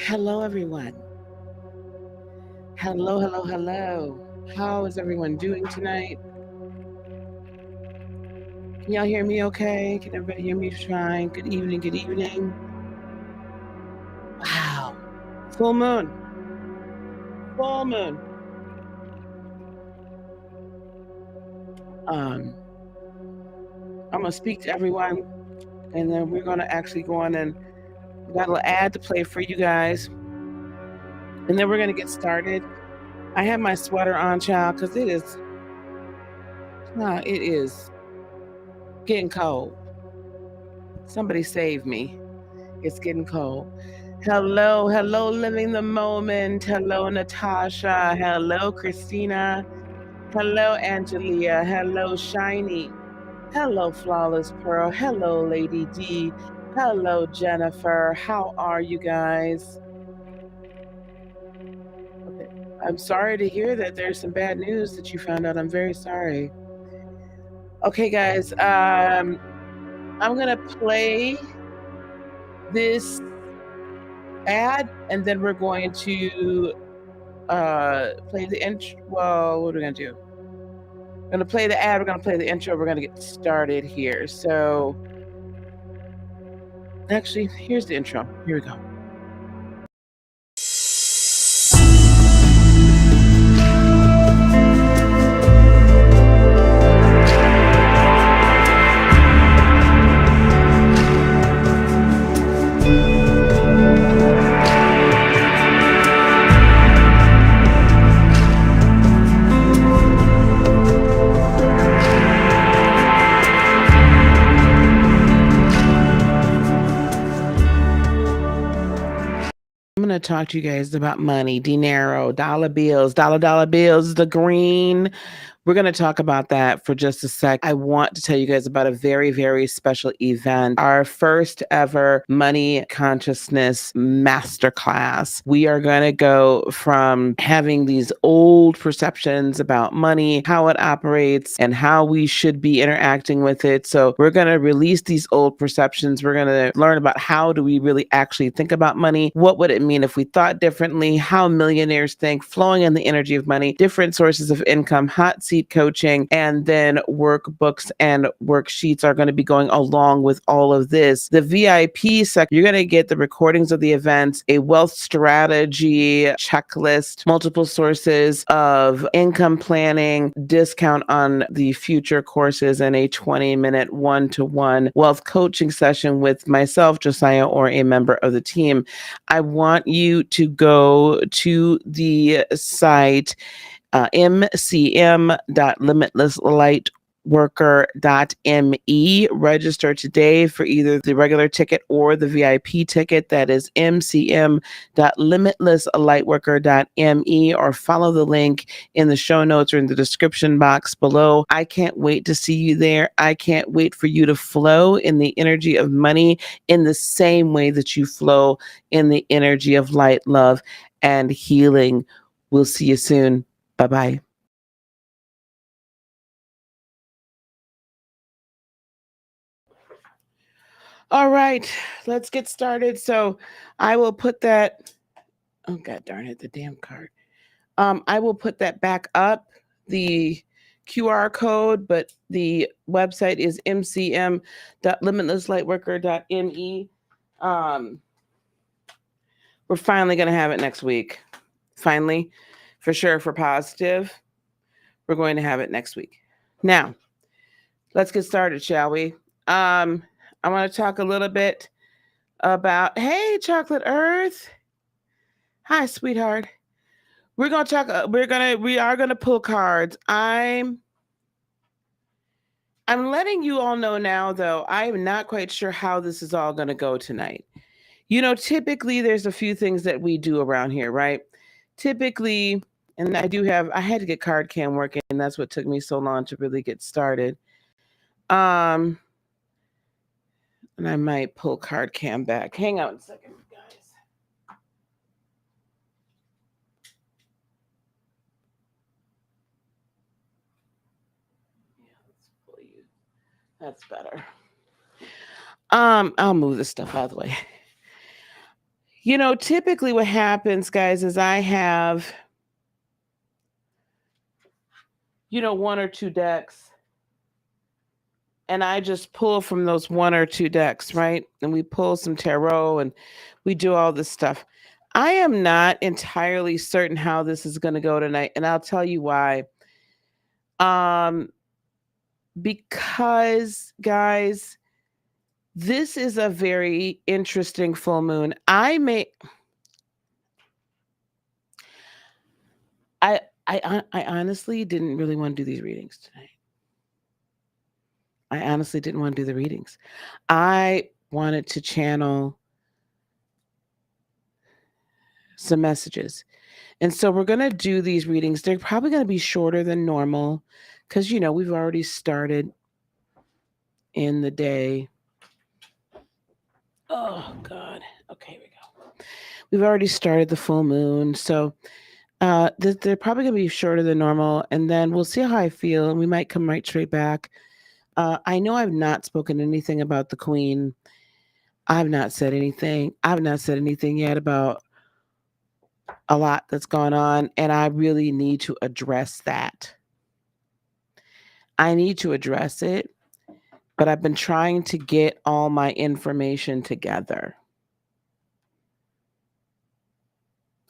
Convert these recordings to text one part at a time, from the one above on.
Hello, everyone. Hello, hello, hello. How is everyone doing tonight? Can y'all hear me okay? Can everybody hear me fine? Good evening, good evening. Wow. Full moon. Full moon. I'm going to speak to everyone, and then we're going to actually go on and we got a little ad to play for you guys. And then we're going to get started. I have my sweater on, child, because it is getting cold. Somebody save me. It's getting cold. Hello, hello, living the moment. Hello, Natasha. Hello, Christina. Hello, Angelia. Hello, Shiny. Hello, Flawless Pearl. Hello, Lady D. Hello, Jennifer. How are you guys? Okay. I'm sorry to hear that there's some bad news that you found out. I'm very sorry. Okay, guys. I'm gonna play this ad, and then we're going to play the intro. Well, what are we gonna do? We're gonna play the ad. We're gonna play the intro. We're gonna get started here. So, actually, here's the intro. Here we go. I'm going to talk to you guys about money, dinero, dollar bills, dollar bills, the green. We're going to talk about that for just a sec. I want to tell you guys about a very, very special event, our first ever money consciousness masterclass. We are going to go from having these old perceptions about money, how it operates, and how we should be interacting with it. So we're going to release these old perceptions. We're going to learn about how do we really actually think about money? What would it mean if we thought differently? How millionaires think, flowing in the energy of money, different sources of income, hot seat coaching, and then workbooks and worksheets are going to be going along with all of this. The VIP section, you're going to get the recordings of the events, a wealth strategy checklist, multiple sources of income planning, discount on the future courses, and a 20-minute one-to-one wealth coaching session with myself, Josiah, or a member of the team. I want you to go to the site mcm.limitlesslightworker.me. Register today for either the regular ticket or the VIP ticket. That is mcm.limitlesslightworker.me, or follow the link in the show notes or in the description box below. I can't wait to see you there. I can't wait for you to flow in the energy of money in the same way that you flow in the energy of light, love, and healing. We'll see you soon. Bye-bye. All right, let's get started. So I will put that, oh God darn it, the damn card. I will put that back up, the QR code, but the website is mcm.limitlesslightworker.me. We're finally going to have it next week. Finally, for sure, for positive. We're going to have it next week. Now, let's get started, shall we? I want to talk a little bit about, hey, Chocolate Earth. Hi, sweetheart. We're going to talk, we are going to pull cards. I'm letting you all know now, though, I'm not quite sure how this is all going to go tonight. You know, typically there's a few things that we do around here, right? Typically, and I had to get card cam working, and that's what took me so long to really get started. And I might pull card cam back. Hang on a second, guys. Yeah, let's pull you. That's better. I'll move this stuff out of the way. Typically what happens, guys, is I have, one or two decks, and I just pull from those one or two decks, right? And we pull some tarot and we do all this stuff. I am not entirely certain how this is going to go tonight, and I'll tell you why. Because, guys, this is a very interesting full moon. I honestly didn't really want to do these readings tonight. I honestly didn't want to do the readings. I wanted to channel some messages. And so we're going to do these readings. They're probably going to be shorter than normal because, we've already started in the day. Oh, God. Okay, here we go. We've already started the full moon. So they're probably going to be shorter than normal. And then we'll see how I feel. And we might come right straight back. I know I've not spoken anything about the Queen. I've not said anything. I've not said anything yet about a lot that's gone on. And I really need to address that. I need to address it. But I've been trying to get all my information together.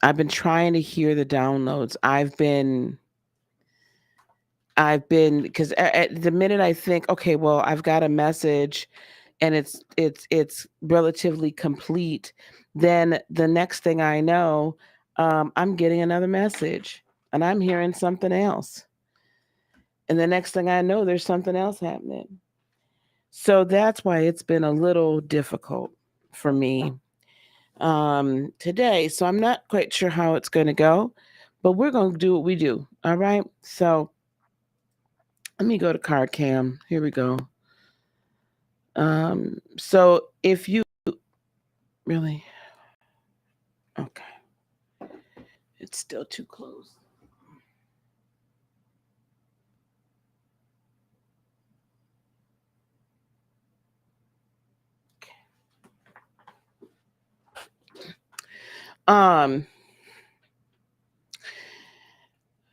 I've been trying to hear the downloads. I've been, because at the minute I think, okay, well, I've got a message and it's relatively complete, then the next thing I know, I'm getting another message and I'm hearing something else. And the next thing I know, there's something else happening. So that's why it's been a little difficult for me today. So I'm not quite sure how it's going to go, but we're going to do what we do. All right. So let me go to card cam. Here we go. So if you really, okay, it's still too close.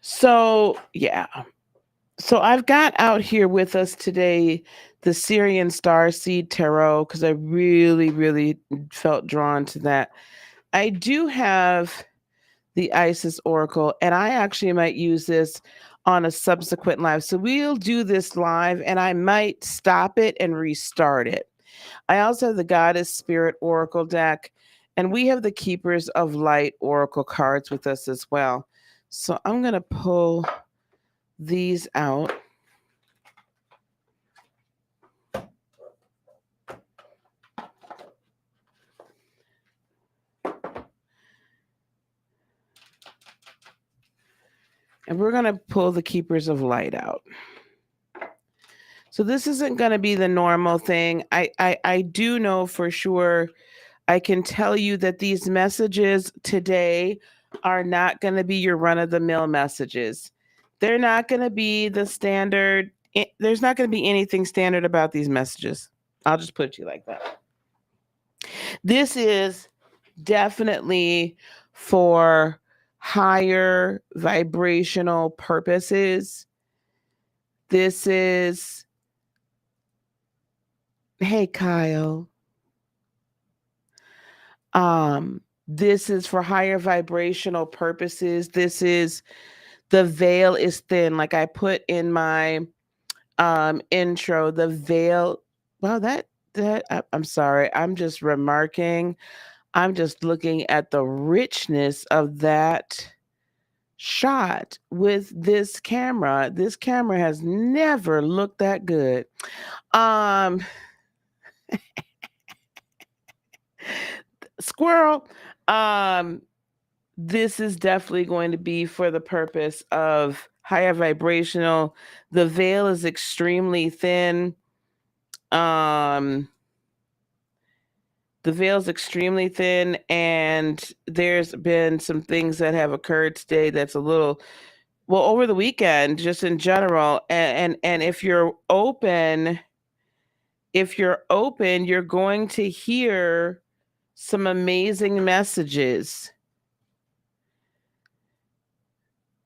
So yeah. So I've got out here with us today the Syrian Starseed Tarot because I really, really felt drawn to that. I do have the Isis Oracle, and I actually might use this on a subsequent live. So we'll do this live, and I might stop it and restart it. I also have the Goddess Spirit Oracle deck, and we have the Keepers of Light Oracle cards with us as well. So I'm going to pull these out. And we're going to pull the Keepers of Light out. So this isn't going to be the normal thing. I do know for sure, I can tell you that these messages today are not going to be your run-of-the-mill messages. They're not going to be the standard. There's not going to be anything standard about these messages. I'll just put it to you like that. This is definitely for higher vibrational purposes. This is, hey, Kyle. This is for higher vibrational purposes. This is, the veil is thin. Like I put in my intro, the veil. Well, I'm sorry. I'm just remarking. I'm just looking at the richness of that shot with this camera. This camera has never looked that good. Squirrel. This is definitely going to be for the purpose of higher vibrational. The veil is extremely thin. The veil is extremely thin, and there's been some things that have occurred today that's a little, well, over the weekend, just in general. And if you're open, you're going to hear some amazing messages.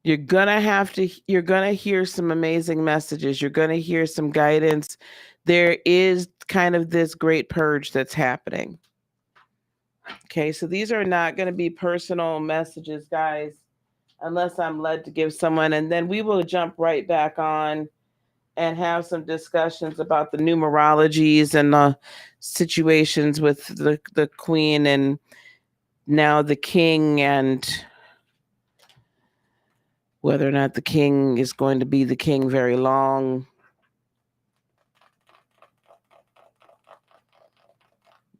You're going to hear some amazing messages. You're going to hear some guidance. There is kind of this great purge that's happening. Okay, so these are not going to be personal messages, guys, unless I'm led to give someone. And then we will jump right back on and have some discussions about the numerologies and the situations with the queen and now the king, and whether or not the king is going to be the king very long.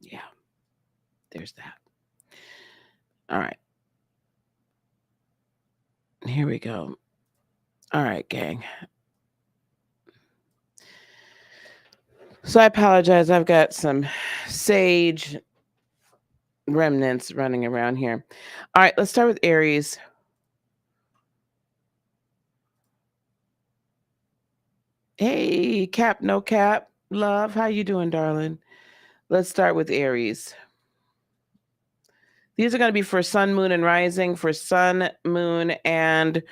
Yeah, there's that. All right. Here we go. All right, gang. So I apologize. I've got some sage remnants running around here. All right, let's start with Aries. Hey, Cap, no cap. Love, how you doing, darling? Let's start with Aries. These are going to be for sun, moon, and rising. For sun, moon, and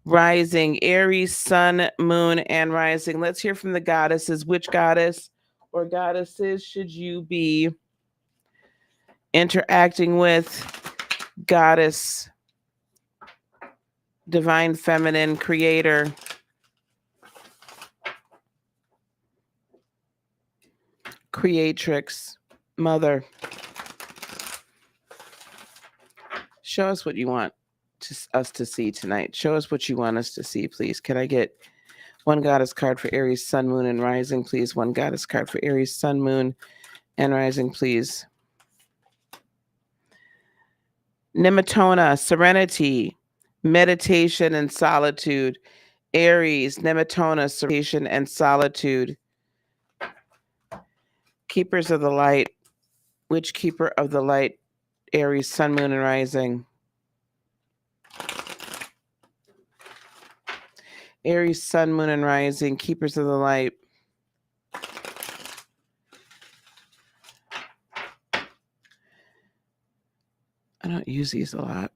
rising. Aries, sun, moon, and rising. Let's hear from the goddesses. Which goddess or goddesses should you be interacting with? Goddess, divine feminine, creator, creatrix, mother. Show us what you want us to see tonight. Show us what you want us to see, please. Can I get one goddess card for Aries, sun, moon, and rising, please? One goddess card for Aries, sun, moon, and rising, please. Nematona, serenity, meditation, and solitude. Aries, Nematona, serenity, and solitude. Keepers of the light. Which keeper of the light? Aries, sun, moon, and rising. Aries, sun, moon, and rising. Keepers of the light. I don't use these a lot.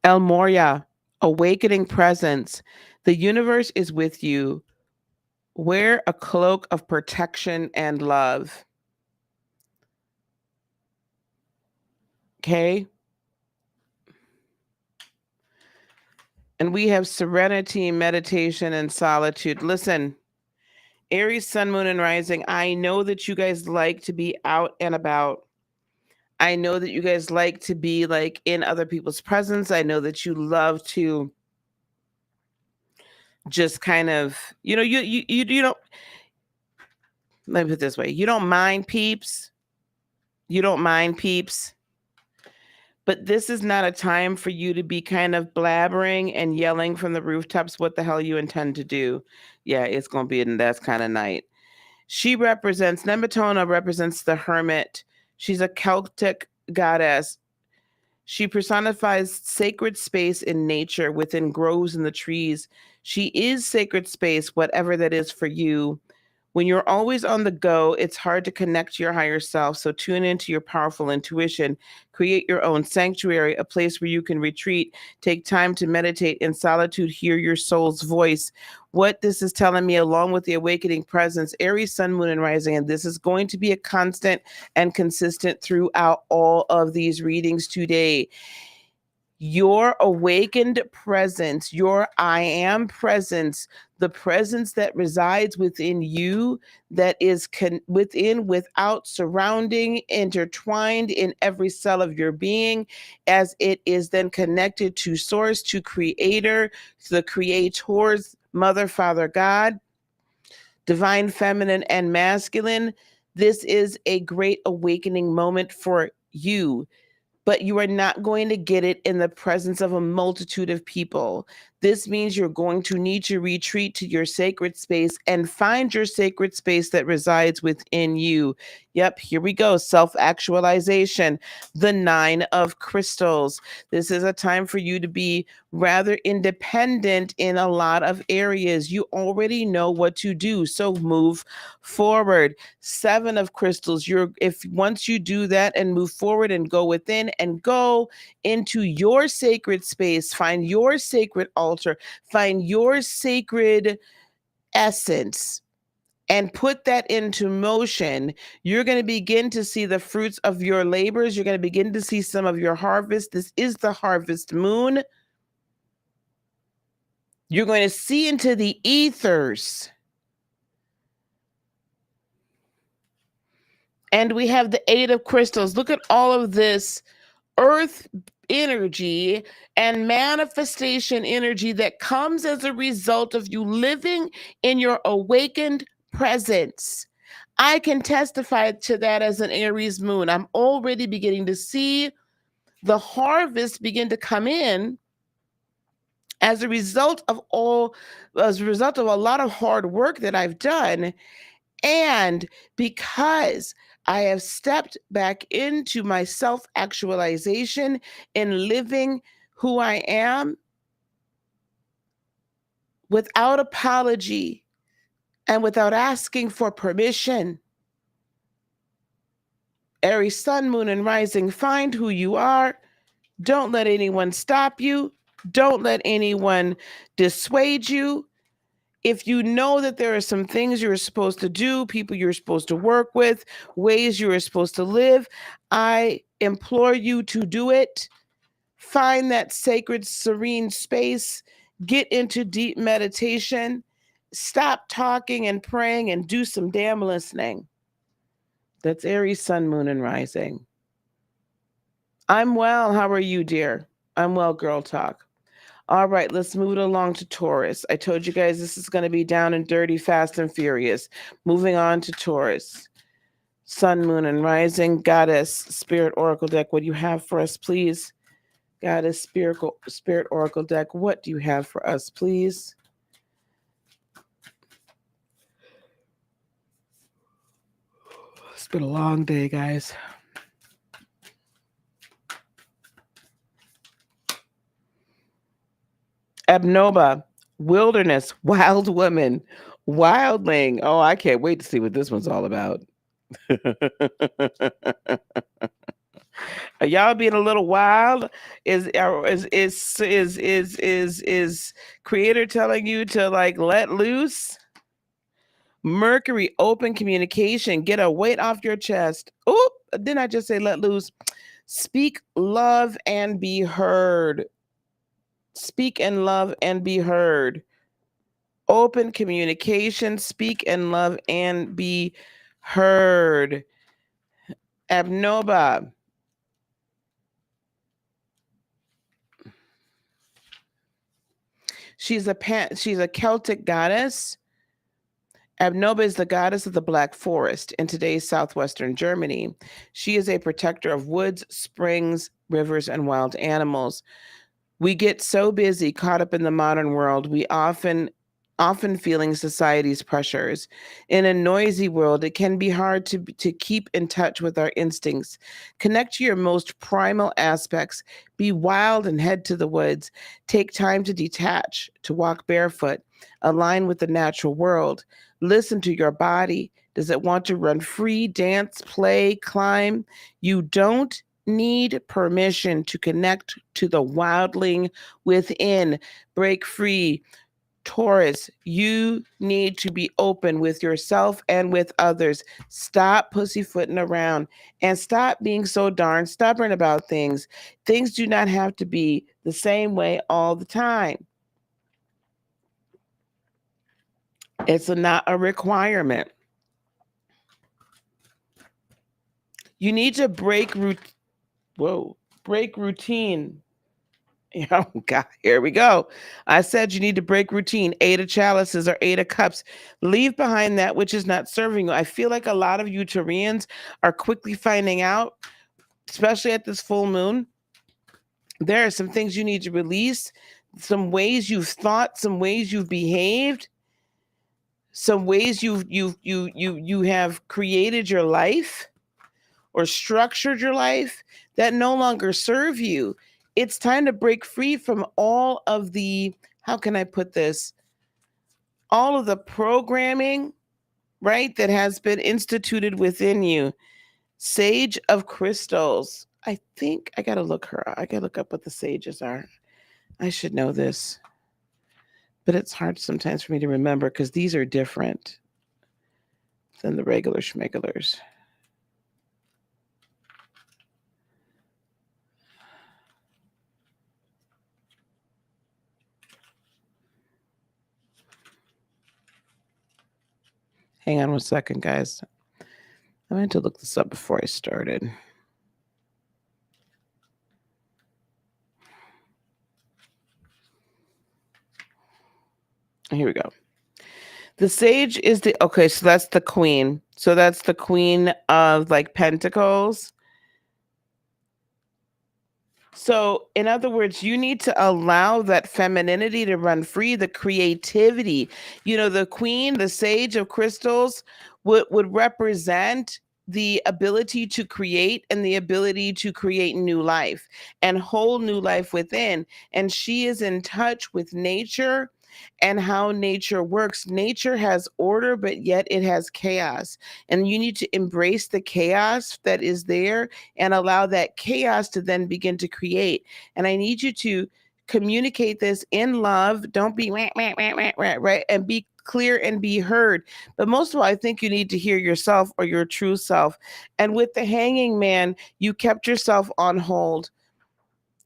El Moria, awakening presence. The universe is with you. Wear a cloak of protection and love. Okay? And we have serenity, meditation, and solitude. Listen, Aries, sun, moon, and rising, I know that you guys like to be out and about. I know that you guys like to be like in other people's presence. I know that you love to just kind of, you don't, let me put it this way. You don't mind peeps. You don't mind peeps. But this is not a time for you to be kind of blabbering and yelling from the rooftops what the hell you intend to do. Yeah, it's going to be in that kind of night. Nematona represents the hermit. She's a Celtic goddess. She personifies sacred space in nature within groves and the trees. She is sacred space, whatever that is for you. When you're always on the go, it's hard to connect to your higher self. So tune into your powerful intuition. Create your own sanctuary, a place where you can retreat. Take time to meditate in solitude. Hear your soul's voice. What this is telling me, along with the awakening presence, Aries, sun, moon, and rising, and this is going to be a constant and consistent throughout all of these readings today. Your awakened presence, your I am presence, the presence that resides within you, that is without, surrounding, intertwined in every cell of your being, as it is then connected to source, to creator, to the creators, mother, father, God, divine feminine and masculine. This is a great awakening moment for you. But you are not going to get it in the presence of a multitude of people. This means you're going to need to retreat to your sacred space and find your sacred space that resides within you. Yep, here we go. Self-actualization, the 9 of crystals. This is a time for you to be rather independent in a lot of areas. You already know what to do, so move forward. 7 of crystals. If once you do that and move forward and go within and go into your sacred space, find your sacred altar, find your sacred essence, and put that into motion, you're going to begin to see the fruits of your labors. You're going to begin to see some of your harvest. This is the harvest moon. You're going to see into the ethers. And we have the 8 of crystals. Look at all of this earth energy and manifestation energy that comes as a result of you living in your awakened presence. I can testify to that as an Aries moon. I'm already beginning to see the harvest begin to come in as a result of a lot of hard work that I've done. And because I have stepped back into my self-actualization in living who I am without apology and without asking for permission. Aries sun, moon, and rising, find who you are. Don't let anyone stop you. Don't let anyone dissuade you. If you know that there are some things you're supposed to do, people you're supposed to work with, ways you are supposed to live, I implore you to do it. Find that sacred, serene space. Get into deep meditation. Stop talking and praying and do some damn listening. That's Aries, sun, moon, and rising. I'm well. How are you, dear? I'm well, girl talk. All right, let's move it along to Taurus. I told you guys this is going to be down and dirty, fast and furious. Moving on to Taurus. Sun, moon, and rising. Goddess, Spirit Oracle deck, what do you have for us, please? Goddess, Spirit Oracle deck, what do you have for us, please? It's been a long day, guys. Abnoba, wilderness, wild woman, wildling. Oh, I can't wait to see what this one's all about. Are y'all being a little wild? Is creator telling you to like let loose? Mercury, open communication, get a weight off your chest. Oh, didn't I just say let loose? Speak love and be heard. Speak and love and be heard. Open communication, speak and love and be heard. Abnoba. She's a Celtic goddess. Abnoba is the goddess of the Black Forest in today's southwestern Germany. She is a protector of woods, springs, rivers, and wild animals. We get so busy, caught up in the modern world, we often feeling society's pressures. In a noisy world, it can be hard to keep in touch with our instincts. Connect to your most primal aspects. Be wild and head to the woods. Take time to detach, to walk barefoot, align with the natural world. Listen to your body. Does it want to run free, dance, play, climb? You don't need permission to connect to the wildling within. Break free. Taurus, you need to be open with yourself and with others. Stop pussyfooting around and stop being so darn stubborn about things. Things do not have to be the same way all the time. It's not a requirement. You need to break routine. Oh, God, here we go. I said you need to break routine. 8 of chalices or 8 of cups. Leave behind that which is not serving you. I feel like a lot of you Taurians are quickly finding out, especially at this full moon, there are some things you need to release some ways you've thought, some ways you've behaved, some ways you have created your life or structured your life that no longer serve you. It's time to break free from all of the, how can I put this? All of the programming, right, that has been instituted within you. Sage of crystals. I think I gotta look her up. I gotta look up what the sages are. I should know this, but it's hard sometimes for me to remember because these are different than the regular schmegulars. Hang on one second, guys. I meant to look this up before I started. Here we go. The sage is the, okay, so that's the queen. So that's the queen of like pentacles. So, in other words, you need to allow that femininity to run free, the creativity. You know, the queen, the sage of crystals would represent the ability to create and the ability to create new life and whole new life within. And she is in touch with nature and how nature works. Nature has order, but yet it has chaos. And you need to embrace the chaos that is there and allow that chaos to then begin to create. And I need you to communicate this in love. Don't be right, and be clear and be heard. But most of all, I think you need to hear yourself or your true self. And with the hanging man, you kept yourself on hold.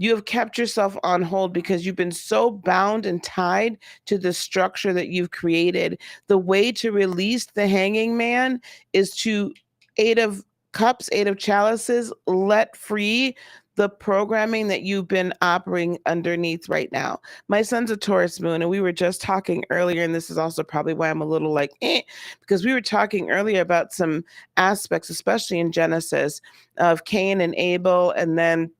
You have kept yourself on hold because you've been so bound and tied to the structure that you've created. The way to release the hanging man is to, Eight of Cups, Eight of Chalices, let free the programming that you've been operating underneath right now. My son's a Taurus moon, and we were just talking earlier, and this is also probably why I'm a little like, because we were talking earlier about some aspects, especially in Genesis, of Cain and Abel, and then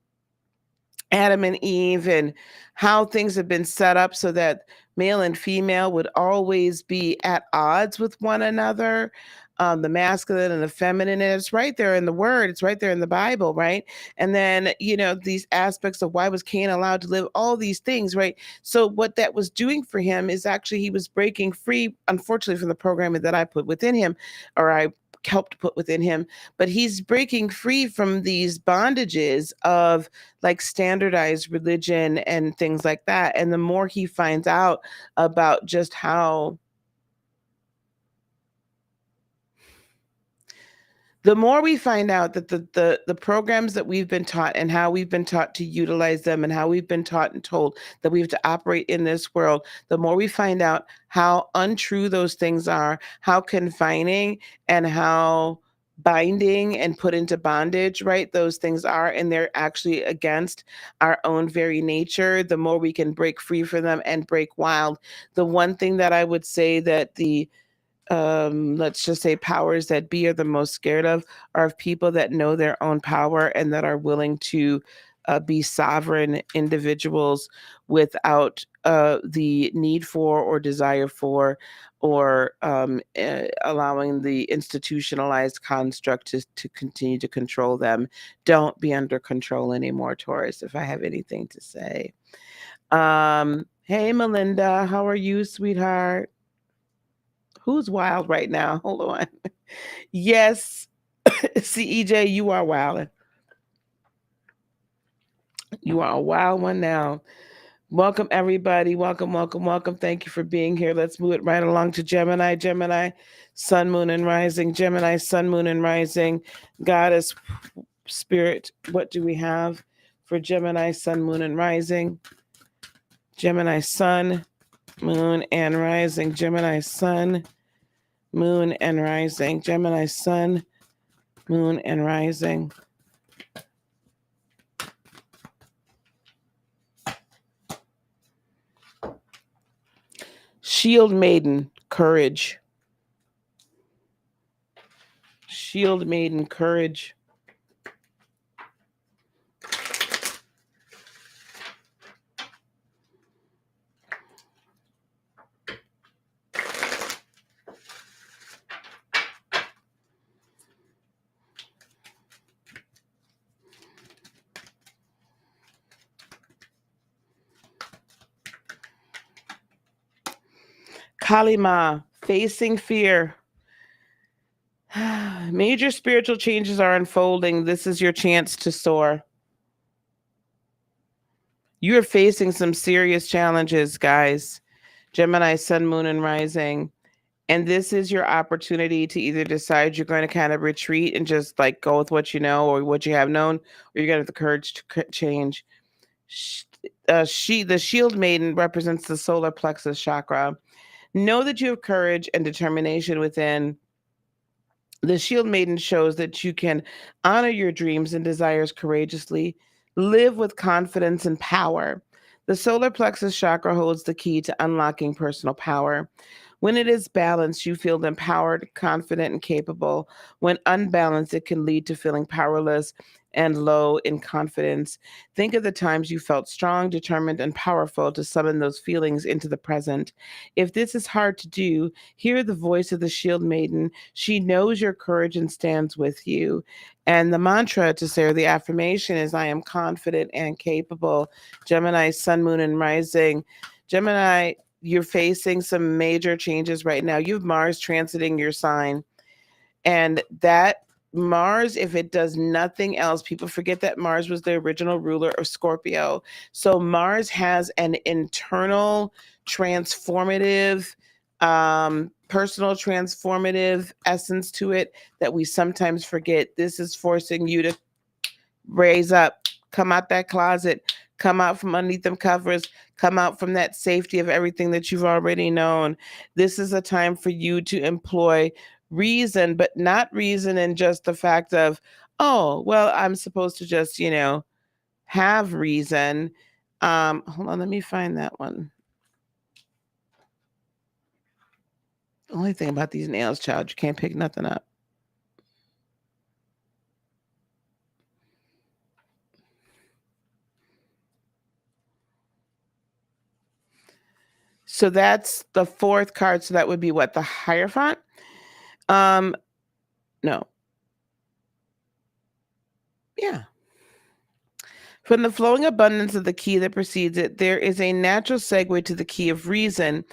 Adam and Eve, and how things have been set up so that male and female would always be at odds with one another, the masculine and the feminine. And it's right there in the word, it's right there in the Bible, right? And then, you know, these aspects of why was Cain allowed to live, all these things, right? So what that was doing for him is actually he was breaking free, unfortunately, from the programming that I put within him, or I helped put within him, but he's breaking free from these bondages of like standardized religion and things like that. And the more he finds out about just how, the more we find out that the programs that we've been taught and how we've been taught to utilize them and how we've been taught and told that we have to operate in this world, the more we find out how untrue those things are, how confining and how binding and put into bondage, right, those things are, and they're actually against our own very nature, the more we can break free from them and break wild. The one thing that I would say that the let's just say powers that be are the most scared are of people that know their own power and that are willing to be sovereign individuals without the need for or desire for or allowing the institutionalized construct to continue to control them. Don't be under control anymore, Taurus, if I have anything to say. Hey, Melinda, how are you, sweetheart? Who's wild right now? Hold on. Yes, CEJ, you are wild. You are a wild one now. Welcome, everybody. Welcome, welcome, welcome. Thank you for being here. Let's move it right along to Gemini. Gemini, Sun, Moon, and Rising. Gemini, Sun, Moon, and Rising. Goddess, Spirit, what do we have for Gemini, Sun, Moon, and Rising? Gemini, Sun, Moon, and Rising. Gemini, Sun, Moon, and Rising. Gemini, Sun, Moon, and Rising. Shield Maiden, Courage. Shield Maiden, Courage. Kalima, facing fear. Major spiritual changes are unfolding. This is your chance to soar. You're facing some serious challenges, guys. Gemini, sun, moon, and rising. And this is your opportunity to either decide you're going to kind of retreat and just like go with what you know or what you have known, or you're going to have the courage to change. The shield maiden represents the solar plexus chakra. Know that you have courage and determination within. The shield maiden shows that you can honor your dreams and desires courageously, live with confidence and power. The solar plexus chakra holds the key to unlocking personal power. When it is balanced, you feel empowered, confident, and capable. When unbalanced, it can lead to feeling powerless and low in confidence. Think of the times you felt strong, determined, and powerful to summon those feelings into the present. If this is hard to do, hear the voice of the shield maiden. She knows your courage and stands with you. And the mantra to say, or the affirmation is, I am confident and capable. Gemini, sun, moon, and rising. Gemini, you're facing some major changes right now. You have Mars transiting your sign. And that Mars, if it does nothing else, people forget that Mars was the original ruler of Scorpio. So Mars has an internal transformative, personal transformative essence to it that we sometimes forget. This is forcing you to raise up, come out that closet, come out from underneath them covers, come out from that safety of everything that you've already known. This is a time for you to employ reason, but not reason in just the fact of, oh, well, I'm supposed to just, have reason. Hold on, let me find that one. The only thing about these nails, child, you can't pick nothing up. So that's the fourth card. So that would be what? The Hierophant? No. Yeah. From the flowing abundance of the key that precedes it, there is a natural segue to the key of reason.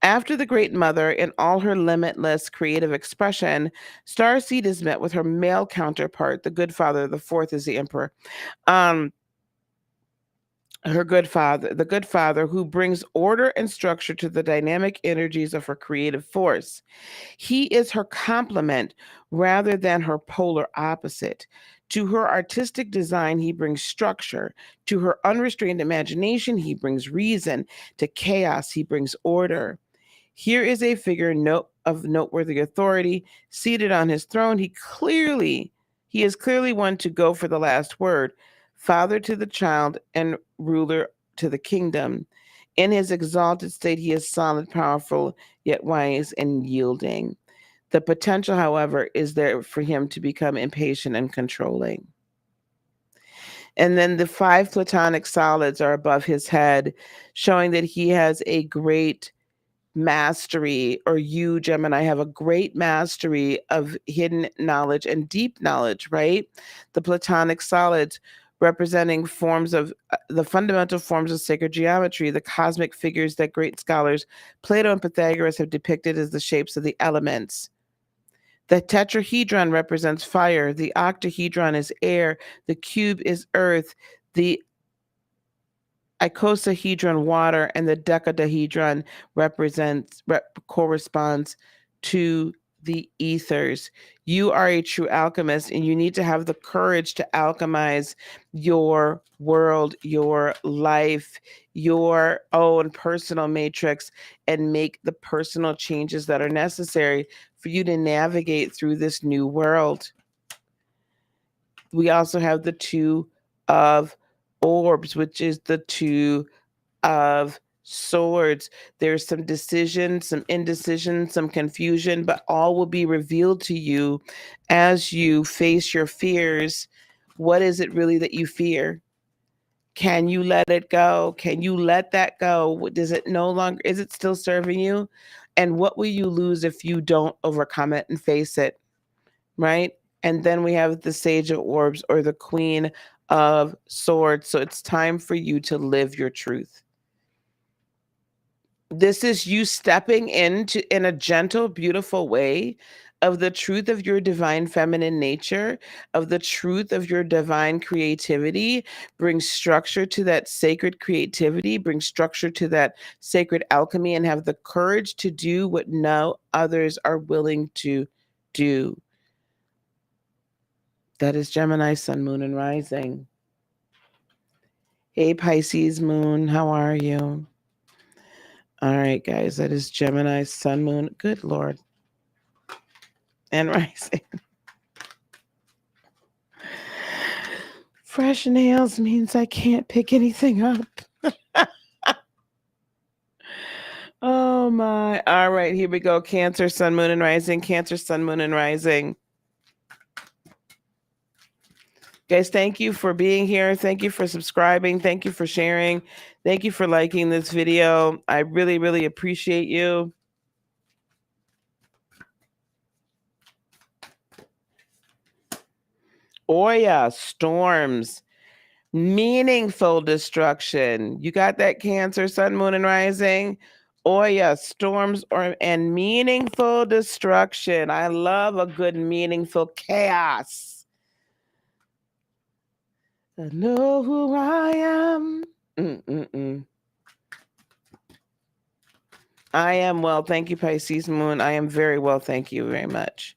After the Great Mother, in all her limitless creative expression, Starseed is met with her male counterpart, the Good Father. The fourth is the Emperor. The good father who brings order and structure to the dynamic energies of her creative force. He is her complement rather than her polar opposite. To her artistic design, he brings structure. To her unrestrained imagination, he brings reason. To chaos, he brings order. Here is a figure of noteworthy authority. Seated on his throne, he is clearly one to go for the last word. Father to the child and ruler to the kingdom. In his exalted state, he is solid, powerful, yet wise and yielding. The potential, however, is there for him to become impatient and controlling. And then the 5 platonic solids are above his head, showing that he has a great mastery, or you, Gemini, have a great mastery of hidden knowledge and deep knowledge, right? The platonic solids representing forms of the fundamental forms of sacred geometry, the cosmic figures that great scholars Plato and Pythagoras have depicted as the shapes of the elements. The tetrahedron represents fire, the octahedron is air, the cube is earth, the icosahedron water, and the decadahedron corresponds to the ethers. You are a true alchemist, and you need to have the courage to alchemize your world, your life, your own personal matrix, and make the personal changes that are necessary for you to navigate through this new world. We also have the 2 of orbs, which is the 2 of swords. There's some decision, some indecision, some confusion, but all will be revealed to you as you face your fears. What is it really that you fear? Can you let it go? Can you let that go? Is it still serving you? And what will you lose if you don't overcome it and face it? Right? And then we have the Sage of Orbs, or the Queen of Swords. So it's time for you to live your truth. This is you stepping into in a gentle, beautiful way of the truth of your divine feminine nature, of the truth of your divine creativity. Bring structure to that sacred creativity, bring structure to that sacred alchemy, and have the courage to do what no others are willing to do. That is Gemini, Sun, Moon, and Rising. Hey, Pisces Moon, how are you? All right, guys, that is Gemini, Sun, Moon. Good Lord. And Rising. Fresh nails means I can't pick anything up. Oh, my. All right, here we go. Cancer, Sun, Moon, and Rising. Cancer, Sun, Moon, and Rising. Guys, thank you for being here. Thank you for subscribing. Thank you for sharing. Thank you for liking this video. I really, really appreciate you. Oh, yeah, storms, meaningful destruction. You got that, Cancer, Sun, Moon, and Rising? Oh, yeah, storms and meaningful destruction. I love a good, meaningful chaos. I know who I am. I am well. Thank you, Pisces Moon. I am very well. Thank you very much.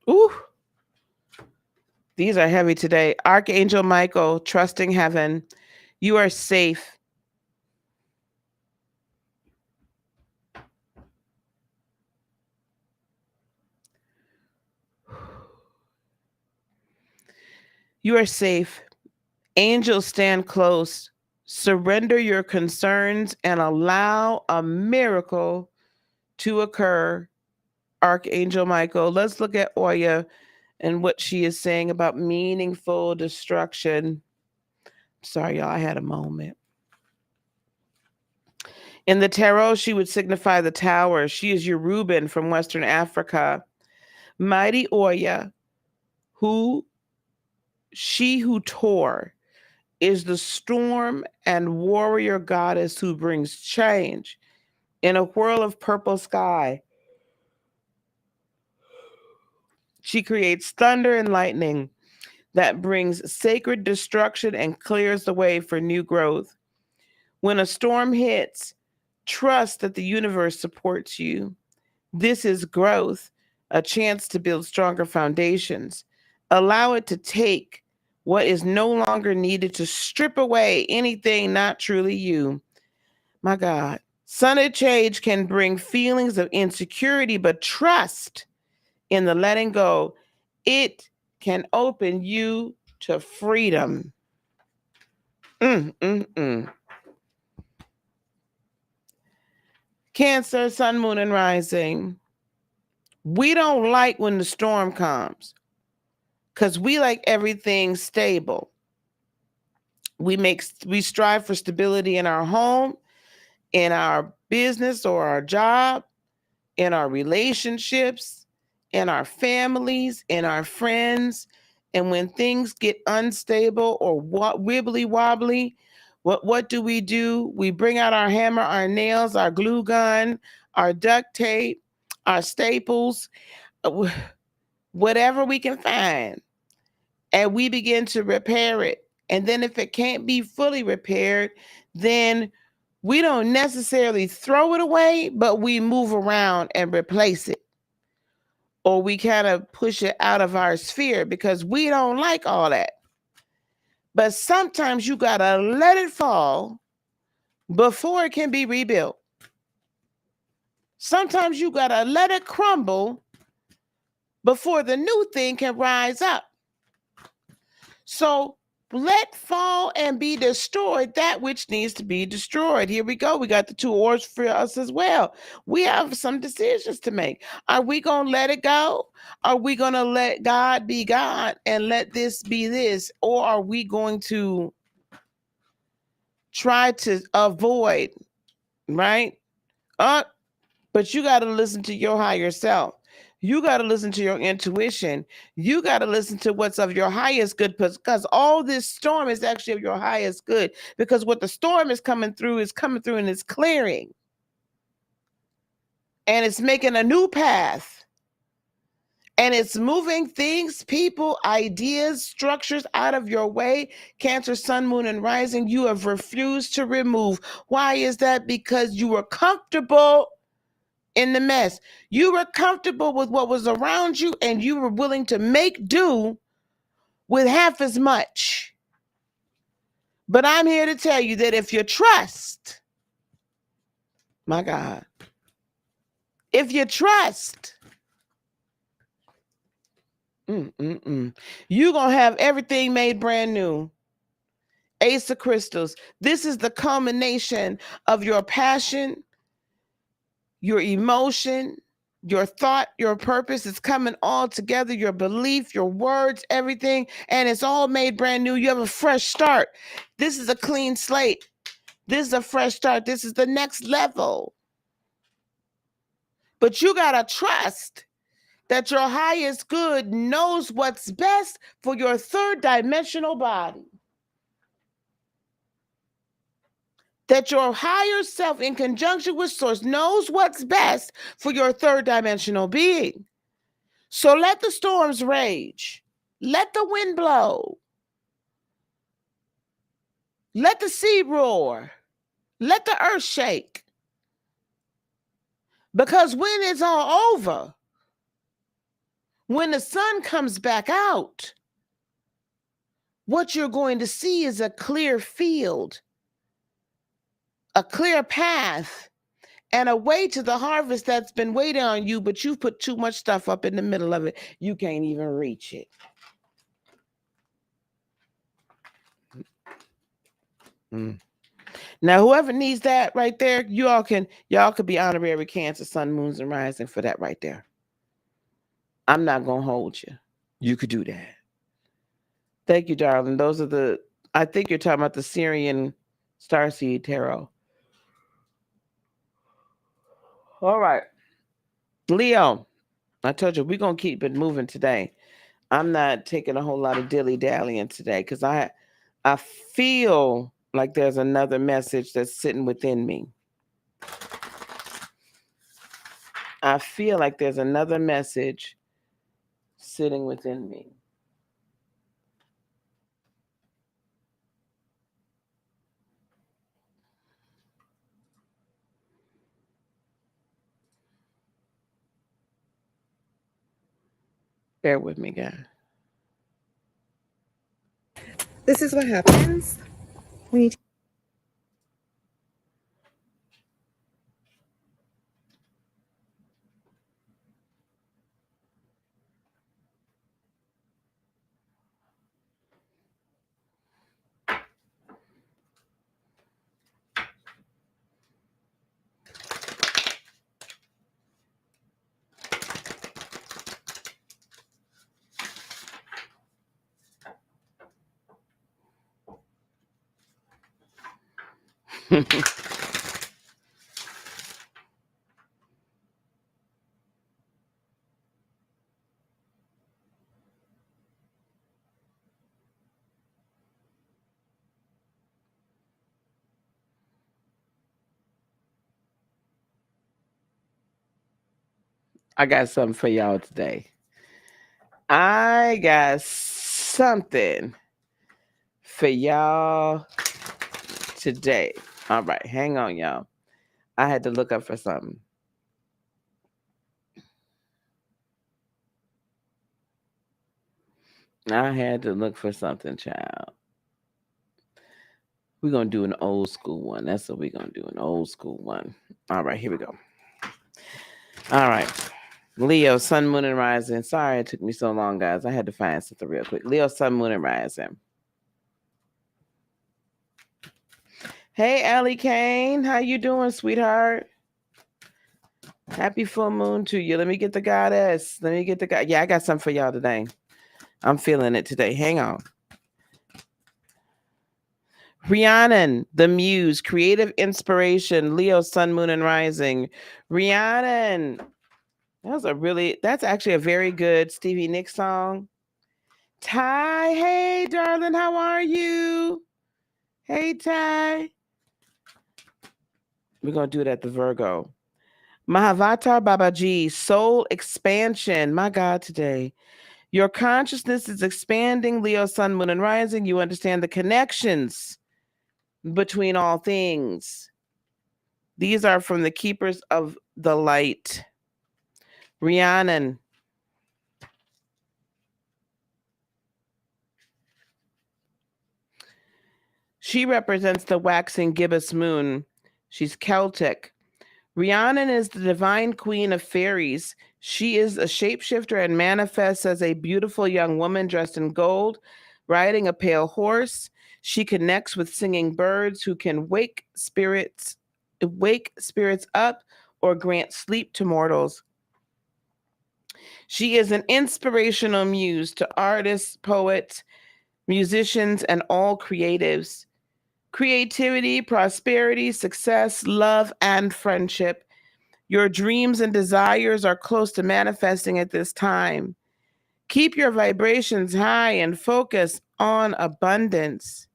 Ooh. These are heavy today. Archangel Michael, trusting heaven. You are safe. You are safe. Angels stand close. Surrender your concerns and allow a miracle to occur. Archangel Michael. Let's look at Oya and what she is saying about meaningful destruction. Sorry, y'all, I had a moment. In the tarot, she would signify the tower. She is Yoruban from Western Africa. Mighty Oya, she who tore, is the storm and warrior goddess who brings change in a whirl of purple sky. She creates thunder and lightning that brings sacred destruction and clears the way for new growth. When a storm hits, trust that the universe supports you. This is growth, a chance to build stronger foundations. Allow it to take what is no longer needed to strip away anything not truly you. My God. Sudden change can bring feelings of insecurity, but trust in the letting go. It can open you to freedom. Cancer, Sun, Moon, and Rising. We don't like when the storm comes because we like everything stable. We strive for stability in our home, in our business or our job, in our relationships, in our families, in our friends. And when things get unstable or wibbly wobbly, what do? We bring out our hammer, our nails, our glue gun, our duct tape, our staples, whatever we can find, and we begin to repair it. And then if it can't be fully repaired, then we don't necessarily throw it away, but we move around and replace it. Or we kind of push it out of our sphere because we don't like all that. But sometimes you got to let it fall before it can be rebuilt. Sometimes you got to let it crumble before the new thing can rise up. So let fall and be destroyed that which needs to be destroyed. Here we go. We got the two oars for us as well. We have some decisions to make. Are we going to let it go? Are we going to let God be God and let this be this? Or are we going to try to avoid, right? But you got to listen to your higher self. You got to listen to your intuition. You got to listen to what's of your highest good, because all this storm is actually of your highest good, because what the storm is coming through and it's clearing. And it's making a new path. And it's moving things, people, ideas, structures out of your way. Cancer, Sun, Moon, and Rising, you have refused to remove. Why is that? Because you were comfortable in the mess. You were comfortable with what was around you, and you were willing to make do with half as much. But I'm here to tell you that if you trust, my God, if you trust, you're going to have everything made brand new. Ace of Crystals. This is the culmination of your passion, your emotion, your thought, your purpose. Is coming all together, your belief, your words, everything, and it's all made brand new. You have a fresh start. This is a clean slate. This is a fresh start. This is the next level. But you got to trust that your highest good knows what's best for your third dimensional body. That your higher self, in conjunction with Source, knows what's best for your third dimensional being. So let the storms rage. Let the wind blow. Let the sea roar. Let the earth shake. Because when it's all over, when the sun comes back out, what you're going to see is a clear field, a clear path, and a way to the harvest that's been waiting on you, but you've put too much stuff up in the middle of it. You can't even reach it. Now, whoever needs that right there, y'all could be honorary Cancer, Sun, Moons, and Rising for that right there. I'm not going to hold you. You could do that. Thank you, darling. Those are I think you're talking about the Syrian Starseed Tarot. All right. Leo, I told you, we're going to keep it moving today. I'm not taking a whole lot of dilly-dallying today because I feel like there's another message that's sitting within me. I feel like there's another message sitting within me. Bear with me, guys. This is what happens when you I got something for y'all today. I got something for y'all today. All right, hang on, y'all. I had to look up for something. I had to look for something, child. We're going to do an old school one. That's what we're going to do, an old school one. All right, here we go. All right. Leo, Sun, Moon, and Rising. Sorry it took me so long, guys. I had to find something real quick. Leo, Sun, Moon, and Rising. Hey, Allie Kane. How you doing, sweetheart? Happy full moon to you. Let me get the goddess. Yeah, I got something for y'all today. I'm feeling it today. Hang on. Rhiannon, the muse, creative inspiration, Leo, Sun, Moon, and Rising. Rhiannon, That's actually a very good Stevie Nicks song. Ty, hey, darling, how are you? Hey, Ty. We're going to do it at the Virgo. Mahavatar Babaji, soul expansion. My God, today. Your consciousness is expanding, Leo, sun, moon, and rising. You understand the connections between all things. These are from the keepers of the light. Rhiannon. She represents the waxing gibbous moon. She's Celtic. Rhiannon is the divine queen of fairies. She is a shapeshifter and manifests as a beautiful young woman dressed in gold, riding a pale horse. She connects with singing birds who can wake spirits up or grant sleep to mortals. She is an inspirational muse to artists, poets, musicians, and all creatives. Creativity, prosperity, success, love, and friendship. Your dreams and desires are close to manifesting at this time. Keep your vibrations high and focus on abundance.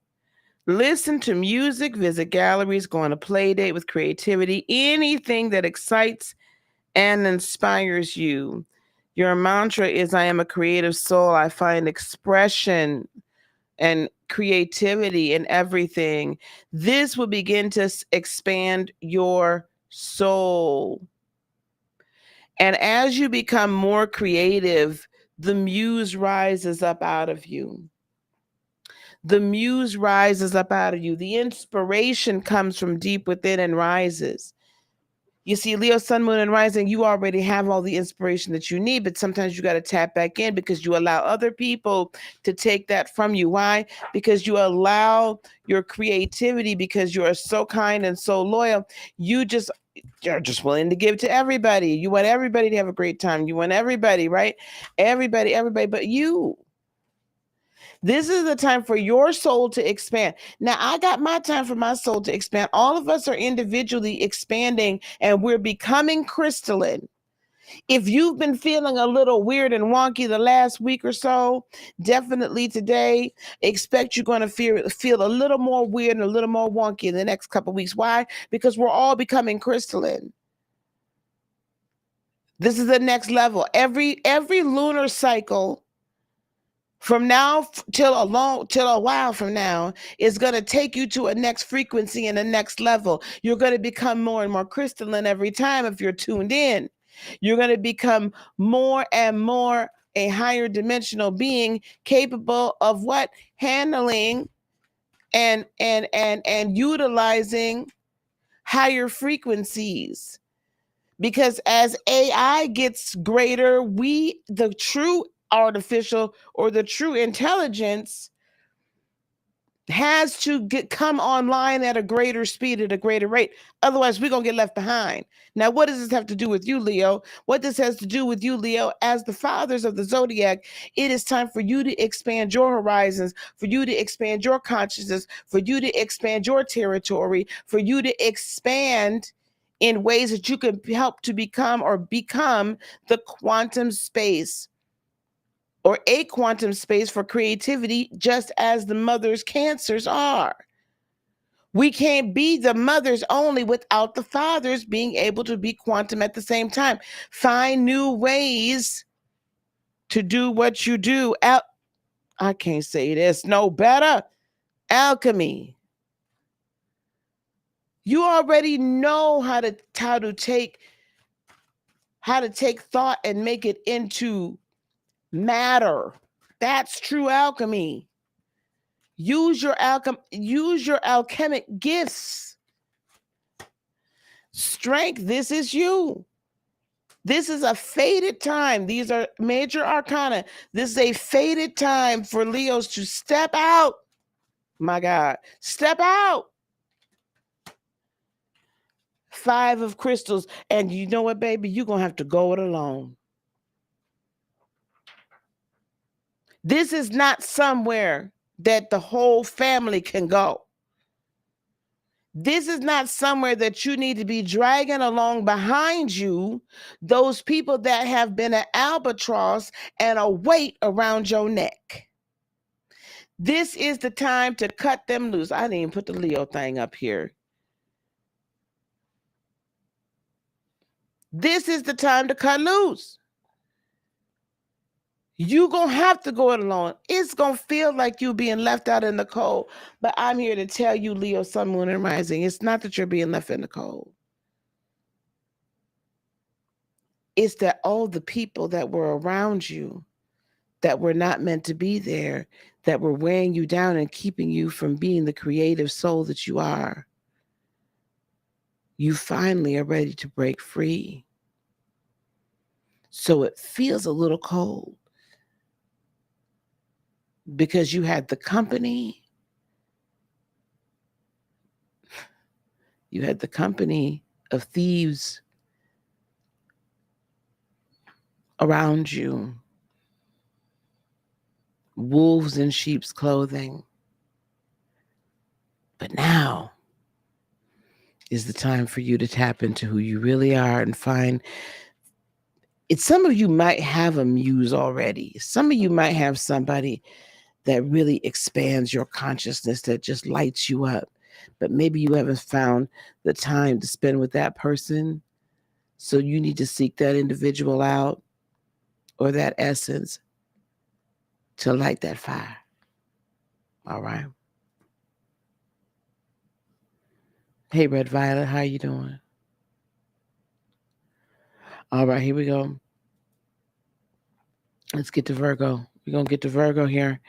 Listen to music, visit galleries, go on a play date with creativity, anything that excites and inspires you. Your mantra is, I am a creative soul. I find expression and creativity in everything. This will begin to expand your soul. And as you become more creative, the muse rises up out of you. The muse rises up out of you. The inspiration comes from deep within and rises. You see, Leo, sun, moon, and rising, you already have all the inspiration that you need, but sometimes you got to tap back in because you allow other people to take that from you. Why? Because you allow your creativity, because you are so kind and so loyal. You're just willing to give to everybody. You want everybody to have a great time. You want everybody, right? Everybody, but you. This is the time for your soul to expand. Now, I got my time for my soul to expand. All of us are individually expanding and we're becoming crystalline. If you've been feeling a little weird and wonky the last week or so, definitely today, expect you're going to feel a little more weird and a little more wonky in the next couple of weeks. Why? Because we're all becoming crystalline. This is the next level. Every lunar cycle from now till a while from now is going to take you to a next frequency and a next level. You're going to become more and more crystalline every time if you're tuned in. You're going to become more and more a higher dimensional being capable of what? Handling and utilizing higher frequencies. Because as AI gets greater, the true artificial or the true intelligence has to come online at a greater speed, at a greater rate. Otherwise, we're going to get left behind. Now, what does this have to do with you, Leo? What this has to do with you, Leo, as the fathers of the zodiac, it is time for you to expand your horizons, for you to expand your consciousness, for you to expand your territory, for you to expand in ways that you can help to become the quantum space or a quantum space for creativity, just as the mother's cancers are. We can't be the mothers only without the fathers being able to be quantum at the same time. Find new ways to do what you do. I can't say this no better. Alchemy. You already know how to take thought and make it into matter. That's true alchemy. Use your alchemic gifts. Strength, this is you. This is a fated time. These are major arcana. This is a fated time for Leos to step out. My God, step out. 5 of crystals. And you know what, baby? You're going to have to go it alone. This is not somewhere that the whole family can go. This is not somewhere that you need to be dragging along behind you those people that have been an albatross and a weight around your neck. This is the time to cut them loose. I didn't even put the Leo thing up here. This is the time to cut loose. You're going to have to go it alone. It's going to feel like you being left out in the cold. But I'm here to tell you, Leo, Sun, Moon, and Rising, it's not that you're being left in the cold. It's that all the people that were around you that were not meant to be there, that were weighing you down and keeping you from being the creative soul that you are, you finally are ready to break free. So it feels a little cold because you had the company. You had the company of thieves around you, wolves in sheep's clothing. But now is the time for you to tap into who you really are and find it. Some of you might have a muse already. Some of you might have somebody that really expands your consciousness, that just lights you up. But maybe you haven't found the time to spend with that person. So you need to seek that individual out or that essence to light that fire. All right. Hey, Red Violet, how you doing? All right, here we go. Let's get to Virgo. We're going to get to Virgo here,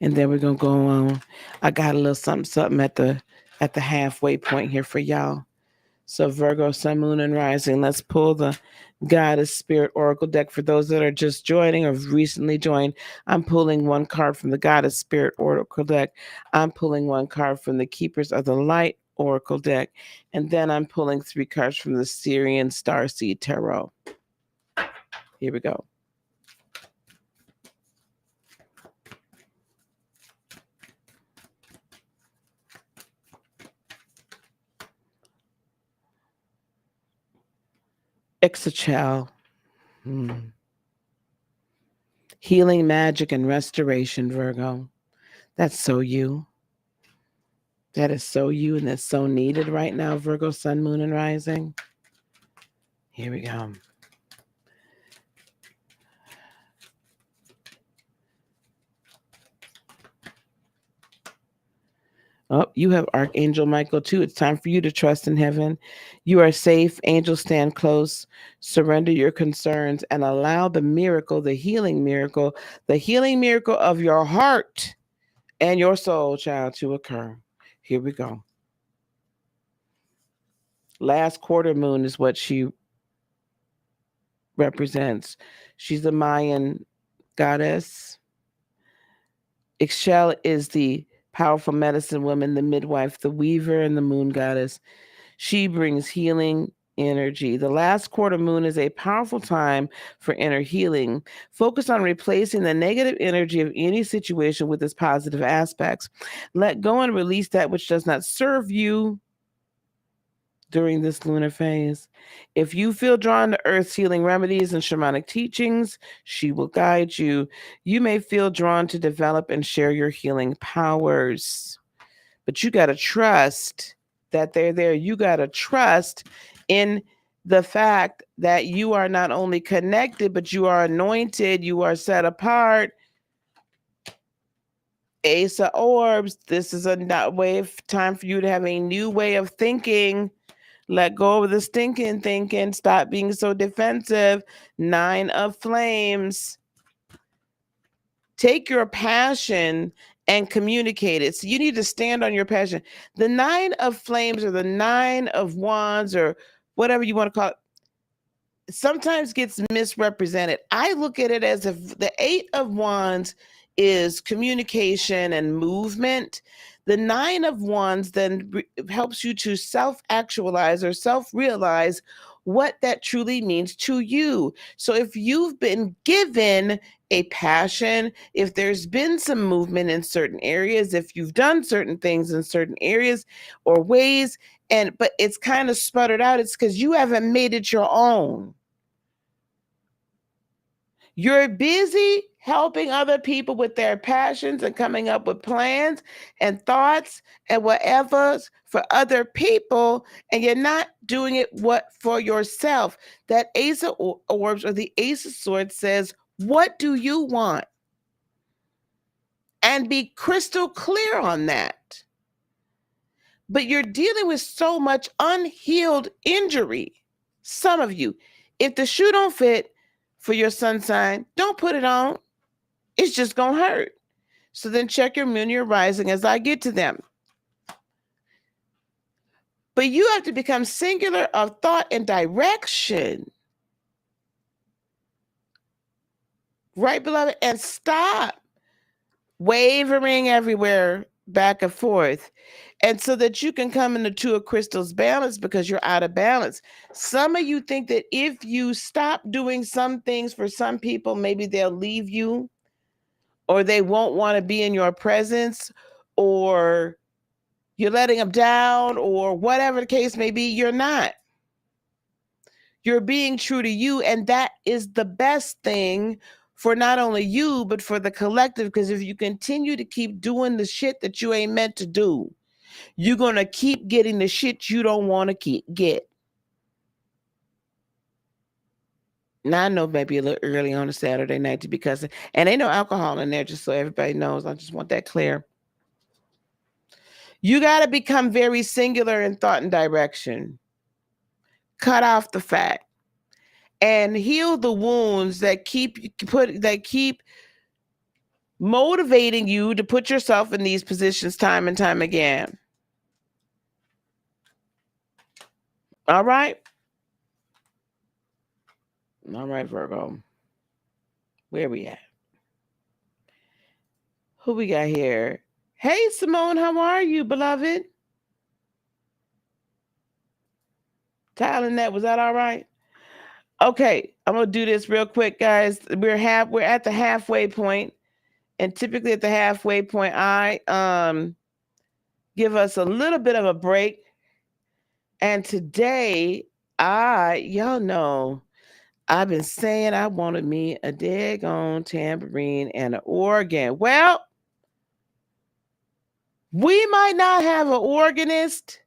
and then we're going to go on. I got a little something at the halfway point here for y'all. So Virgo, Sun, Moon, and Rising. Let's pull the Goddess Spirit Oracle deck for those that are just joining or recently joined. I'm pulling one card from the Goddess Spirit Oracle deck. I'm pulling one card from the Keepers of the Light Oracle deck. And then I'm pulling 3 cards from the Syrian Starseed Tarot. Here we go. Exachal. Healing, magic, and restoration, Virgo. That's so you. That is so you, and that's so needed right now, Virgo, Sun, Moon, and Rising. Here we go. Oh, you have Archangel Michael too. It's time for you to trust in heaven. You are safe. Angels stand close. Surrender your concerns and allow the miracle, the healing miracle of your heart and your soul, child, to occur. Here we go. Last quarter moon is what she represents. She's a Mayan goddess. Ixchel is the powerful medicine woman, the midwife, the weaver, and the moon goddess. She brings healing energy. The last quarter moon is a powerful time for inner healing. Focus on replacing the negative energy of any situation with its positive aspects. Let go and release that which does not serve you during this lunar phase. If you feel drawn to Earth's healing remedies and shamanic teachings, she will guide you. You may feel drawn to develop and share your healing powers, but you got to trust that they're there. You got to trust in the fact that you are not only connected, but you are anointed, you are set apart. Ace of Orbs, this is a time for you to have a new way of thinking. Let go of the stinking thinking. Stop being so defensive. 9 of Flames. Take your passion and communicate it. So you need to stand on your passion. The 9 of Flames or the 9 of Wands or whatever you want to call it sometimes gets misrepresented. I look at it as if the 8 of Wands is communication and movement. The 9 of Wands then helps you to self-actualize or self-realize what that truly means to you. So if you've been given a passion, if there's been some movement in certain areas, if you've done certain things in certain areas or ways, but it's kind of sputtered out. It's because you haven't made it your own. You're busy helping other people with their passions and coming up with plans and thoughts and whatever for other people, and you're not doing it for yourself. That Ace of Orbs or the Ace of Swords says, what do you want? And be crystal clear on that. But you're dealing with so much unhealed injury. Some of you, if the shoe don't fit for your sun sign, don't put it on. It's just going to hurt. So then check your moon, your rising as I get to them. But you have to become singular of thought and direction. Right, beloved? And stop wavering everywhere back and forth. And so that you can come into Two of Crystals balance, because you're out of balance. Some of you think that if you stop doing some things for some people, maybe they'll leave you, or they won't want to be in your presence, or you're letting them down, or whatever the case may be. You're not. You're being true to you, and that is the best thing for not only you, but for the collective, because if you continue to keep doing the shit that you ain't meant to do, you're going to keep getting the shit you don't want to get. Now, I know maybe a little early on a Saturday night to be cussing, and ain't no alcohol in there, just so everybody knows. I just want that clear. You got to become very singular in thought and direction. Cut off the fat and heal the wounds that keep motivating you to put yourself in these positions time and time again. All right? All right, Virgo. Where we at? Who we got here? Hey, Simone, how are you, beloved? Tyler, was that all right? Okay, I'm gonna do this real quick, guys. We're at the halfway point, and typically at the halfway point, I give us a little bit of a break. And today, y'all know, I've been saying I wanted me a daggone tambourine and an organ. Well, we might not have an organist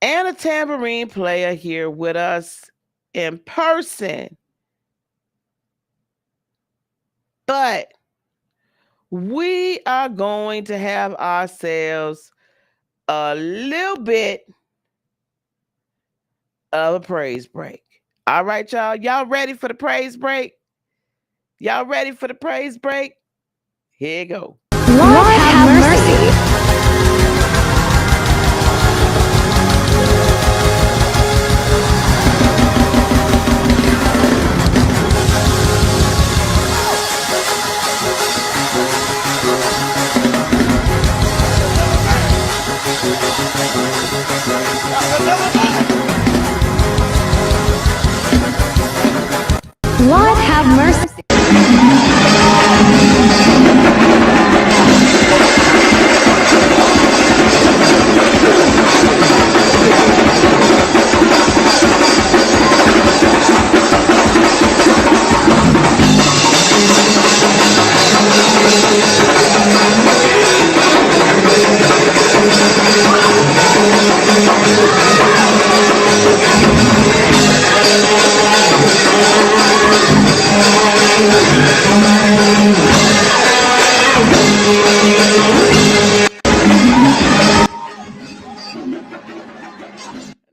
and a tambourine player here with us in person, but we are going to have ourselves a little bit of a praise break. All right, y'all. Y'all ready for the praise break? Y'all ready for the praise break? Here you go. Lord have mercy. Lord have mercy.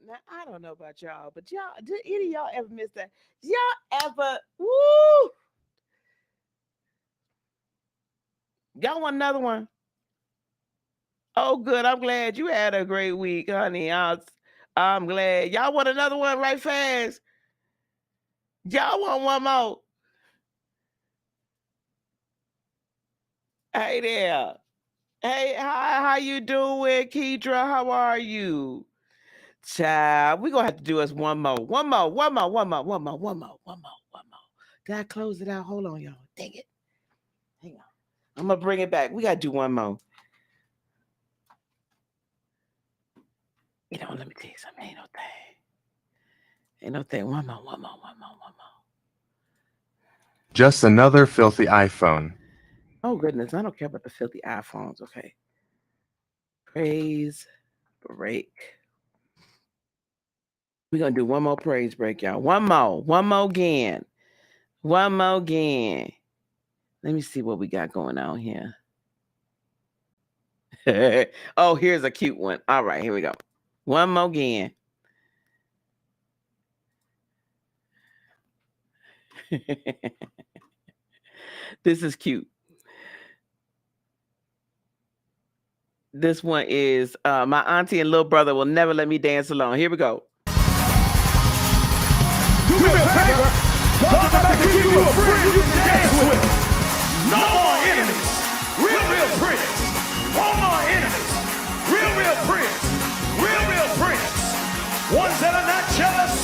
Now, I don't know about y'all, but did any of y'all ever miss that? Y'all ever, woo! Y'all want another one? Oh, good. I'm glad you had a great week, honey. I'm glad. Y'all want another one right fast? Y'all want one more? Hey there. Hey, how you doing, Kedra? How are you? Child, we're gonna have to do us one more. Did I close it out? Hold on, y'all. Dang it. Hang on. I'm gonna bring it back. We gotta do one more. let me tell you something. Ain't no thing. Ain't no thing. One more. Just another filthy iPhone. Oh, goodness. I don't care about the filthy iPhones. Okay. Praise break. We're going to do one more praise break, y'all. One more again. Let me see what we got going on here. Oh, here's a cute one. All right, here we go. One more again. This is cute. This one is my auntie and little brother will never let me dance alone. Here we go. Do me a favor. God's about to give you a friend you can dance with. No more enemies. Real friends. No more enemies. Real friends. Real friends. Ones that are not jealous.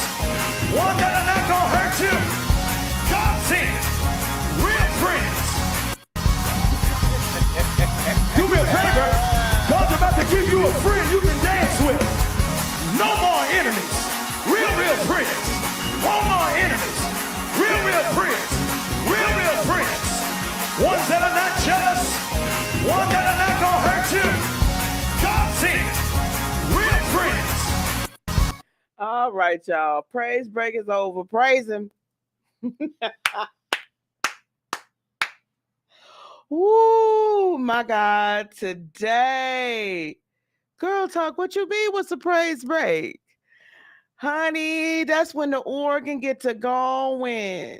Ones that are not gonna hurt you. God sent. Real friends. Do me a favor. God's about to give you a friend you can dance with. No more enemies. Real friends. No more enemies. Real friends. Real friends. Ones that are not jealous. Ones that are not gonna hurt you. God sent. Real friends. All right, y'all. Praise break is over. Praise him. Ooh, my God. Today. Girl talk, what you mean? What's the praise break? Honey, that's when the organ get to going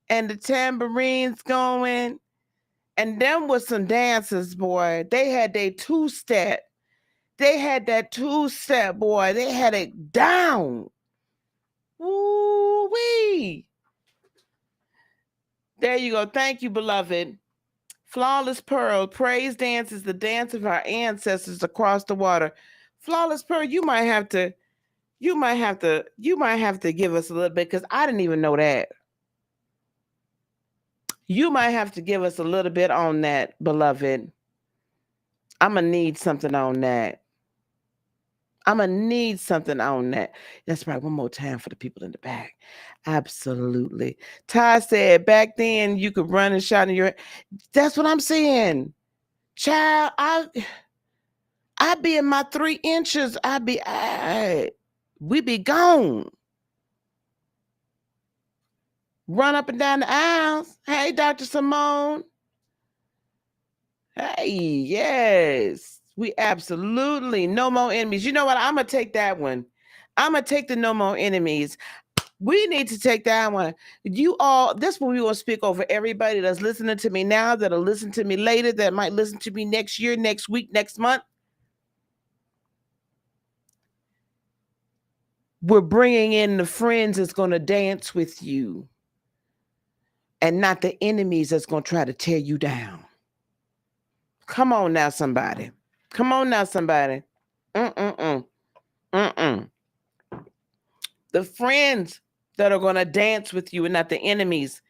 and the tambourines going. And them was some dancers, boy. They had their two-step. They had that two-step, boy. They had it down. Woo-wee. There you go. Thank you, beloved. Flawless Pearl. Praise dance is the dance of our ancestors across the water. Flawless Pearl, you might have to give us a little bit because I didn't even know that. You might have to give us a little bit on that, beloved. I'm going to need something on that. That's right. One more time for the people in the back. Absolutely. Ty said back then you could run and shout in your... That's what I'm saying. Child, I be in my 3 inches. We be gone. Run up and down the aisles. Hey, Dr. Simone. Hey, yes. We absolutely. No more enemies. You know what? I'm going to take that one. I'm going to take the no more enemies. We need to take that one. You all, this one we will speak over everybody that's listening to me now, that'll listen to me later, that might listen to me next year, next week, next month. We're bringing in the friends that's going to dance with you and not the enemies that's going to try to tear you down. Come on now, somebody. The friends that are going to dance with you and not the enemies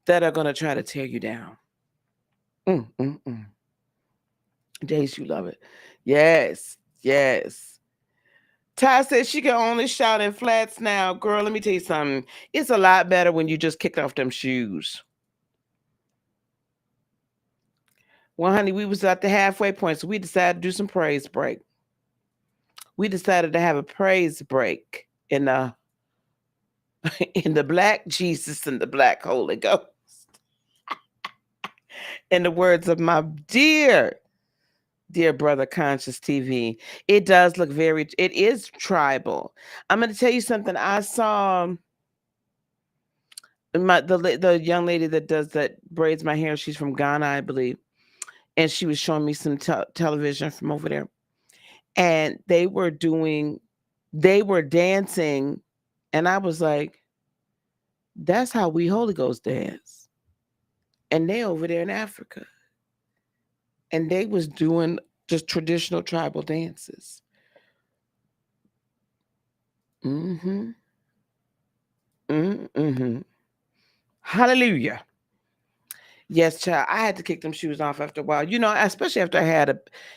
that are going to try to tear you down. Days, you love it. Yes. Ty says she can only shout in flats now. Girl, let me tell you something. It's a lot better when you just kick off them shoes. Well, honey, we was at the halfway point, so we decided to do some praise break. We decided to have a praise break in the Black Jesus and the Black Holy Ghost. In the words of my dear brother Conscious TV, it does look it is tribal. I'm going to tell you something. I saw the young lady that braids my hair. She's from Ghana, I believe. And she was showing me some television from over there. And they were dancing. And I was like, that's how we Holy Ghost dance. And they over there in Africa. And they was doing just traditional tribal dances. Hallelujah. Yes, child. I had to kick them shoes off after a while. You know, especially after I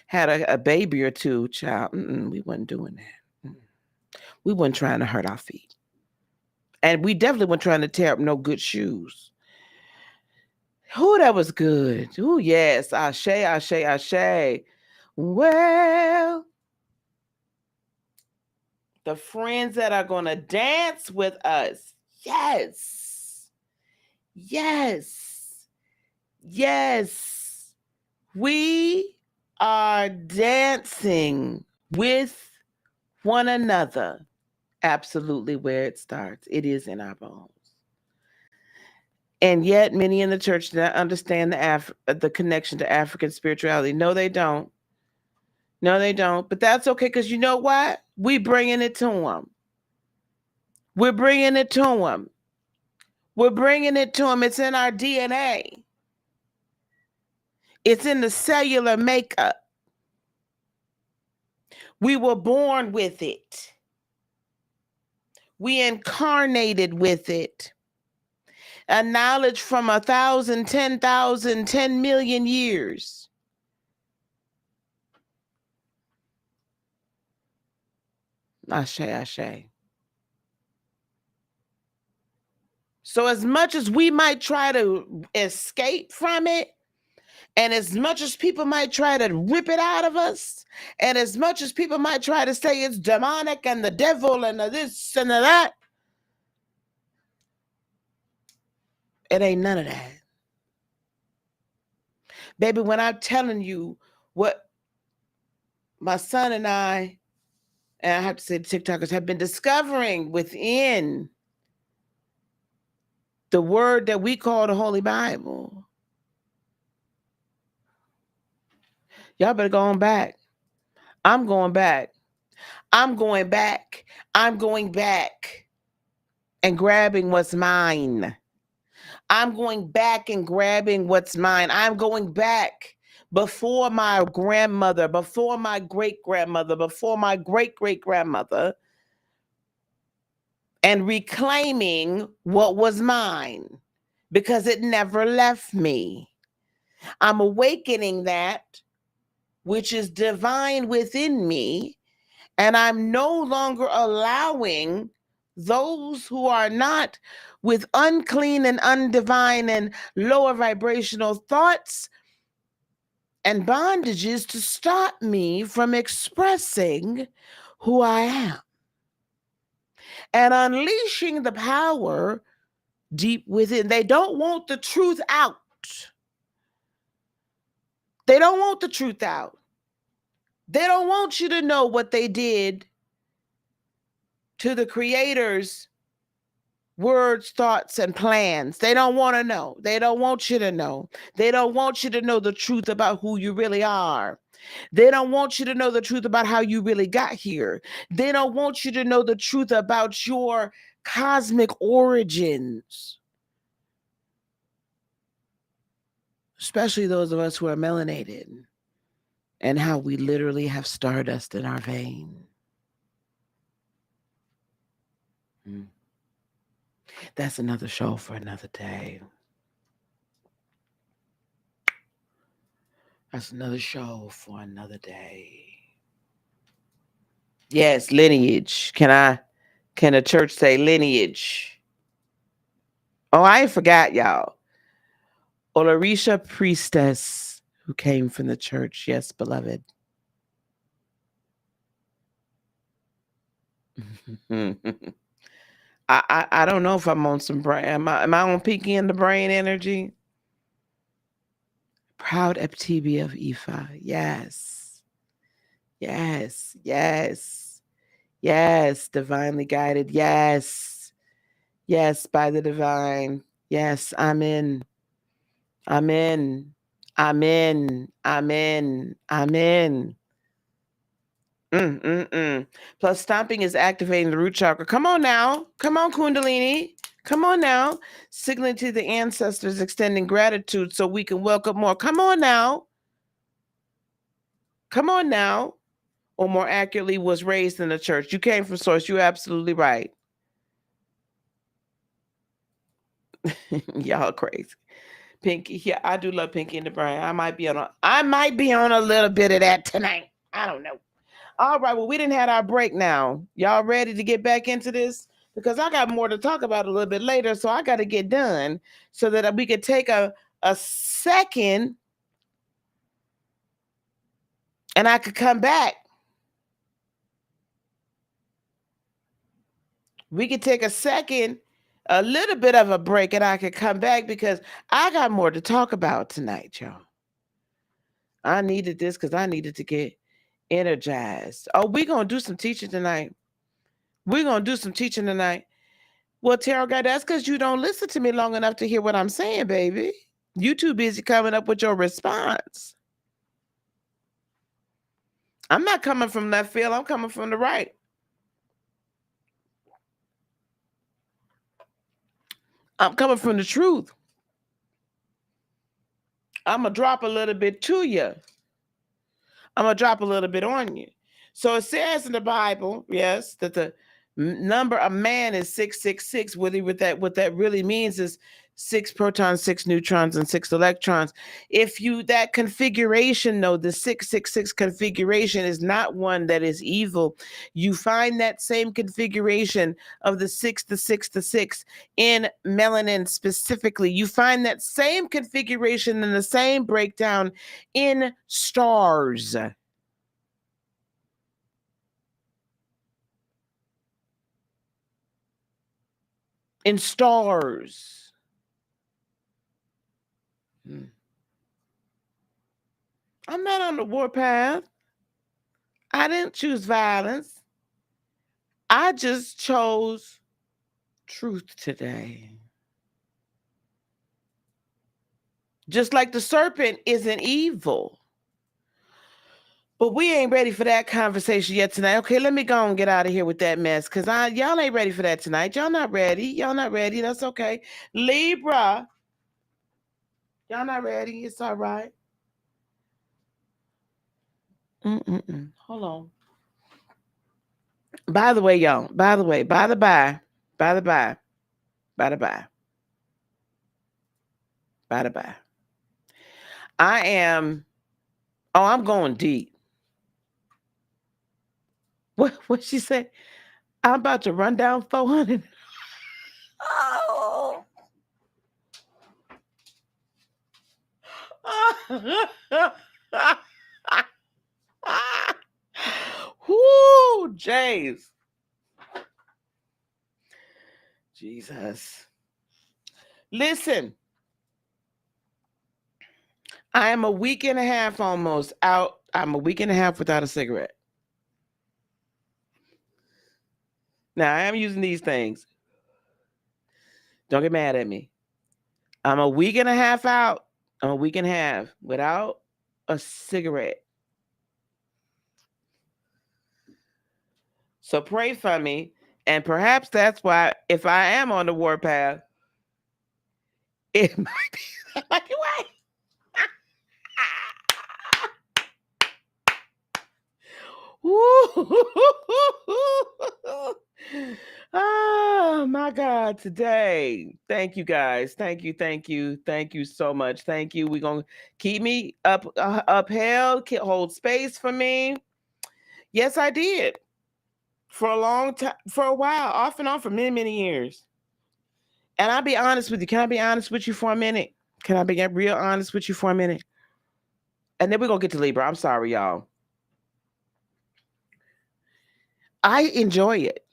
had a baby or two, child. We wasn't doing that. We weren't trying to hurt our feet. And we definitely weren't trying to tear up no good shoes. Oh, that was good. Oh, yes. Ashe, ashe, ashe. Well, the friends that are going to dance with us. Yes. Yes. Yes. We are dancing with one another. Absolutely where it starts. It is in our bones. And yet many in the church do not understand the connection to African spirituality. No, they don't. No, they don't. But that's okay, because you know what? We bringing it to them. We're bringing it to them. We're bringing it to them. It's in our DNA. It's in the cellular makeup. We were born with it. We incarnated with it. A knowledge from 1,000, 10,000, 10 million years. Ashe, ashe. So as much as we might try to escape from it, and as much as people might try to rip it out of us, and as much as people might try to say it's demonic and the devil and the this and the that, it ain't none of that. Baby, when I'm telling you what my son and I have to say the TikTokers have been discovering within the word that we call the Holy Bible. Y'all better go on back. I'm going back. I'm going back. I'm going back and grabbing what's mine. I'm going back and grabbing what's mine. I'm going back before my grandmother, before my great-grandmother, before my great-great-grandmother, and reclaiming what was mine because it never left me. I'm awakening that which is divine within me, and I'm no longer allowing those who are not with unclean and undivine and lower vibrational thoughts and bondages to stop me from expressing who I am and unleashing the power deep within. They don't want the truth out. They don't want the truth out. They don't want you to know what they did to the Creator's words, thoughts, and plans. They don't want to know. They don't want you to know. They don't want you to know the truth about who you really are. They don't want you to know the truth about how you really got here. They don't want you to know the truth about your cosmic origins. Especially those of us who are melanated and how we literally have stardust in our vein. That's another show for another day. That's another show for another day. Yes, lineage. Can the church say lineage? Oh, I forgot, y'all. Olarisha priestess who came from the church. Yes, beloved. I don't know if I'm on some brain. Am I on Pinky in the Brain energy? Proud Eptebia of Ifa. Yes. Yes. Yes. Yes. Divinely guided. Yes. Yes. By the divine. Yes. I'm in. I'm in. I'm in. I'm in. I'm in. Plus, stomping is activating the root chakra. Come on now. Come on, Kundalini. Come on now. Signaling to the ancestors, extending gratitude so we can welcome more. Come on now. Come on now. Or more accurately, was raised in the church. You came from source. You're absolutely right. Y'all crazy. Pinky. Yeah, I do love Pinky in the Brain. I might be on a little bit of that tonight. I don't know. All right, well, we didn't have our break now. Y'all ready to get back into this? Because I got more to talk about a little bit later, so I got to get done so that we could take a second and I could come back. We could take a second, a little bit of a break, and I could come back because I got more to talk about tonight, y'all. I needed this because I needed to get energized. Oh, we're going to do some teaching tonight. We're going to do some teaching tonight. Well, Tarot guy, that's because you don't listen to me long enough to hear what I'm saying, baby. You too busy coming up with your response. I'm not coming from left field. I'm coming from the right. I'm coming from the truth. I'm going to drop a little bit to you. I'm going to drop a little bit on you. So it says in the Bible, yes, that the number of man is 666. What that really means is 6 protons, 6 neutrons, and 6 electrons. If you, that configuration, though, the 666 configuration is not one that is evil. You find that same configuration of the 6, the 6, the 6 in melanin specifically. You find that same configuration and the same breakdown in stars. In stars. I'm not on the warpath. I didn't choose violence. I just chose truth today. Just like the serpent isn't evil. But we ain't ready for that conversation yet tonight. Okay, let me go and get out of here with that mess because y'all ain't ready for that tonight. Y'all not ready. Y'all not ready. That's okay. Libra. Y'all not ready. It's all right. Hold on. By the way, y'all. By the by. I'm going deep. What she say? I'm about to run down 400. Oh. Whoo, James. Jesus. Listen. I am a week and a half almost out. I'm a week and a half without a cigarette. Now, I am using these things. Don't get mad at me. I'm a week and a half out. I'm a week and a half without a cigarette. So pray for me. And perhaps that's why, if I am on the warpath, it might be that lucky way. Oh my God, today. Thank you guys. Thank you so much. Thank you. We're gonna keep me upheld, hold space for me. Yes, I did. For a long time, for a while, off and on for many, many years. And I'll be honest with you. Can I be honest with you for a minute? Can I be real honest with you for a minute? And then we're gonna get to Libra. I'm sorry, y'all. I enjoy it.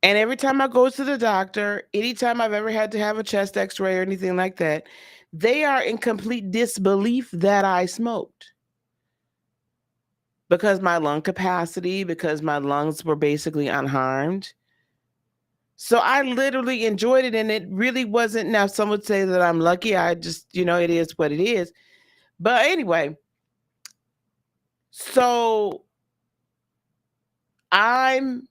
And every time I go to the doctor, anytime I've ever had to have a chest x-ray or anything like that, they are in complete disbelief that I smoked. Because my lung capacity, because my lungs were basically unharmed. So I literally enjoyed it, and it really wasn't. Now, some would say that I'm lucky. I just, it is what it is. But anyway, so I'm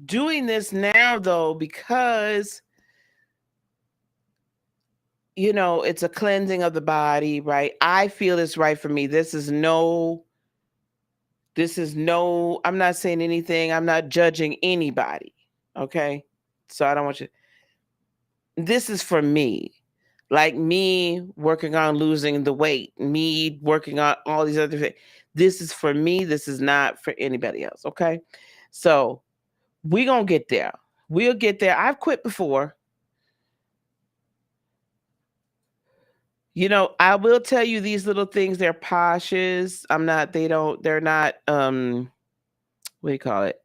doing this now, though, because, it's a cleansing of the body, right? I feel it's right for me. This is no, I'm not saying anything. I'm not judging anybody. Okay. So I don't want you. This is for me. Like me working on losing the weight, me working on all these other things. This is for me. This is not for anybody else. Okay. So we're going to get there. We'll get there. I've quit before. You know, I will tell you these little things, they're poshes. They're not, what do you call it?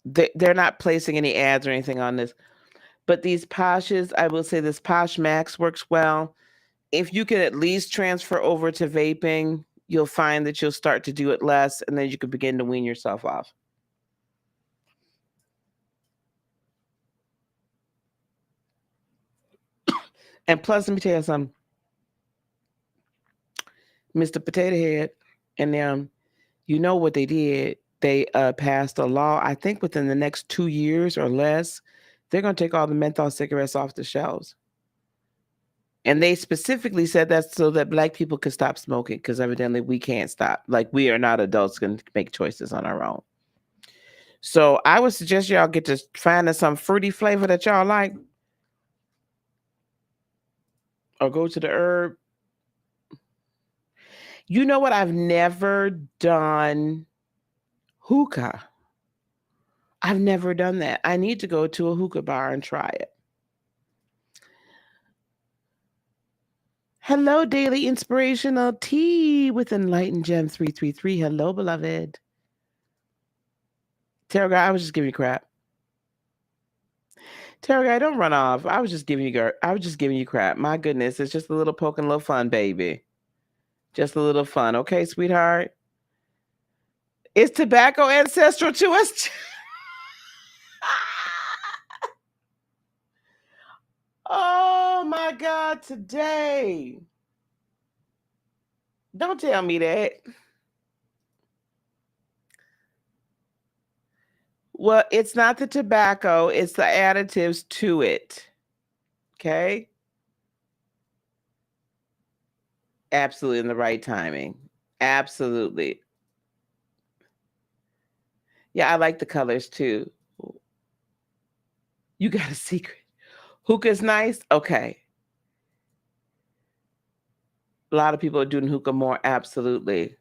They're not placing any ads or anything on this. But these poshes, I will say this Posh Max works well. If you can at least transfer over to vaping, you'll find that you'll start to do it less, and then you can begin to wean yourself off. And plus, let me tell you something. Mr. Potato Head and them, you know what they did? They passed a law, I think within the next 2 years or less, they're going to take all the menthol cigarettes off the shelves. And they specifically said that so that Black people could stop smoking, because evidently we can't stop. Like, we are not adults going to make choices on our own. So I would suggest y'all get to finding some fruity flavor that y'all like. Or go to the herb. You know what? I've never done hookah. I've never done that. I need to go to a hookah bar and try it. Hello, Daily Inspirational Tea with Enlightened Gem 333. Hello, beloved. Tarot guy, I was just giving you crap. Tarot guy, don't run off. I was just giving you crap. My goodness, it's just a little poking, a little fun, baby. Just a little fun. Okay, sweetheart? Is tobacco ancestral to us? Oh my God, today. Don't tell me that. Well, it's not the tobacco, it's the additives to it. Okay? Absolutely in the right timing. Absolutely. Yeah, I like the colors too. You got a secret. Hookah's nice? Okay. A lot of people are doing hookah more. Absolutely.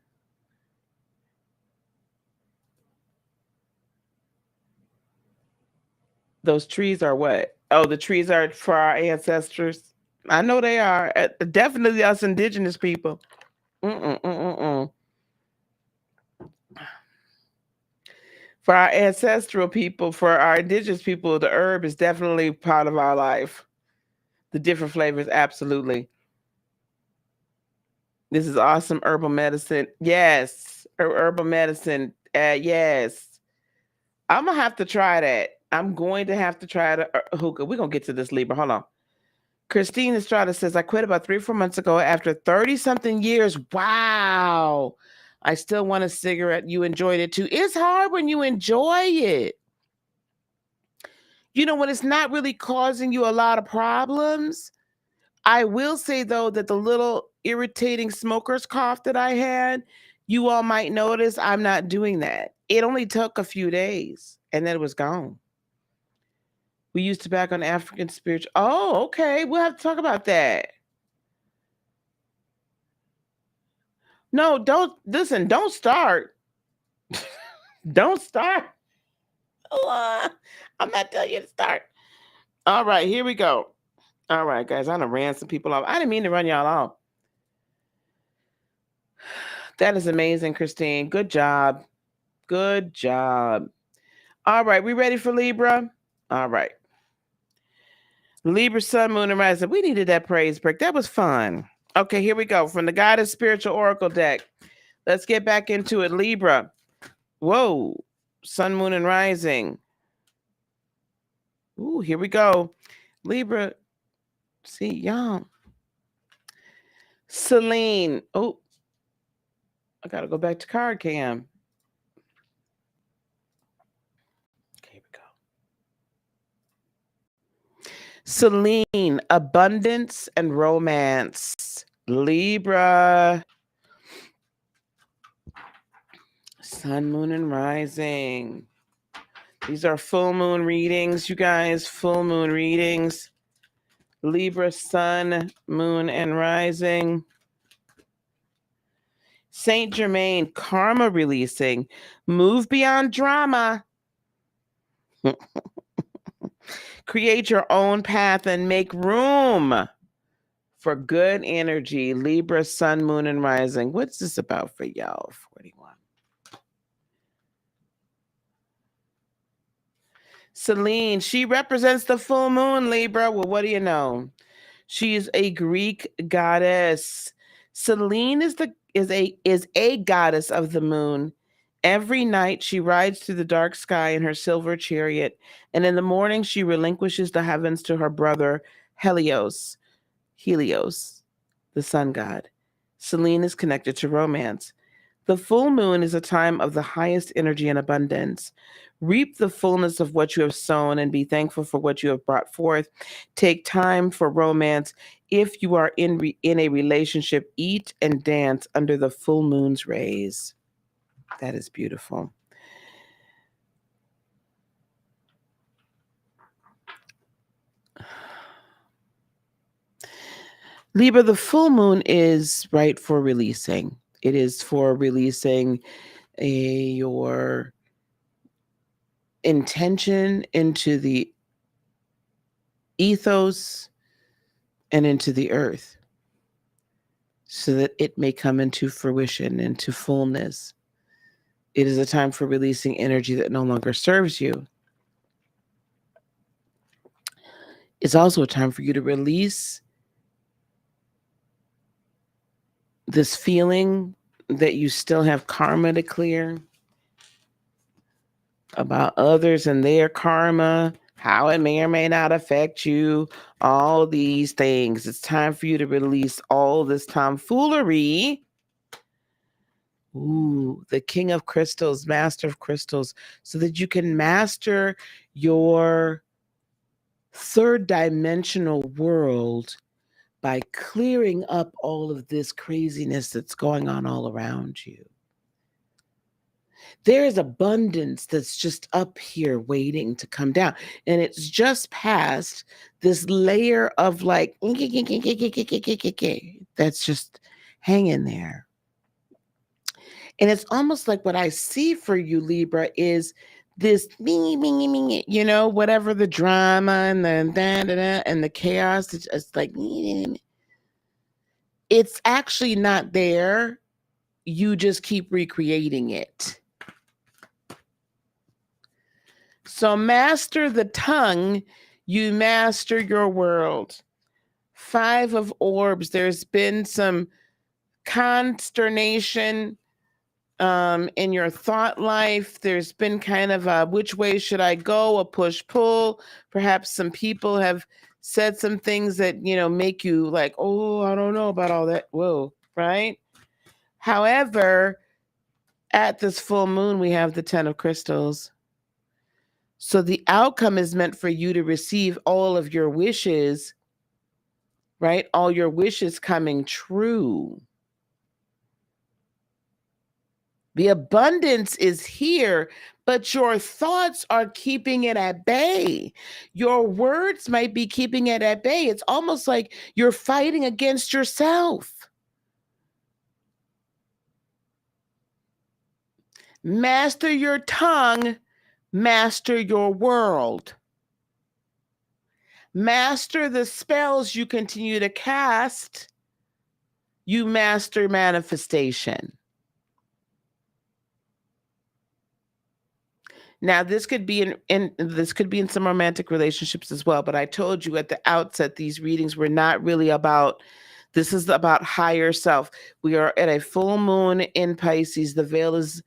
Those trees are what? Oh, the trees are for our ancestors. I know they are. Definitely us indigenous people. For our ancestral people, for our indigenous people, the herb is definitely part of our life. The different flavors, absolutely. This is awesome herbal medicine. Yes, herbal medicine. Yes. I'm going to have to try that. I'm going to have to try the hookah. We're going to get to this, Libra. Hold on. Christine Estrada says, I quit about 3 or 4 months ago after 30-something years. Wow. I still want a cigarette. You enjoyed it too. It's hard when you enjoy it. You know, when it's not really causing you a lot of problems. I will say, though, that the little irritating smoker's cough that I had, you all might notice I'm not doing that. It only took a few days, and then it was gone. We use tobacco in African spiritual. Oh, okay. We'll have to talk about that. No, don't start. Don't start. I'm not telling you to start. All right, here we go. All right, guys, I done ran some people off. I didn't mean to run y'all off. That is amazing, Christine. Good job. Good job. All right, we ready for Libra? All right. Libra, Sun, Moon, and Rising. We needed that praise break. That was fun. Okay, here we go. From the Guided Spiritual Oracle deck. Let's get back into it. Libra. Whoa. Sun, Moon, and Rising. Ooh, here we go. Libra. See, y'all. Celine. Oh, I got to go back to card cam. Okay, here we go. Celine, abundance and romance. Libra. Sun, Moon, and Rising. These are full moon readings, you guys. Full moon readings. Libra, sun, moon, and rising. Saint Germain, karma releasing. Move beyond drama. Create your own path and make room for good energy. Libra, sun, moon, and rising. What's this about for y'all? 41. Selene, she represents the full moon, Libra. Well, what do you know? She is a Greek goddess. Selene is a goddess of the moon. Every night she rides through the dark sky in her silver chariot, and in the morning she relinquishes the heavens to her brother Helios, the sun god. Selene is connected to romance. The full moon is a time of the highest energy and abundance. Reap the fullness of what you have sown and be thankful for what you have brought forth. Take time for romance. If you are in a relationship, eat and dance under the full moon's rays. That is beautiful. Libra, the full moon is right for releasing. It is for releasing your intention into the ethos and into the earth so that it may come into fruition, into fullness. It is a time for releasing energy that no longer serves you. It's also a time for you to release this feeling that you still have karma to clear about others and their karma, how it may or may not affect you, all these things. It's time for you to release all this tomfoolery. Ooh, the King of Crystals, Master of Crystals, so that you can master your third dimensional world by clearing up all of this craziness that's going on all around you. There is abundance that's just up here waiting to come down. And it's just past this layer of like, that's just hanging there. And it's almost like what I see for you, Libra, is this, whatever the drama and the and the chaos. It's like, it's actually not there. You just keep recreating it. So master the tongue, you master your world. 5 of orbs. There's been some consternation in your thought life. There's been kind of a which way should I go, a push-pull. Perhaps some people have said some things that, make you like, oh, I don't know about all that. Whoa, right? However, at this full moon, we have the 10 of crystals. So the outcome is meant for you to receive all of your wishes, right? All your wishes coming true. The abundance is here, but your thoughts are keeping it at bay. Your words might be keeping it at bay. It's almost like you're fighting against yourself. Master your tongue. Master your world. Master the spells you continue to cast. You master manifestation. Now, this could be in some romantic relationships as well. But I told you at the outset, these readings were not really about. This is about higher self. We are at a full moon in Pisces. The veil is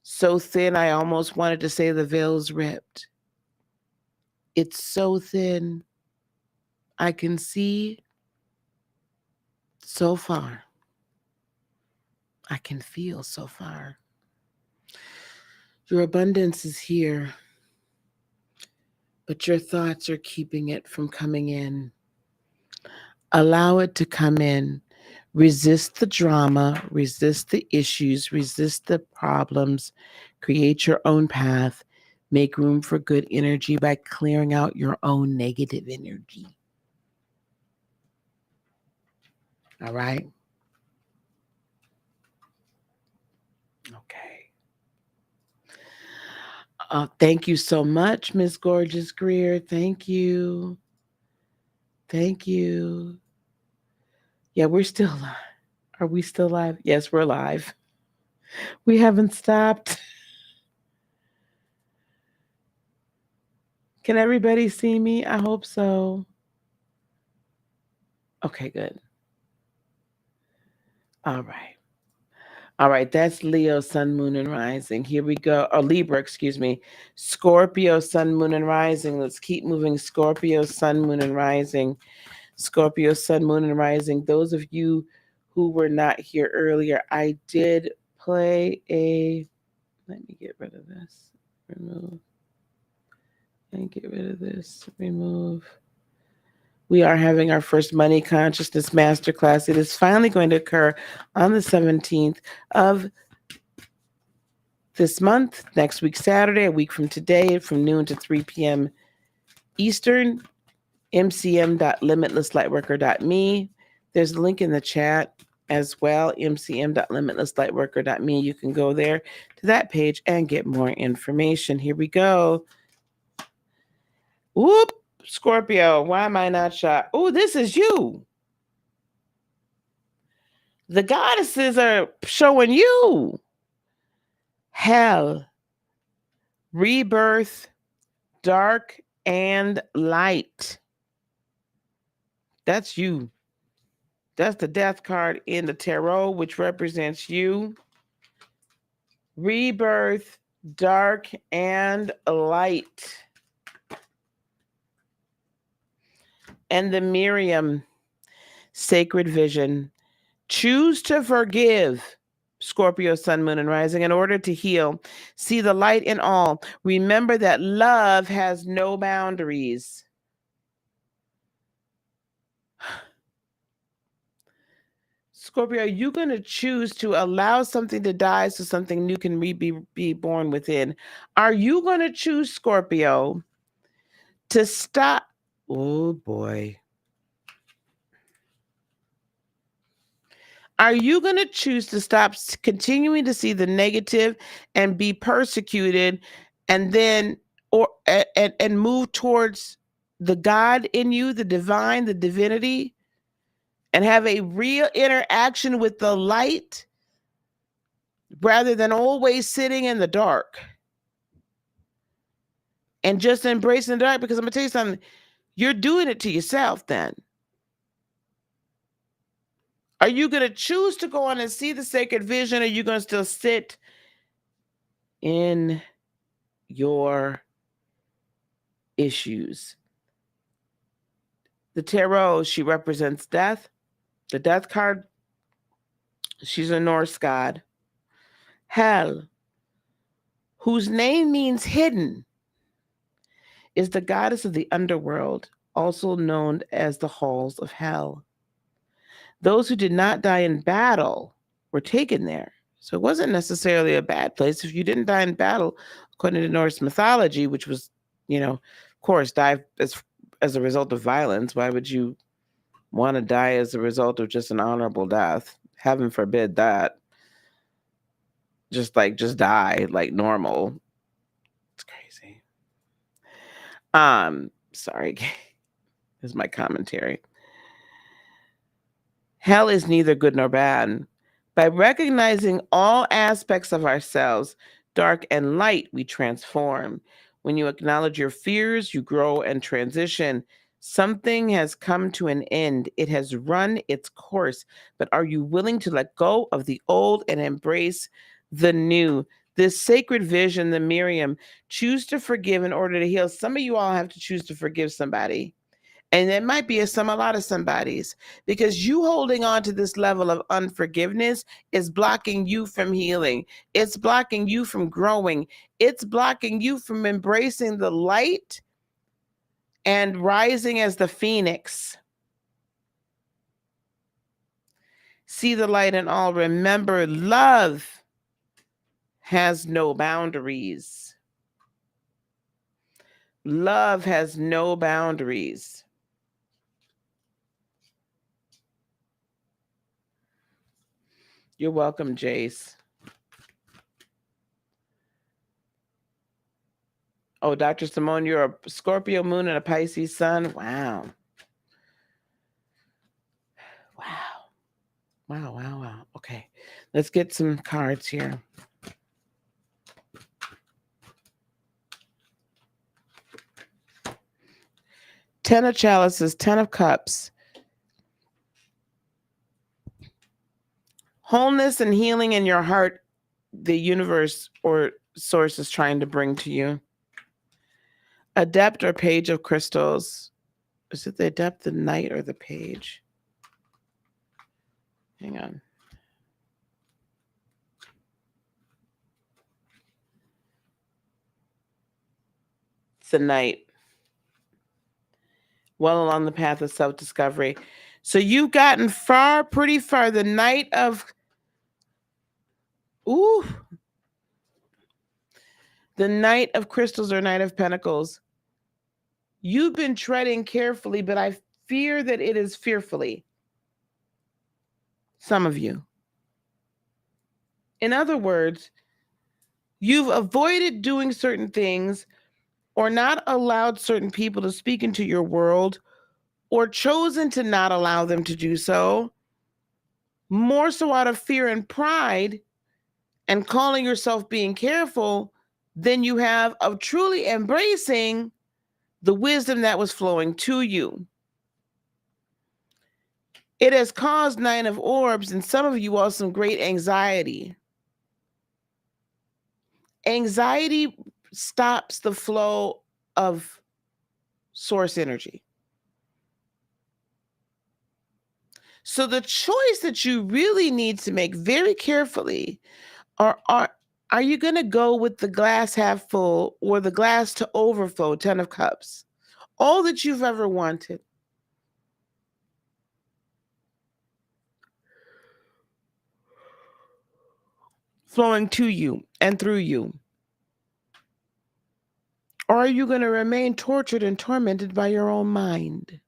so thin, I almost wanted to say the veil's ripped. It's so thin. I can see so far. I can feel so far. Your abundance is here, but your thoughts are keeping it from coming in. Allow it to come in. Resist the drama, resist the issues, resist the problems, create your own path, Make room for good energy by clearing out your own negative energy. All right? Okay. Thank you so much, Miss Gorgeous Greer. Thank you. Thank you. Yeah, we're still live. Are we still live? Yes, we're live. We haven't stopped. Can everybody see me? I hope so. Okay, good. All right. All right, that's Leo, Sun, Moon, and Rising. Here we go. Or Libra, excuse me. Scorpio, Sun, Moon, and Rising. Let's keep moving. Scorpio, Sun, Moon, and Rising. Scorpio, Sun, Moon, and Rising. Those of you who were not here earlier, I did play a... Let me get rid of this. Remove. And get rid of this. Remove. We are having our first Money Consciousness Masterclass. It is finally going to occur on the 17th of this month, next week, Saturday, a week from today, from noon to 3 p.m. Eastern, mcm.limitlesslightworker.me. There's a link in the chat as well, mcm.limitlesslightworker.me. You can go there to that page and get more information. Here we go. Whoop, Scorpio, why am I not shy? Oh, this is you. The goddesses are showing you hell, rebirth, dark and light. That's you. That's the death card in the tarot, which represents you. Rebirth, dark and light. And the Miriam, sacred vision. Choose to forgive, Scorpio, Sun, Moon, and Rising, in order to heal. See the light in all. Remember that love has no boundaries. Scorpio, are you going to choose to allow something to die so something new can be born within? Are you going to choose, Scorpio, to stop? Oh, boy. Are you going to choose to stop continuing to see the negative and be persecuted and then and move towards the God in you, the divine, the divinity, and have a real interaction with the light rather than always sitting in the dark and just embracing the dark? Because I'm going to tell you something, you're doing it to yourself then. Are you going to choose to go on and see the sacred vision, or are you going to still sit in your issues? The tarot, she represents death. The death card, she's a Norse god. Hell, whose name means hidden, is the goddess of the underworld, also known as the halls of hell. Those who did not die in battle were taken there. So it wasn't necessarily a bad place. If you didn't die in battle, according to Norse mythology, which was, of course, die as a result of violence, why would you want to die as a result of just an honorable death? Heaven forbid that. Just die like normal. It's crazy. Sorry. Here's my commentary. Hell is neither good nor bad. By recognizing all aspects of ourselves, dark and light, we transform. When you acknowledge your fears, you grow and transition. Something has come to an end. It has run its course. But are you willing to let go of the old and embrace the new? This sacred vision, the Miriam, choose to forgive in order to heal. Some of you all have to choose to forgive somebody. And it might be a lot of somebody's, because you holding on to this level of unforgiveness is blocking you from healing. It's blocking you from growing. It's blocking you from embracing the light and rising as the phoenix. See the light in all. Remember, love has no boundaries. Love has no boundaries. You're welcome, Jace. Oh, Dr. Simone, you're a Scorpio moon and a Pisces sun. Wow. Wow. Okay, let's get some cards here. Ten of chalices, 10 of cups. Wholeness and healing in your heart, the universe or source is trying to bring to you. Adept or page of crystals. Is it the adept, the knight, or the page? Hang on. It's the knight. Well along the path of self-discovery. So you've gotten far, pretty far. The knight of... Ooh. The Knight of Crystals or Knight of Pentacles. You've been treading carefully, but I fear that it is fearfully. Some of you. In other words, you've avoided doing certain things or not allowed certain people to speak into your world or chosen to not allow them to do so, more so out of fear and pride and calling yourself being careful than you have of truly embracing the wisdom that was flowing to you. It has caused Nine of Orbs and some of you all some great anxiety. Anxiety stops the flow of source energy. So the choice that you really need to make very carefully are you going to go with the glass half full or the glass to overflow, 10 of cups? All that you've ever wanted. Flowing to you and through you. Or are you going to remain tortured and tormented by your own mind?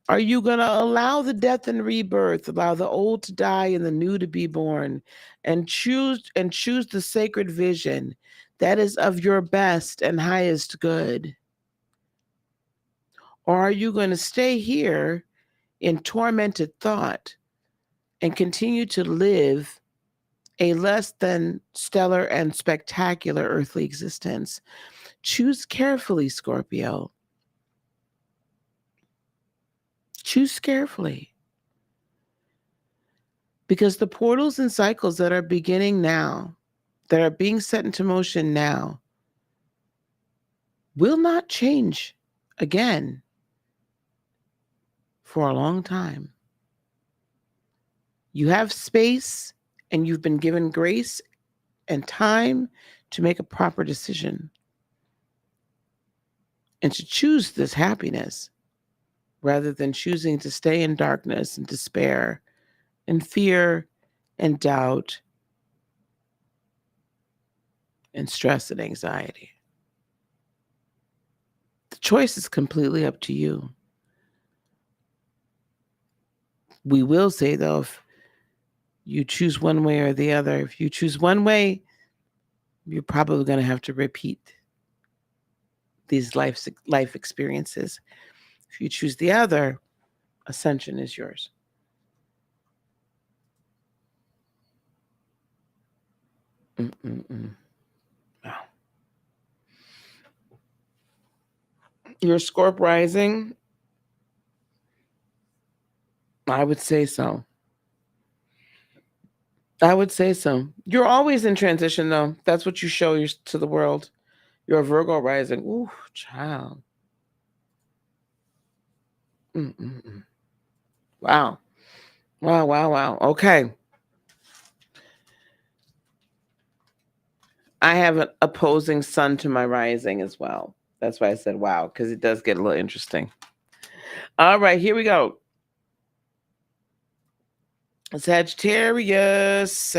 Are you going to allow the death and rebirth, allow the old to die and the new to be born, and choose the sacred vision that is of your best and highest good? Or are you going to stay here in tormented thought and continue to live a less than stellar and spectacular earthly existence? Choose carefully, Scorpio. Choose carefully. Because the portals and cycles that are beginning now, that are being set into motion now, will not change again for a long time. You have space and you've been given grace and time to make a proper decision and to choose this happiness rather than choosing to stay in darkness and despair and fear and doubt and stress and anxiety. The choice is completely up to you. We will say, though, if you choose one way or the other, if you choose one way, you're probably going to have to repeat these life experiences. If you choose the other, ascension is yours. Wow. Your Scorp rising, I would say so. I would say so. You're always in transition, though. That's what you show to the world. You're a Virgo rising. Ooh, child. Wow. Wow. Okay. I have an opposing sun to my rising as well. That's why I said wow, because it does get a little interesting. All right, here we go. Sagittarius.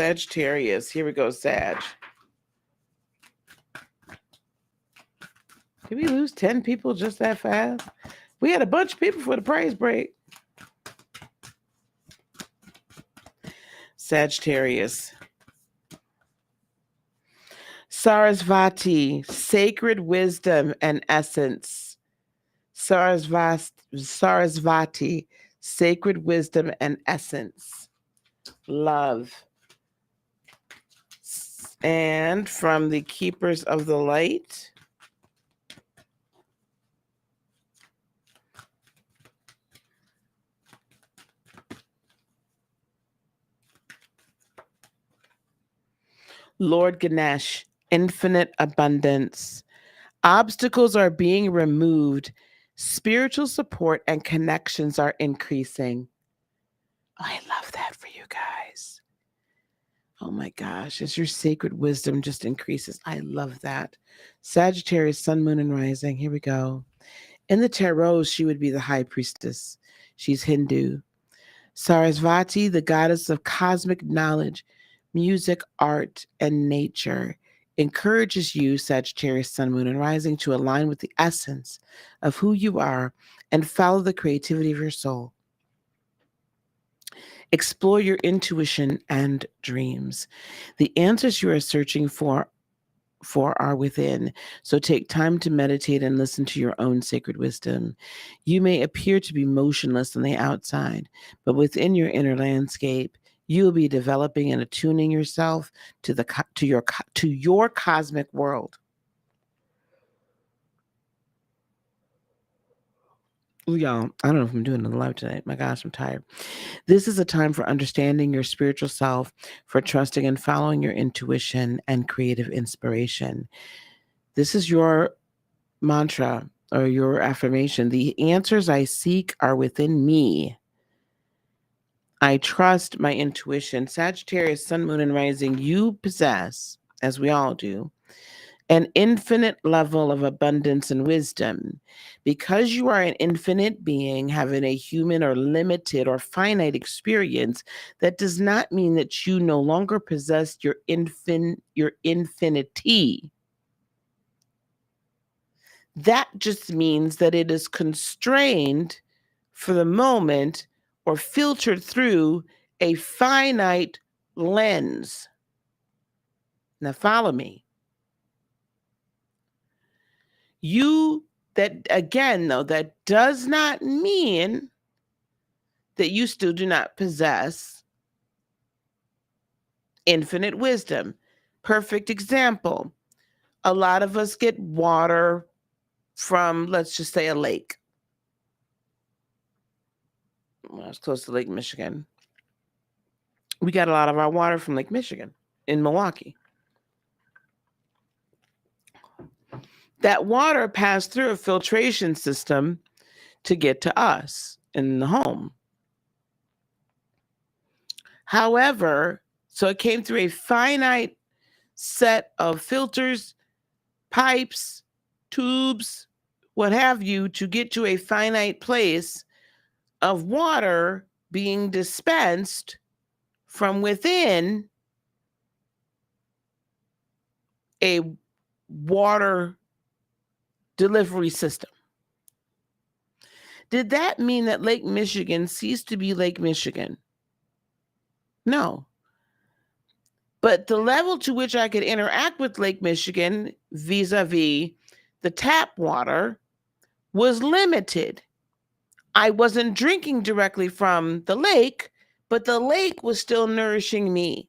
Here we go, Sag. Did we lose 10 people just that fast? We had a bunch of people for the praise break. Sagittarius. Sarasvati, sacred wisdom and essence. Sarasvati, sacred wisdom and essence. Love. And from the Keepers of the Light. Lord Ganesh, infinite abundance. Obstacles are being removed. Spiritual support and connections are increasing. I love that for you guys. Oh my gosh, as your sacred wisdom just increases. I love that. Sagittarius, sun, moon, and rising. Here we go. In the tarot, she would be the high priestess. She's Hindu. Sarasvati, the goddess of cosmic knowledge, music, art, and nature, encourages you, Sagittarius, sun, moon, and rising, to align with the essence of who you are and follow the creativity of your soul. Explore your intuition and dreams. The answers you are searching for are within. So take time to meditate and listen to your own sacred wisdom. You may appear to be motionless on the outside, but within your inner landscape, you will be developing and attuning yourself to your cosmic world. Ooh, y'all, I don't know if I'm doing it live tonight. My gosh, I'm tired. This is a time for understanding your spiritual self, for trusting and following your intuition and creative inspiration. This is your mantra or your affirmation. The answers I seek are within me. I trust my intuition. Sagittarius, sun, moon, and rising, you possess, as we all do, an infinite level of abundance and wisdom. Because you are an infinite being having a human or limited or finite experience, that does not mean that you no longer possess your infinity. That just means that it is constrained for the moment or filtered through a finite lens. Now follow me. That does not mean that you still do not possess infinite wisdom. Perfect example. A lot of us get water from, let's just say, a lake. Well, it's close to Lake Michigan. We got a lot of our water from Lake Michigan in Milwaukee. That water passed through a filtration system to get to us in the home. However, so it came through a finite set of filters, pipes, tubes, what have you, to get to a finite place of water being dispensed from within a water delivery system. Did that mean that Lake Michigan ceased to be Lake Michigan? No. But the level to which I could interact with Lake Michigan vis-a-vis the tap water was limited. I wasn't drinking directly from the lake, but the lake was still nourishing me.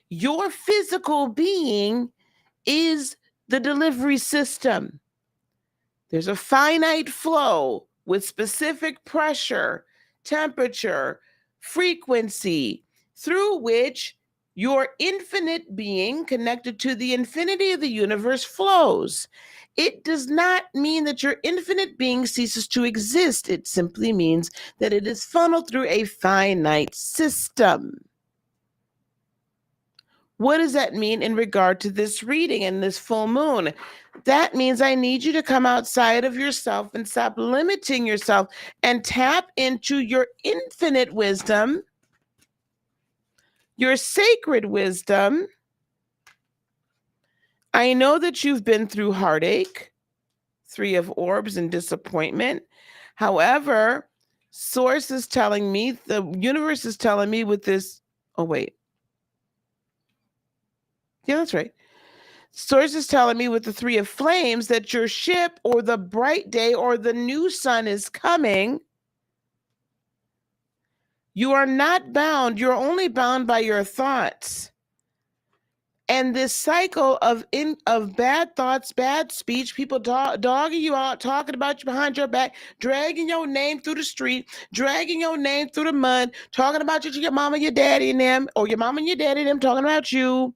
Your physical being is the delivery system. There's a finite flow with specific pressure, temperature, frequency, through which your infinite being connected to the infinity of the universe flows. It does not mean that your infinite being ceases to exist. It simply means that it is funneled through a finite system. What does that mean in regard to this reading and this full moon? That means I need you to come outside of yourself and stop limiting yourself and tap into your infinite wisdom, your sacred wisdom. I know that you've been through heartache. Three of Orbs and disappointment. However, source is telling me, the universe is telling me with this, oh wait. Yeah, that's right. Source is telling me with the Three of Flames that your ship or the bright day or the new sun is coming. You are not bound. You're only bound by your thoughts. And this cycle of bad thoughts, bad speech, people dogging you out, talking about you behind your back, dragging your name through the street, dragging your name through the mud, talking about you to your mama, your daddy, and them, or your mama and your daddy and them talking about you.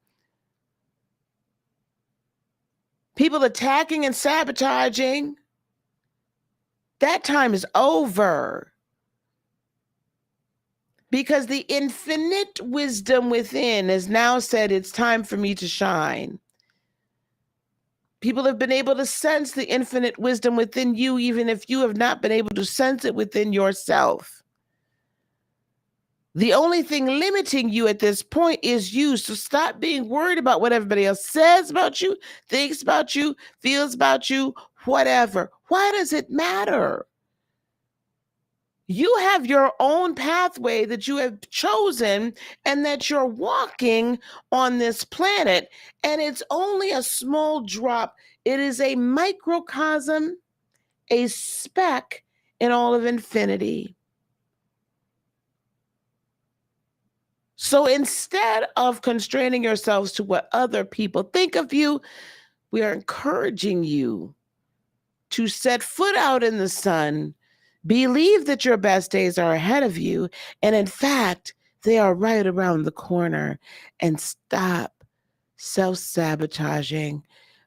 People attacking and sabotaging. That time is over. Because the infinite wisdom within has now said it's time for me to shine. People have been able to sense the infinite wisdom within you, even if you have not been able to sense it within yourself. The only thing limiting you at this point is you. So stop being worried about what everybody else says about you, thinks about you, feels about you, whatever. Why does it matter? You have your own pathway that you have chosen and that you're walking on this planet, and it's only a small drop. It is a microcosm, a speck in all of infinity. So instead of constraining yourselves to what other people think of you, we are encouraging you to set foot out in the sun. Believe that your best days are ahead of you, and in fact, they are right around the corner. And stop self-sabotaging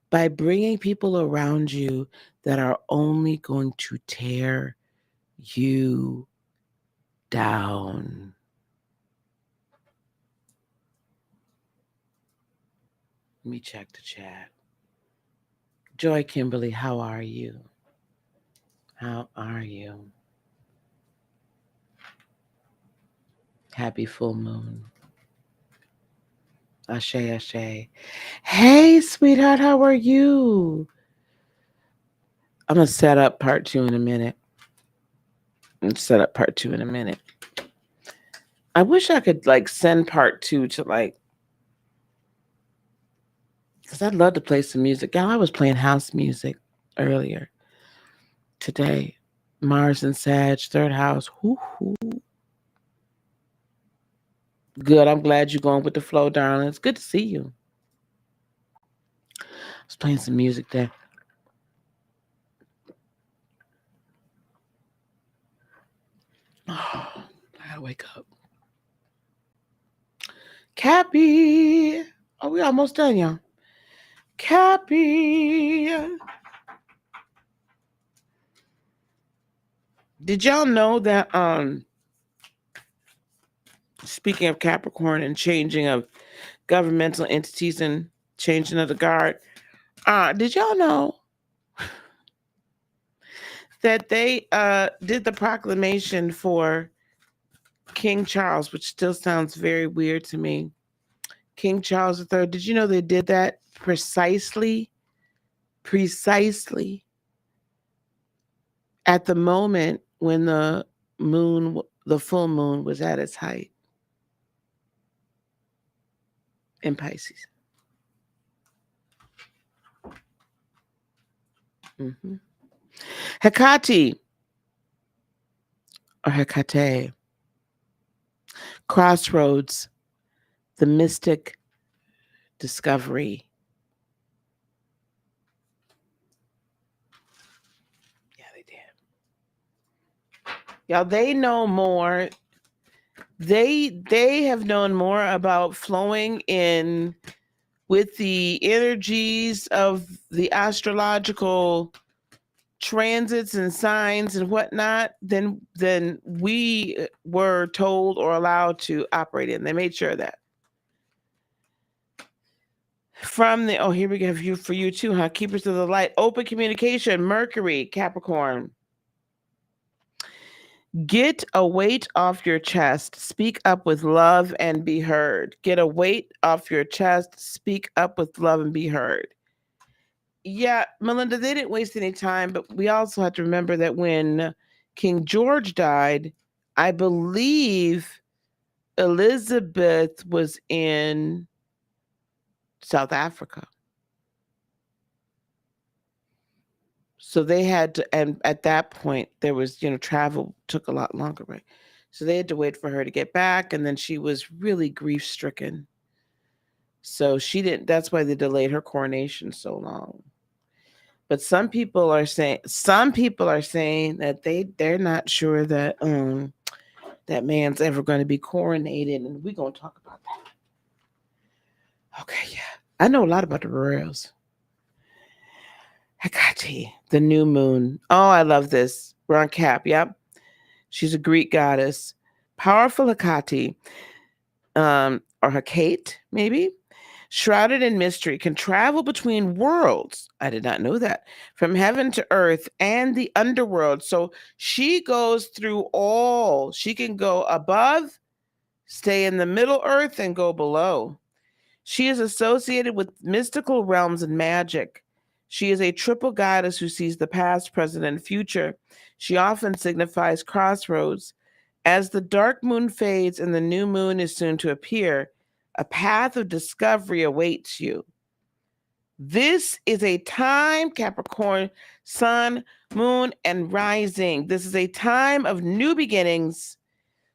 by bringing people around you that are only going to tear you down. Let me check the chat. Joy Kimberly, how are you? How are you? Happy full moon. Ashe, ashe. Hey, sweetheart, how are you? I'm going to set up part 2 in a minute. I wish I could send part 2 to because I'd love to play some music. Y'all, I was playing house music earlier today. Mars and Sag, third house. Hoo-hoo. Good. I'm glad you're going with the flow, darling. It's good to see you. I was playing some music there. Oh, I gotta wake up. Cappy. Oh, we almost done, y'all. Cappy. Did y'all know that speaking of Capricorn and changing of governmental entities and changing of the guard, did y'all know that they did the proclamation for King Charles, which still sounds very weird to me. King Charles III, did you know they did that precisely at the moment when the full moon was at its height in Pisces? Mm-hmm. Hecate or Hecate, crossroads, the mystic discovery. Yeah, they did. Y'all, they know more. They have known more about flowing in with the energies of the astrological transits and signs and whatnot than we were told or allowed to operate in. They made sure of that. From the, oh, here we go for you too, huh? Keepers of the light, open communication, Mercury, Capricorn. Get a weight off your chest. Speak up with love and be heard. Get a weight off your chest. Speak up with love and be heard. Yeah, Melinda, they didn't waste any time, but we also have to remember that when King George died, I believe Elizabeth was in South Africa. So they had to, and at that point, there was, travel took a lot longer, right? So they had to wait for her to get back, and then she was really grief stricken. So she didn't, that's why they delayed her coronation so long. But some people are saying that they're not sure that that man's ever going to be coronated, and we're going to talk about that. Okay, yeah. I know a lot about the royals. Hecate, the new moon. Oh, I love this. We're on Cap, yep. She's a Greek goddess. Powerful Hecate, or Hecate, maybe, shrouded in mystery, can travel between worlds. I did not know that. From heaven to earth and the underworld. So she goes through all. She can go above, stay in the middle earth, and go below. She is associated with mystical realms and magic. She is a triple goddess who sees the past, present, and future. She often signifies crossroads. As the dark moon fades and the new moon is soon to appear, a path of discovery awaits you. This is a time, Capricorn, sun, moon, and rising. This is a time of new beginnings.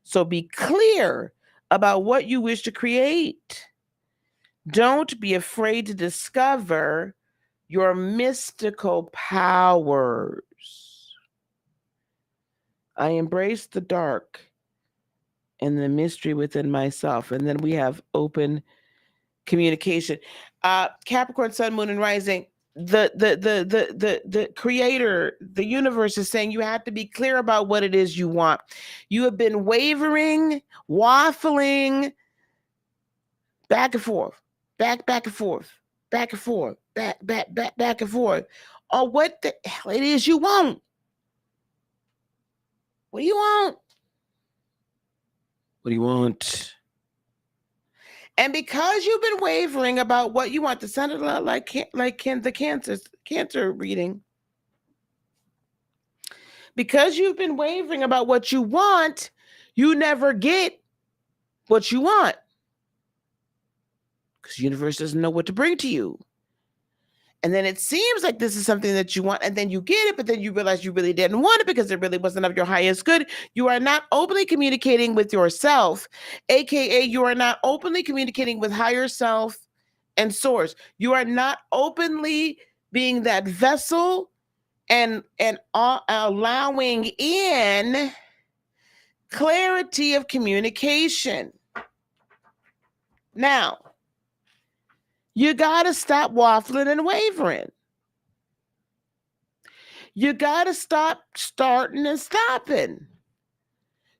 So be clear about what you wish to create. Don't be afraid to discover your mystical powers. I embrace the dark and the mystery within myself. And then we have open communication. Capricorn, sun, moon, and rising. The creator, the universe is saying you have to be clear about what it is you want. You have been wavering, waffling, back and forth, back and forth, back and forth, back and forth. Or what the hell it is you want. What do you want? What do you want? And because you've been wavering about what you want, this sounded a lot like the cancer reading. Because you've been wavering about what you want, you never get what you want. Because the universe doesn't know what to bring to you. And then it seems like this is something that you want, and then you get it, but then you realize you really didn't want it because it really wasn't of your highest good. You are not openly communicating with yourself, aka you are not openly communicating with higher self and source. You are not openly being that vessel and allowing in clarity of communication. Now, you got to stop waffling and wavering. You got to stop starting and stopping.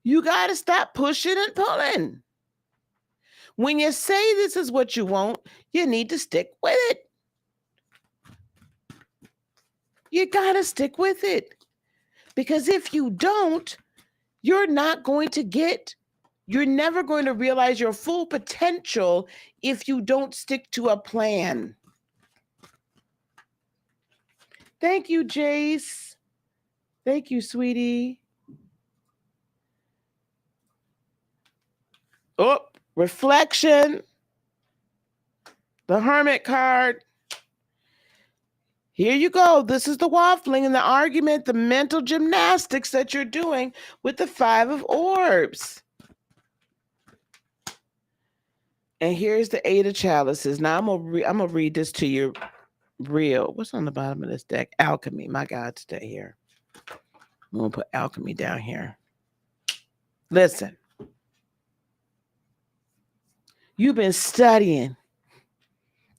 You got to stop pushing and pulling. When you say this is what you want, you need to stick with it. You got to stick with it. Because if you don't, you're never going to realize your full potential if you don't stick to a plan. Thank you, Jace. Thank you, sweetie. Oh, reflection. The Hermit card. Here you go. This is the waffling and the argument, the mental gymnastics that you're doing with the Five of Orbs. And here's the Eight of Chalices. Now I'm gonna read this to you real. What's on the bottom of this deck? Alchemy. My God, stay here. I'm gonna put alchemy down here. Listen. You've been studying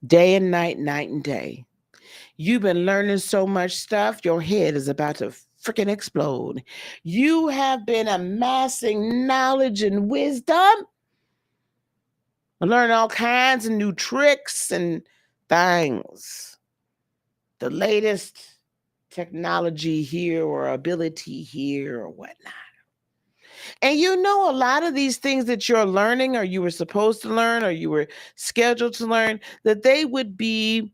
day and night, night and day. You've been learning so much stuff, your head is about to freaking explode. You have been amassing knowledge and wisdom. Learn all kinds of new tricks and things. The latest technology here or ability here or whatnot. And you know, a lot of these things that you're learning or you were supposed to learn or you were scheduled to learn, that they would be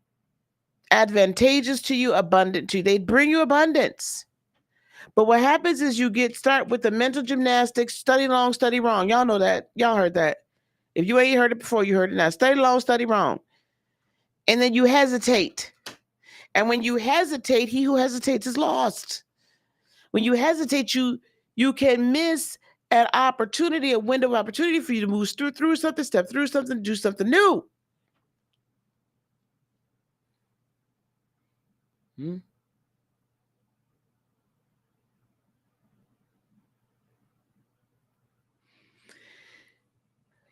advantageous to you, abundant to you. They bring you abundance. But what happens is you start with the mental gymnastics, study long, study wrong. Y'all know that. Y'all heard that. If you ain't heard it before, you heard it now. Study long, study wrong. And then you hesitate. And when you hesitate, he who hesitates is lost. When you hesitate, you can miss an opportunity, a window of opportunity for you to move through something, step through something, do something new.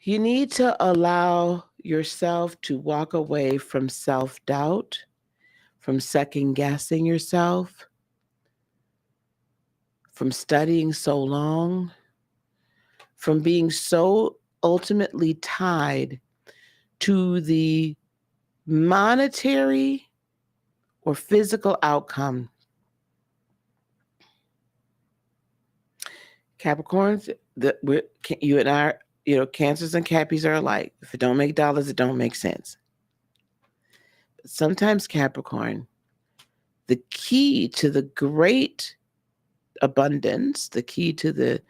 You need to allow yourself to walk away from self-doubt, from second-guessing yourself, from studying so long, from being so ultimately tied to the monetary or physical outcome. Capricorns, you and I, Cancers and Cappies are alike. If it don't make dollars, it don't make sense. But sometimes Capricorn, the key to the great abundance, the key to the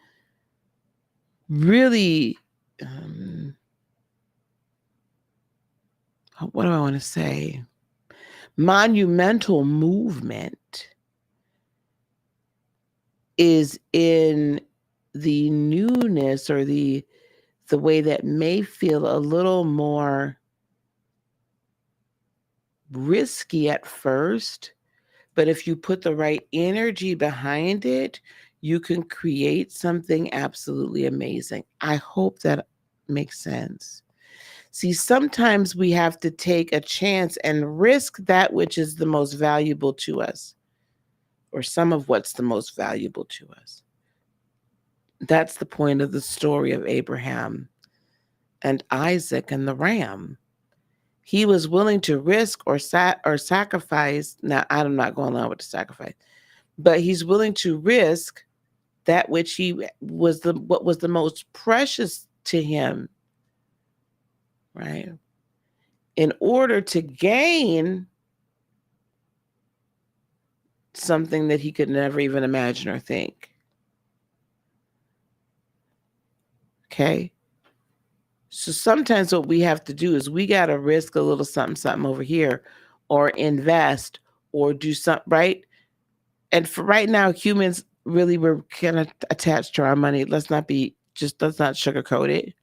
really, what do I want to say? Monumental movement is in the newness or the way that may feel a little more risky at first, but if you put the right energy behind it, you can create something absolutely amazing. I hope that makes sense. See, sometimes we have to take a chance and risk that which is the most valuable to us, or some of what's the most valuable to us. That's the point of the story of Abraham and Isaac and the ram. He was willing to risk or sacrifice. Now, I'm not going along with the sacrifice, but he's willing to risk that which what was the most precious to him, right? In order to gain something that he could never even imagine or think. Okay? So sometimes what we have to do is we got to risk a little something over here, or invest, or do something, right? And for right now, humans really, we're kind of attached to our money. Let's not sugarcoat it.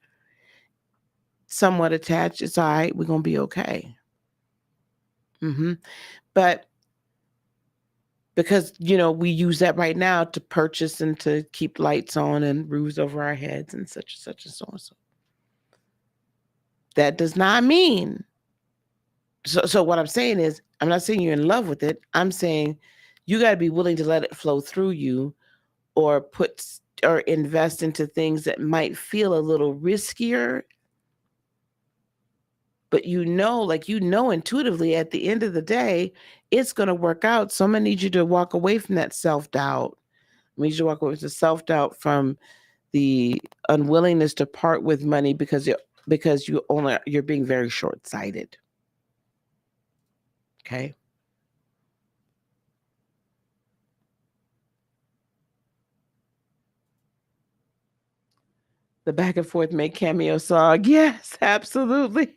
Somewhat attached. It's all right. We're going to be okay. But because, we use that right now to purchase and to keep lights on and roofs over our heads and such and such and so on. So that does not mean. So what I'm saying is, I'm not saying you're in love with it. I'm saying you got to be willing to let it flow through you, or invest into things that might feel a little riskier. But intuitively at the end of the day, it's going to work out. So I'm going to need you to walk away from that self-doubt. I need you to walk away from the self-doubt, from the unwillingness to part with money because you're being very short-sighted. Okay? The back and forth make cameo song. Yes, absolutely.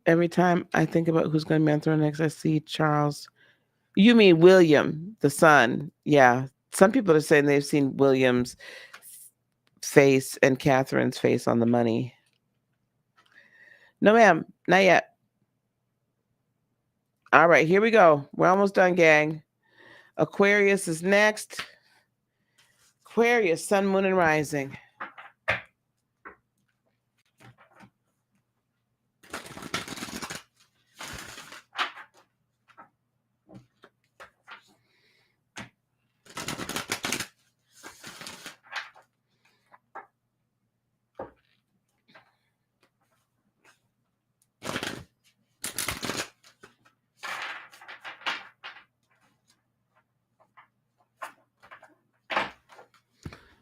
Every time I think about who's going to be on throne next, I see Charles. You mean William, the son? Yeah. Some people are saying they've seen William's face and Catherine's face on the money. No, ma'am, not yet. All right, here we go. We're almost done, gang. Aquarius is next. Aquarius, sun, moon, and rising.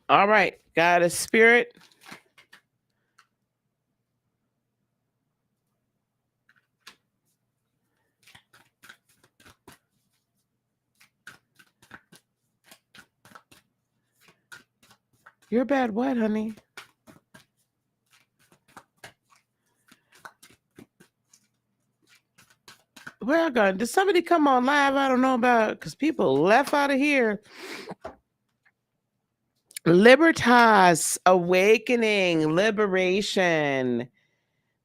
All right, God is spirit. You're bad what, honey? Where I going? Did somebody come on live? I don't know about, because people left out of here. Libertas, awakening, liberation.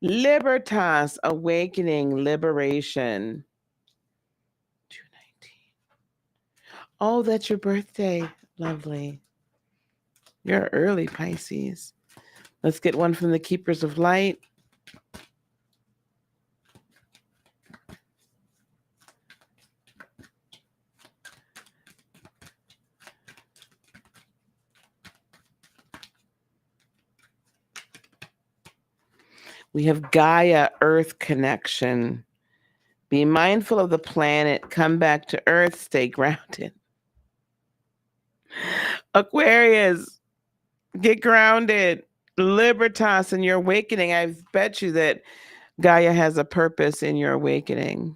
Libertas, awakening, liberation. 219. Oh, that's your birthday. Lovely. You're early, Pisces. Let's get one from the Keepers of Light. We have Gaia, Earth connection. Be mindful of the planet. Come back to Earth. Stay grounded. Aquarius, get grounded. Libertas in your awakening. I bet you that Gaia has a purpose in your awakening.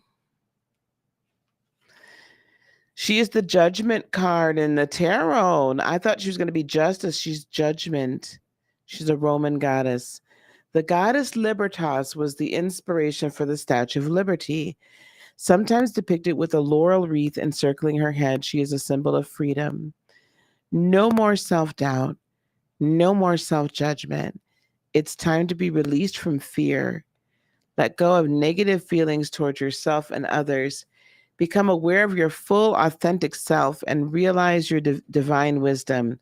She is the judgment card in the tarot. I thought she was going to be justice. She's judgment. She's a Roman goddess. The goddess Libertas was the inspiration for the Statue of Liberty. Sometimes depicted with a laurel wreath encircling her head, she is a symbol of freedom. No more self-doubt. No more self-judgment. It's time to be released from fear. Let go of negative feelings towards yourself and others. Become aware of your full, authentic self and realize your divine wisdom.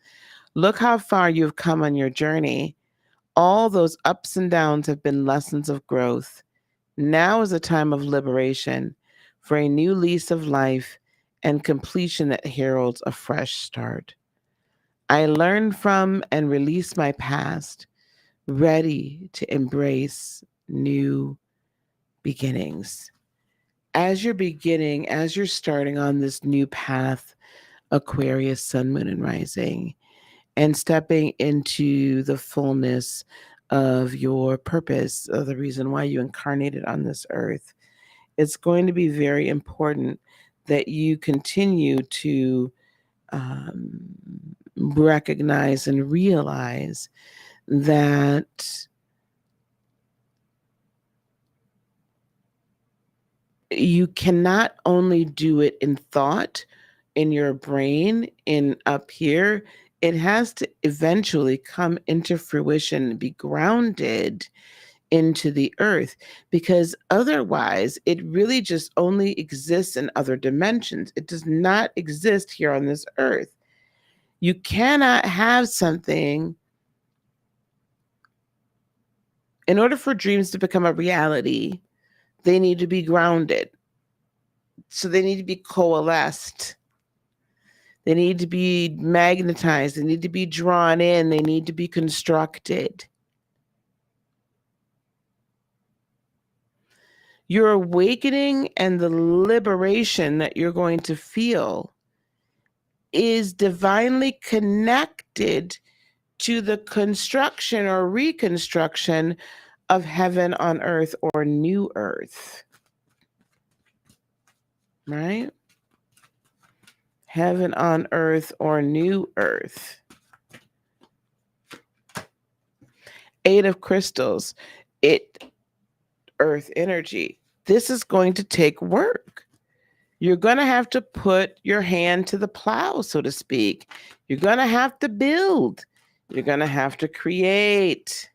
Look how far you've come on your journey. All those ups and downs have been lessons of growth. Now is a time of liberation for a new lease of life and completion that heralds a fresh start. I learn from and release my past, ready to embrace new beginnings. As you're beginning, as you're starting on this new path, Aquarius, Sun, Moon, and Rising, and stepping into the fullness of your purpose, of the reason why you incarnated on this earth, it's going to be very important that you continue to recognize and realize that you cannot only do it in thought, in your brain, in up here. It has to eventually come into fruition and be grounded into the earth, because otherwise it really just only exists in other dimensions. It does not exist here on this earth. You cannot have something. In order for dreams to become a reality, they need to be grounded. So they need to be coalesced. They need to be magnetized. They need to be drawn in. They need to be constructed. Your awakening and the liberation that you're going to feel is divinely connected to the construction or reconstruction of heaven on earth, or new earth. Right? Heaven on earth or new earth. Eight of crystals. Earth energy. This is going to take work. You're going to have to put your hand to the plow, so to speak. You're going to have to build. You're going to have to create.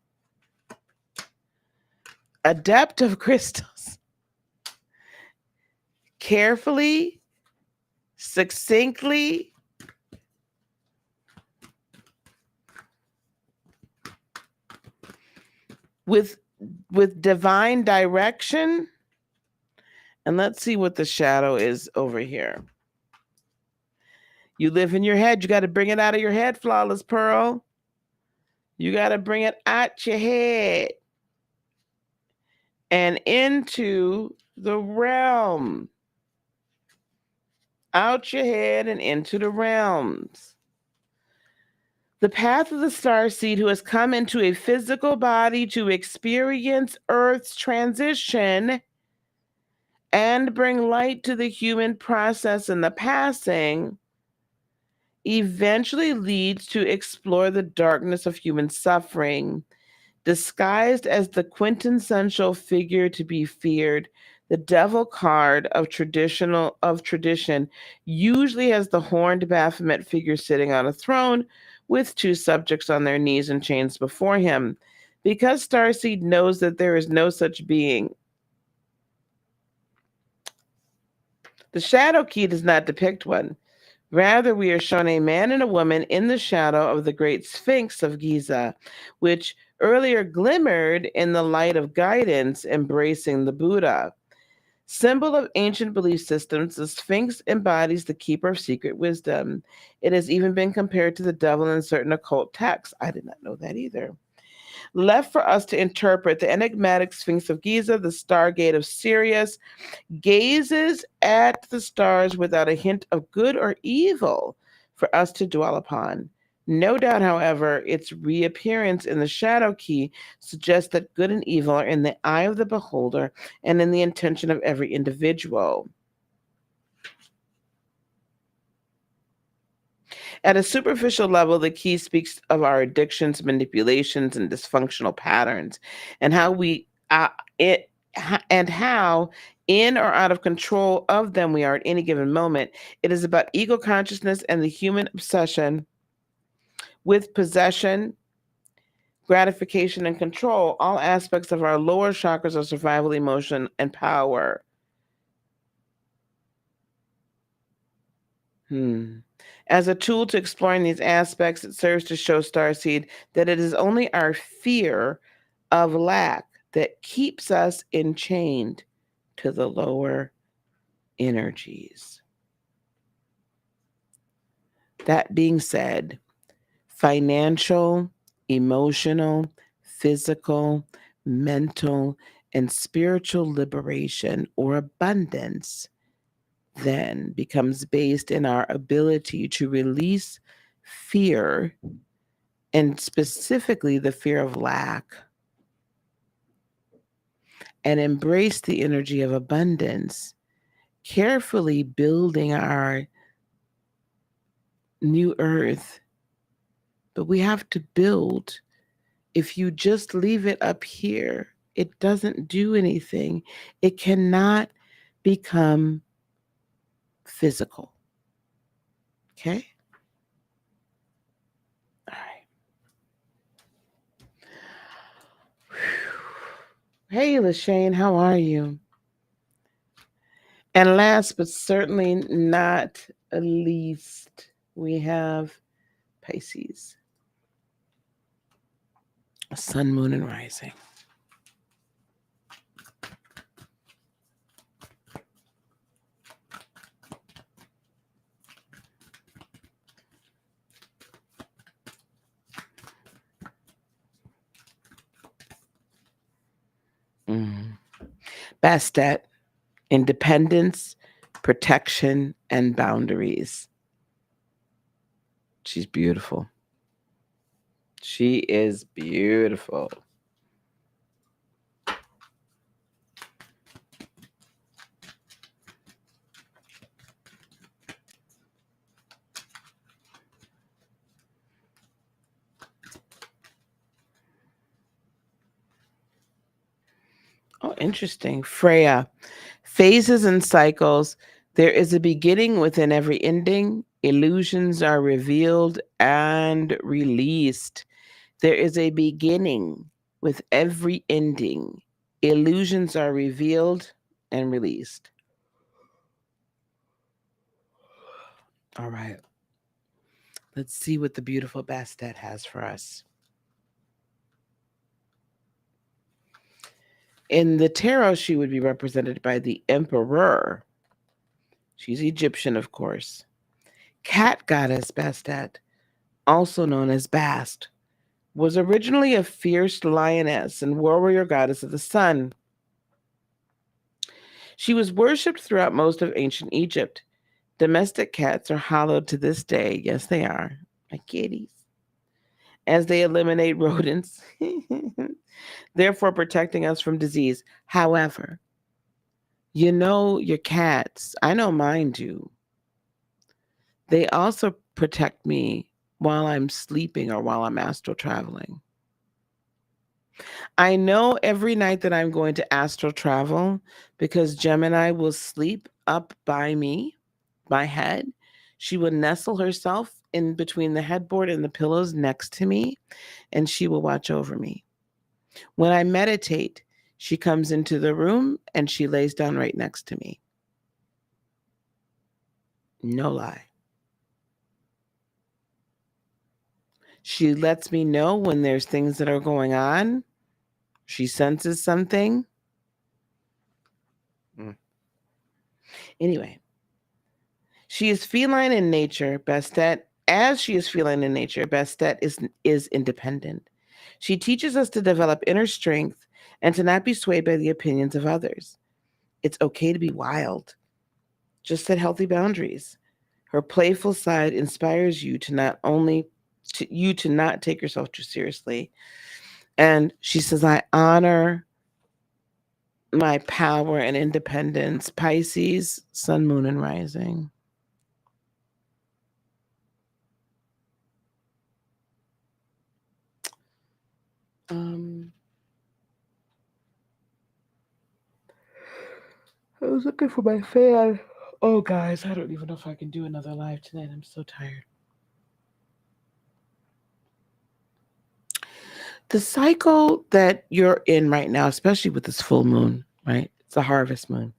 Adept of crystals. Carefully, succinctly, with divine direction. And let's see what the shadow is over here. You live in your head. You got to bring it out of your head, Flawless Pearl. You got to bring it out your head and into the realm. Out your head and into the realms. The path of the starseed who has come into a physical body to experience Earth's transition and bring light to the human process in the passing eventually leads to explore the darkness of human suffering. Disguised as the quintessential figure to be feared, the devil card of tradition usually has the horned Baphomet figure sitting on a throne with two subjects on their knees and chains before him. Because Starseed knows that there is no such being, the shadow key does not depict one. Rather, we are shown a man and a woman in the shadow of the great Sphinx of Giza, which earlier glimmered in the light of guidance embracing the Buddha. Symbol of ancient belief systems, the Sphinx embodies the keeper of secret wisdom. It has even been compared to the devil in certain occult texts. I did not know that either. Left for us to interpret, the enigmatic Sphinx of Giza, the Stargate of Sirius, gazes at the stars without a hint of good or evil for us to dwell upon. No doubt, however, its reappearance in the shadow key suggests that good and evil are in the eye of the beholder and in the intention of every individual. At a superficial level, the key speaks of our addictions, manipulations, and dysfunctional patterns, and how how in or out of control of them we are at any given moment. It is about ego consciousness and the human obsession with possession, gratification, and control, all aspects of our lower chakras of survival, emotion, and power. As a tool to exploring these aspects, it serves to show Starseed that it is only our fear of lack that keeps us enchained to the lower energies. That being said, financial, emotional, physical, mental, and spiritual liberation or abundance then becomes based in our ability to release fear, and specifically the fear of lack, and embrace the energy of abundance, carefully building our new earth. But we have to build. If you just leave it up here, it doesn't do anything. It cannot become physical. Okay? All right. Hey, LaShane, how are you? And last but certainly not least, we have Pisces. Sun, moon, and rising. Bastet, independence, protection, and boundaries. She's beautiful. She is beautiful. Oh, interesting. Freya, phases and cycles. There is a beginning within every ending. Illusions are revealed and released. There is a beginning with every ending. Illusions are revealed and released. All right. Let's see what the beautiful Bastet has for us. In the tarot, she would be represented by the Emperor. She's Egyptian, of course. Cat goddess Bastet, also known as Bast, was originally a fierce lioness and warrior goddess of the sun. She was worshipped throughout most of ancient Egypt. Domestic cats are hallowed to this day. Yes, they are. My kitties. As they eliminate rodents, therefore protecting us from disease. However, you know your cats, I know mine do. They also protect me while I'm sleeping or while I'm astral traveling. I know every night that I'm going to astral travel because Gemini will sleep up by me, my head. She will nestle herself in between the headboard and the pillows next to me, and she will watch over me. When I meditate, she comes into the room and she lays down right next to me. No lie. She lets me know when there's things that are going on. She senses something. Anyway, she is feline in nature. Bastet, as she is feline in nature, Bastet is independent. She teaches us to develop inner strength and to not be swayed by the opinions of others. It's okay to be wild. Just set healthy boundaries. Her playful side inspires you to not take yourself too seriously. And she says, I honor my power and independence. Pisces, sun, moon, and rising. I was looking for my fan. Oh, guys, I don't even know if I can do another live tonight. I'm so tired. The cycle that you're in right now, especially with this full moon, right? It's a harvest moon.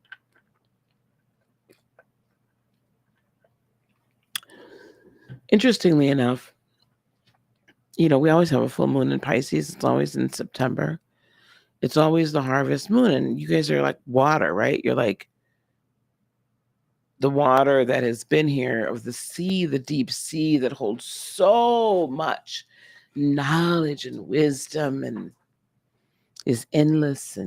Interestingly enough, we always have a full moon in Pisces. It's always in September. It's always the harvest moon. And you guys are like water, right? You're like the water that has been here, of the sea, the deep sea that holds so much knowledge and wisdom and is endless,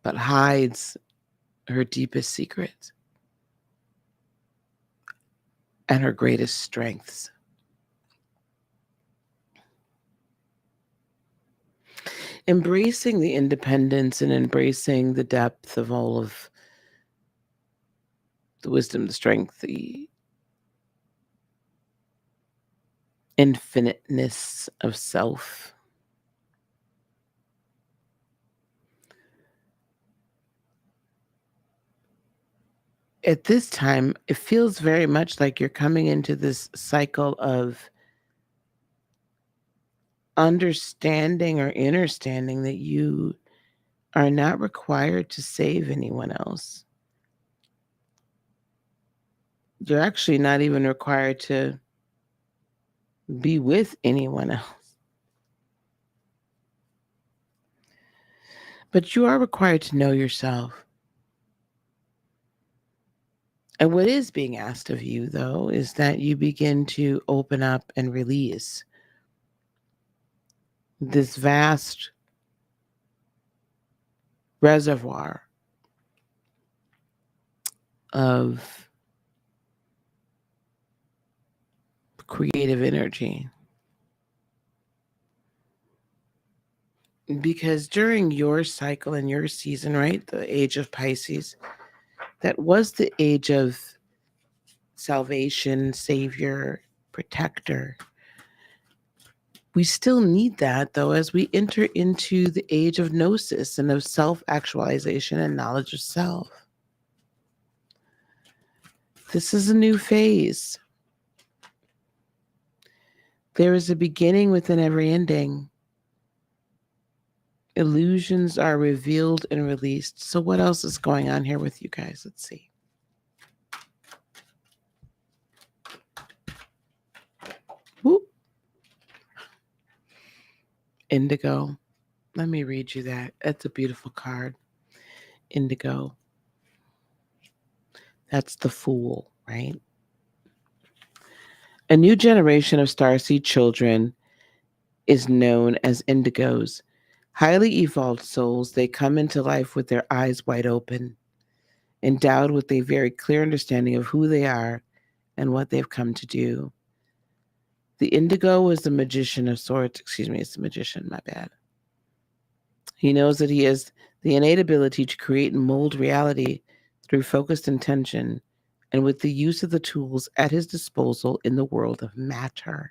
but hides her deepest secrets and her greatest strengths. Embracing the independence and embracing the depth of all of the wisdom, the strength, the infiniteness of self. At this time, it feels very much like you're coming into this cycle of understanding or understanding that you are not required to save anyone else. You're actually not even required to be with anyone else. But you are required to know yourself. And what is being asked of you, though, is that you begin to open up and release this vast reservoir of creative energy. Because during your cycle and your season, right, the age of Pisces, that was the age of salvation, savior, protector. We still need that, though, as we enter into the age of gnosis and of self-actualization and knowledge of self. This is a new phase. There is a beginning within every ending. Illusions are revealed and released. So what else is going on here with you guys? Let's see. Whoop. Indigo. Let me read you that. That's a beautiful card. Indigo. That's the Fool, right? A new generation of starseed children is known as indigos. Highly evolved souls, they come into life with their eyes wide open, endowed with a very clear understanding of who they are and what they've come to do. The indigo is the magician of sorts. Excuse me, it's the magician, my bad. He knows that he has the innate ability to create and mold reality through focused intention and with the use of the tools at his disposal in the world of matter.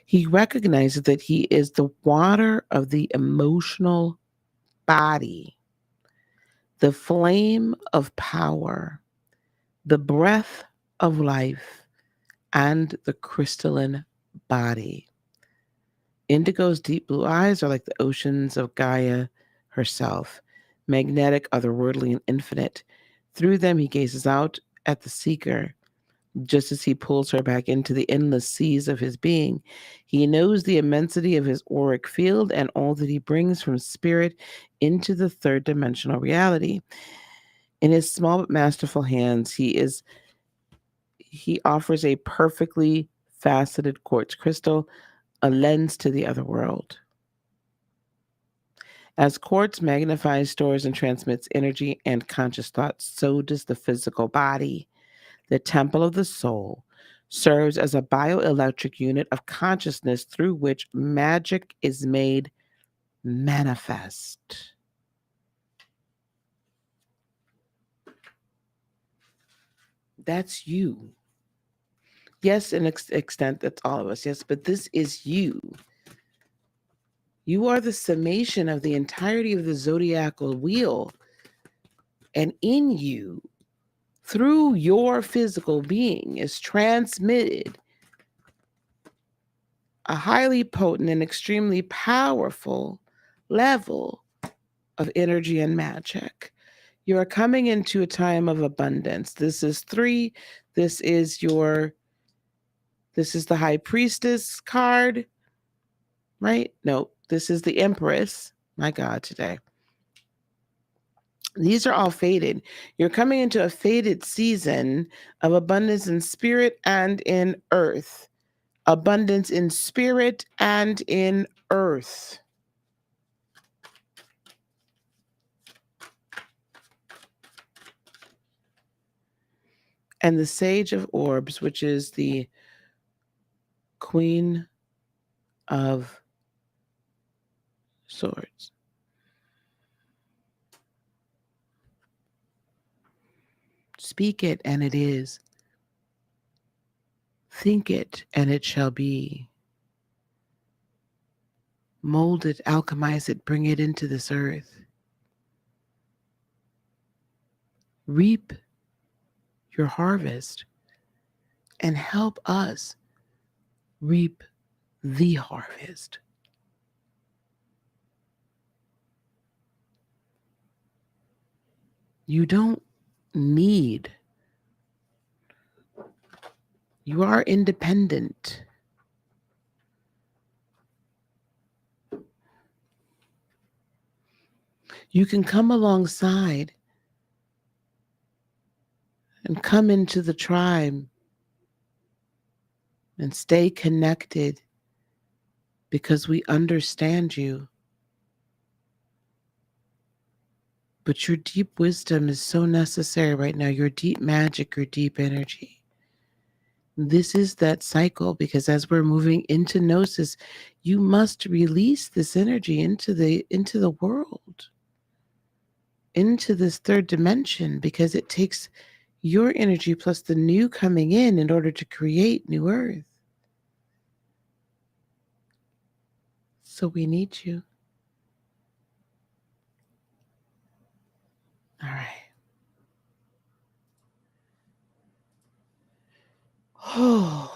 He recognizes that he is the water of the emotional body, the flame of power, the breath of life, and the crystalline body. Indigo's deep blue eyes are like the oceans of Gaia herself, magnetic, otherworldly, and infinite. Through them, he gazes out at the seeker, just as he pulls her back into the endless seas of his being. He knows the immensity of his auric field and all that he brings from spirit into the third dimensional reality. In his small but masterful hands, he offers a perfectly faceted quartz crystal, a lens to the other world. As quartz magnifies, stores, and transmits energy and conscious thoughts, so does the physical body. The temple of the soul serves as a bioelectric unit of consciousness through which magic is made manifest. That's you. Yes, in an extent, that's all of us. Yes, but this is you. You are the summation of the entirety of the zodiacal wheel. And in you, through your physical being, is transmitted a highly potent and extremely powerful level of energy and magic. You are coming into a time of abundance. This is 3. This is the High Priestess card, right? No, this is the Empress. My God, today. These are all faded. You're coming into a faded season of abundance in spirit and in earth. Abundance in spirit and in earth. And the Sage of Orbs, which is the Queen of Swords. Speak it, and it is. Think it, and it shall be. Mold it, alchemize it, bring it into this earth. Reap your harvest and help us reap the harvest. You don't need. You are independent. You can come alongside and come into the tribe and stay connected because we understand you. But your deep wisdom is so necessary right now. Your deep magic, your deep energy. This is that cycle, because as we're moving into Gnosis, you must release this energy into the world, into this third dimension, because it takes your energy plus the new coming in order to create new earth. So we need you. All right. Oh.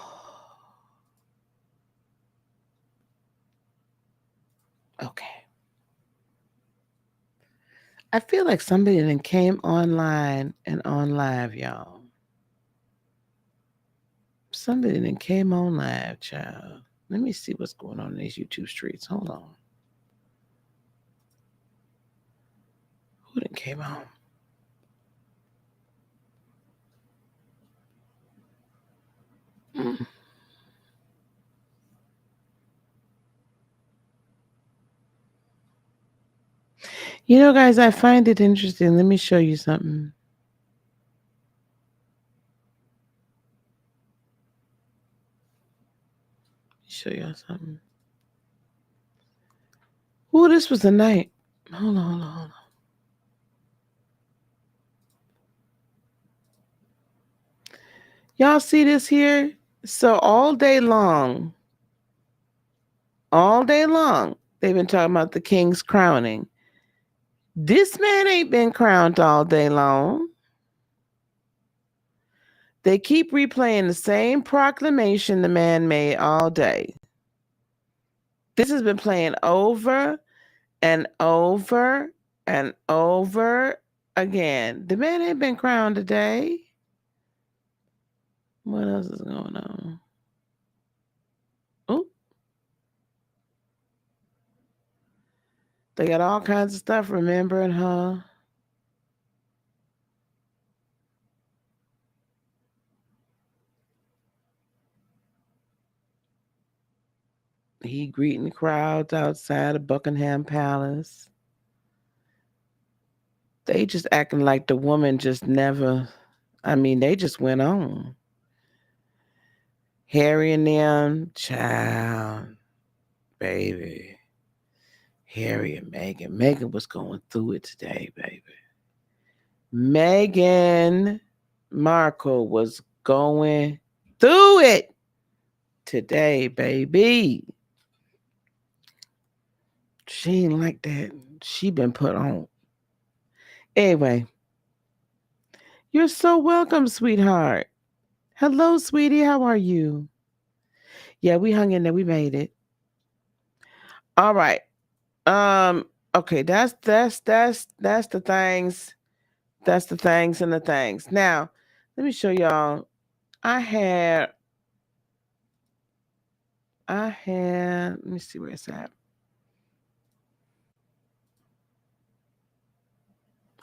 Okay. I feel like somebody then came online and on live, y'all. Somebody then came on live, child. Let me see what's going on in these YouTube streets. Hold on. Who then came on? You know, guys, I find it interesting. Let me show you something. Show y'all something. Oh, this was the night. Hold on. Y'all see this here? So all day long, they've been talking about the king's crowning. This man ain't been crowned all day long. They keep replaying the same proclamation the man made all day. This has been playing over and over and over again. The man ain't been crowned today. What else is going on? Oh, they got all kinds of stuff remembering her. He greeting the crowds outside of Buckingham Palace. They just acting like the woman just never, they just went on. Harry and them, child, baby. Harry and Meghan. Meghan was going through it today, baby. Meghan Markle was going through it today, baby. She ain't like that. She been put on. Anyway, you're so welcome, sweetheart. Hello, sweetie. How are you? Yeah, we hung in there. We made it. All right. Okay, that's the things. That's the things and the things. Now, let me show y'all. Let me see where it's at.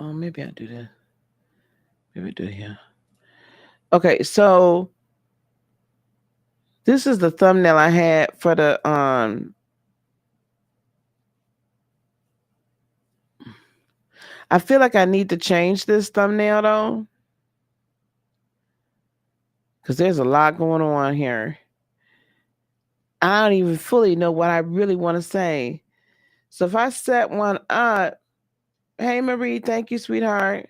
Oh, maybe I'll do that. Maybe do it here. Okay, so this is the thumbnail I had for the I feel like I need to change this thumbnail though. Because there's a lot going on here. I don't even fully know what I really want to say. So if I set one up, hey Marie, thank you, sweetheart.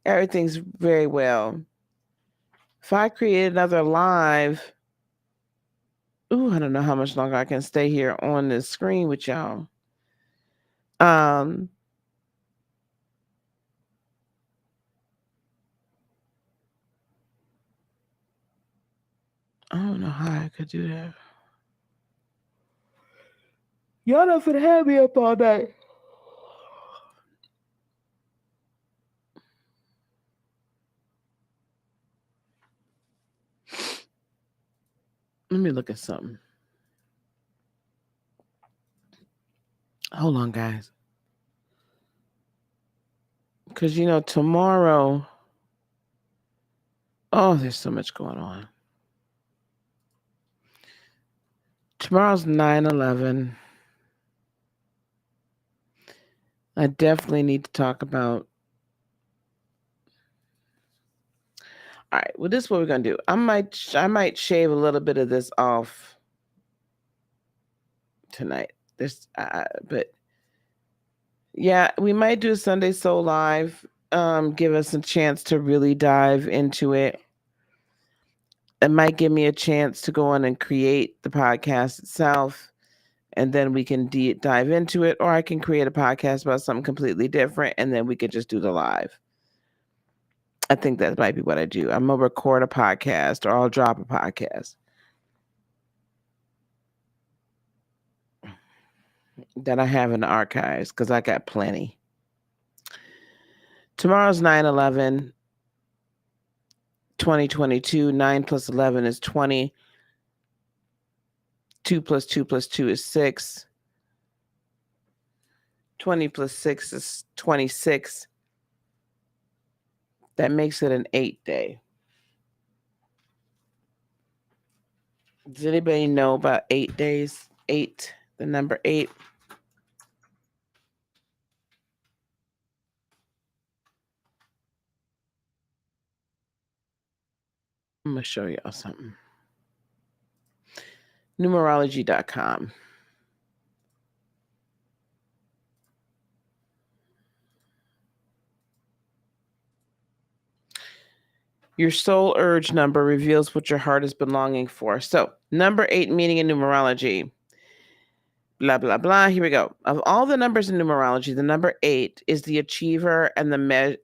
Everything's very well. If I create another live, I don't know how much longer I can stay here on the screen with y'all. I don't know how I could do that. Y'all not finna have me up all night. Let me look at something. Hold on, guys. Because, tomorrow, there's so much going on. Tomorrow's 9/11. I definitely need to talk about. All right, well, this is what we're gonna do. I might shave a little bit of this off tonight. But yeah, we might do Sunday Soul Live. Give us a chance to really dive into it. It might give me a chance to go on and create the podcast itself, and then we can dive into it, or I can create a podcast about something completely different, and then we can just do the live. I think that might be what I do. I'm going to record a podcast, or I'll drop a podcast that I have in the archives, because I got plenty. Tomorrow's 9/11, 2022. 9 plus 11 is 20. 2 plus 2 plus 2 is 6. 20 plus 6 is 26. That makes it an 8 day. Does anybody know about 8 days? 8, the number 8. I'm going to show y'all something. Numerology.com. Your soul urge number reveals what your heart has been longing for. So, number 8 meaning in numerology. Blah, blah, blah. Here we go. Of all the numbers in numerology, the number 8 is the achiever and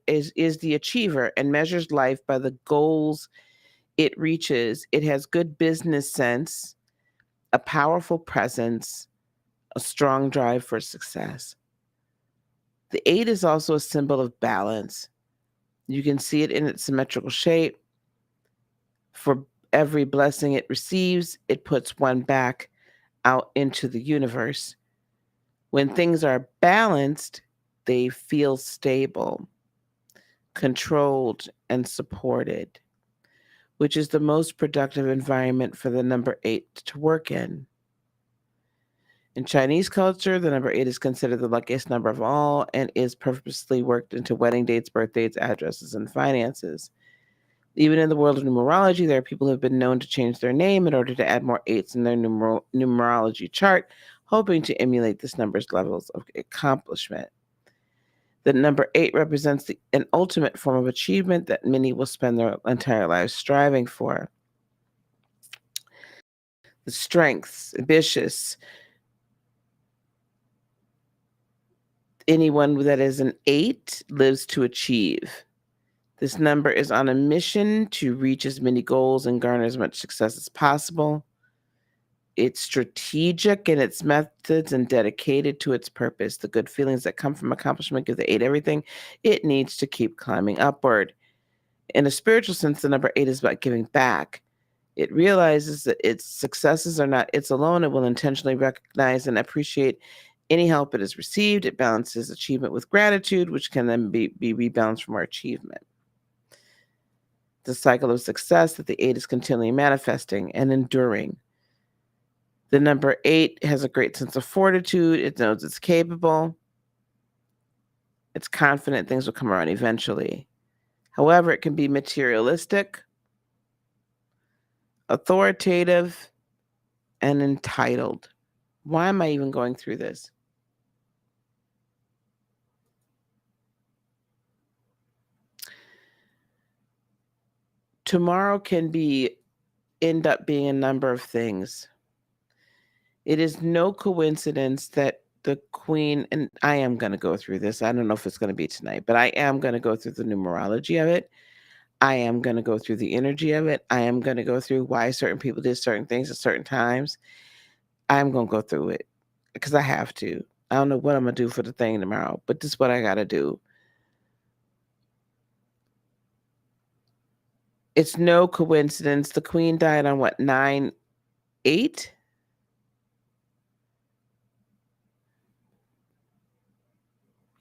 is the achiever and measures life by the goals it reaches. It has good business sense, a powerful presence, a strong drive for success. The 8 is also a symbol of balance. You can see it in its symmetrical shape. For every blessing it receives, it puts one back out into the universe. When things are balanced, they feel stable, controlled, and supported, which is the most productive environment for the number 8 to work in. In Chinese culture, the number 8 is considered the luckiest number of all and is purposely worked into wedding dates, birth dates, addresses, and finances. Even in the world of numerology, there are people who have been known to change their name in order to add more 8s in their numerology chart, hoping to emulate this number's levels of accomplishment. The number 8 represents an ultimate form of achievement that many will spend their entire lives striving for. The strengths, ambitious. Anyone that is an 8 lives to achieve. This number is on a mission to reach as many goals and garner as much success as possible. It's strategic in its methods and dedicated to its purpose. The good feelings that come from accomplishment give the 8 everything it needs to keep climbing upward. In a spiritual sense, the number 8 is about giving back. It realizes that its successes are not its alone. It will intentionally recognize and appreciate any help it has received. It balances achievement with gratitude, which can then be rebalanced for more achievement. The cycle of success that the 8 is continually manifesting and enduring. The number 8 has a great sense of fortitude. It knows it's capable. It's confident things will come around eventually. However, it can be materialistic, authoritative, and entitled. Why am I even going through this? Tomorrow can end up being a number of things. It is no coincidence that the Queen, and I am going to go through this. I don't know if it's going to be tonight, but I am going to go through the numerology of it. I am going to go through the energy of it. I am going to go through why certain people did certain things at certain times. I'm going to go through it because I have to. I don't know what I'm going to do for the thing tomorrow, but this is what I got to do. It's no coincidence. The Queen died on what, 9/8?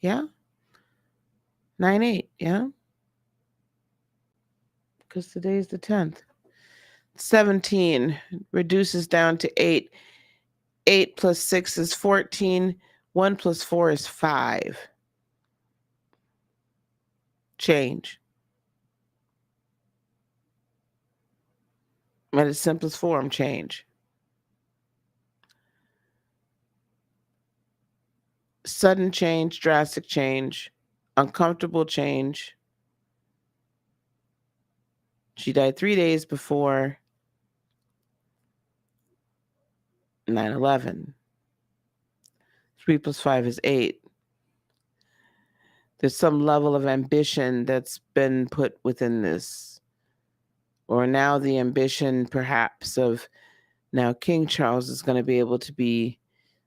Yeah? 9/8, yeah? Because today's the 10th. 17 reduces down to 8. 8 plus 6 is 14. 1 plus 4 is 5. Change. At its simplest form, change. Sudden change, drastic change, uncomfortable change. She died 3 days before 9/11. 3 plus 5 is 8. There's some level of ambition that's been put within this. Or now the ambition, perhaps, of now King Charles is going to be able to be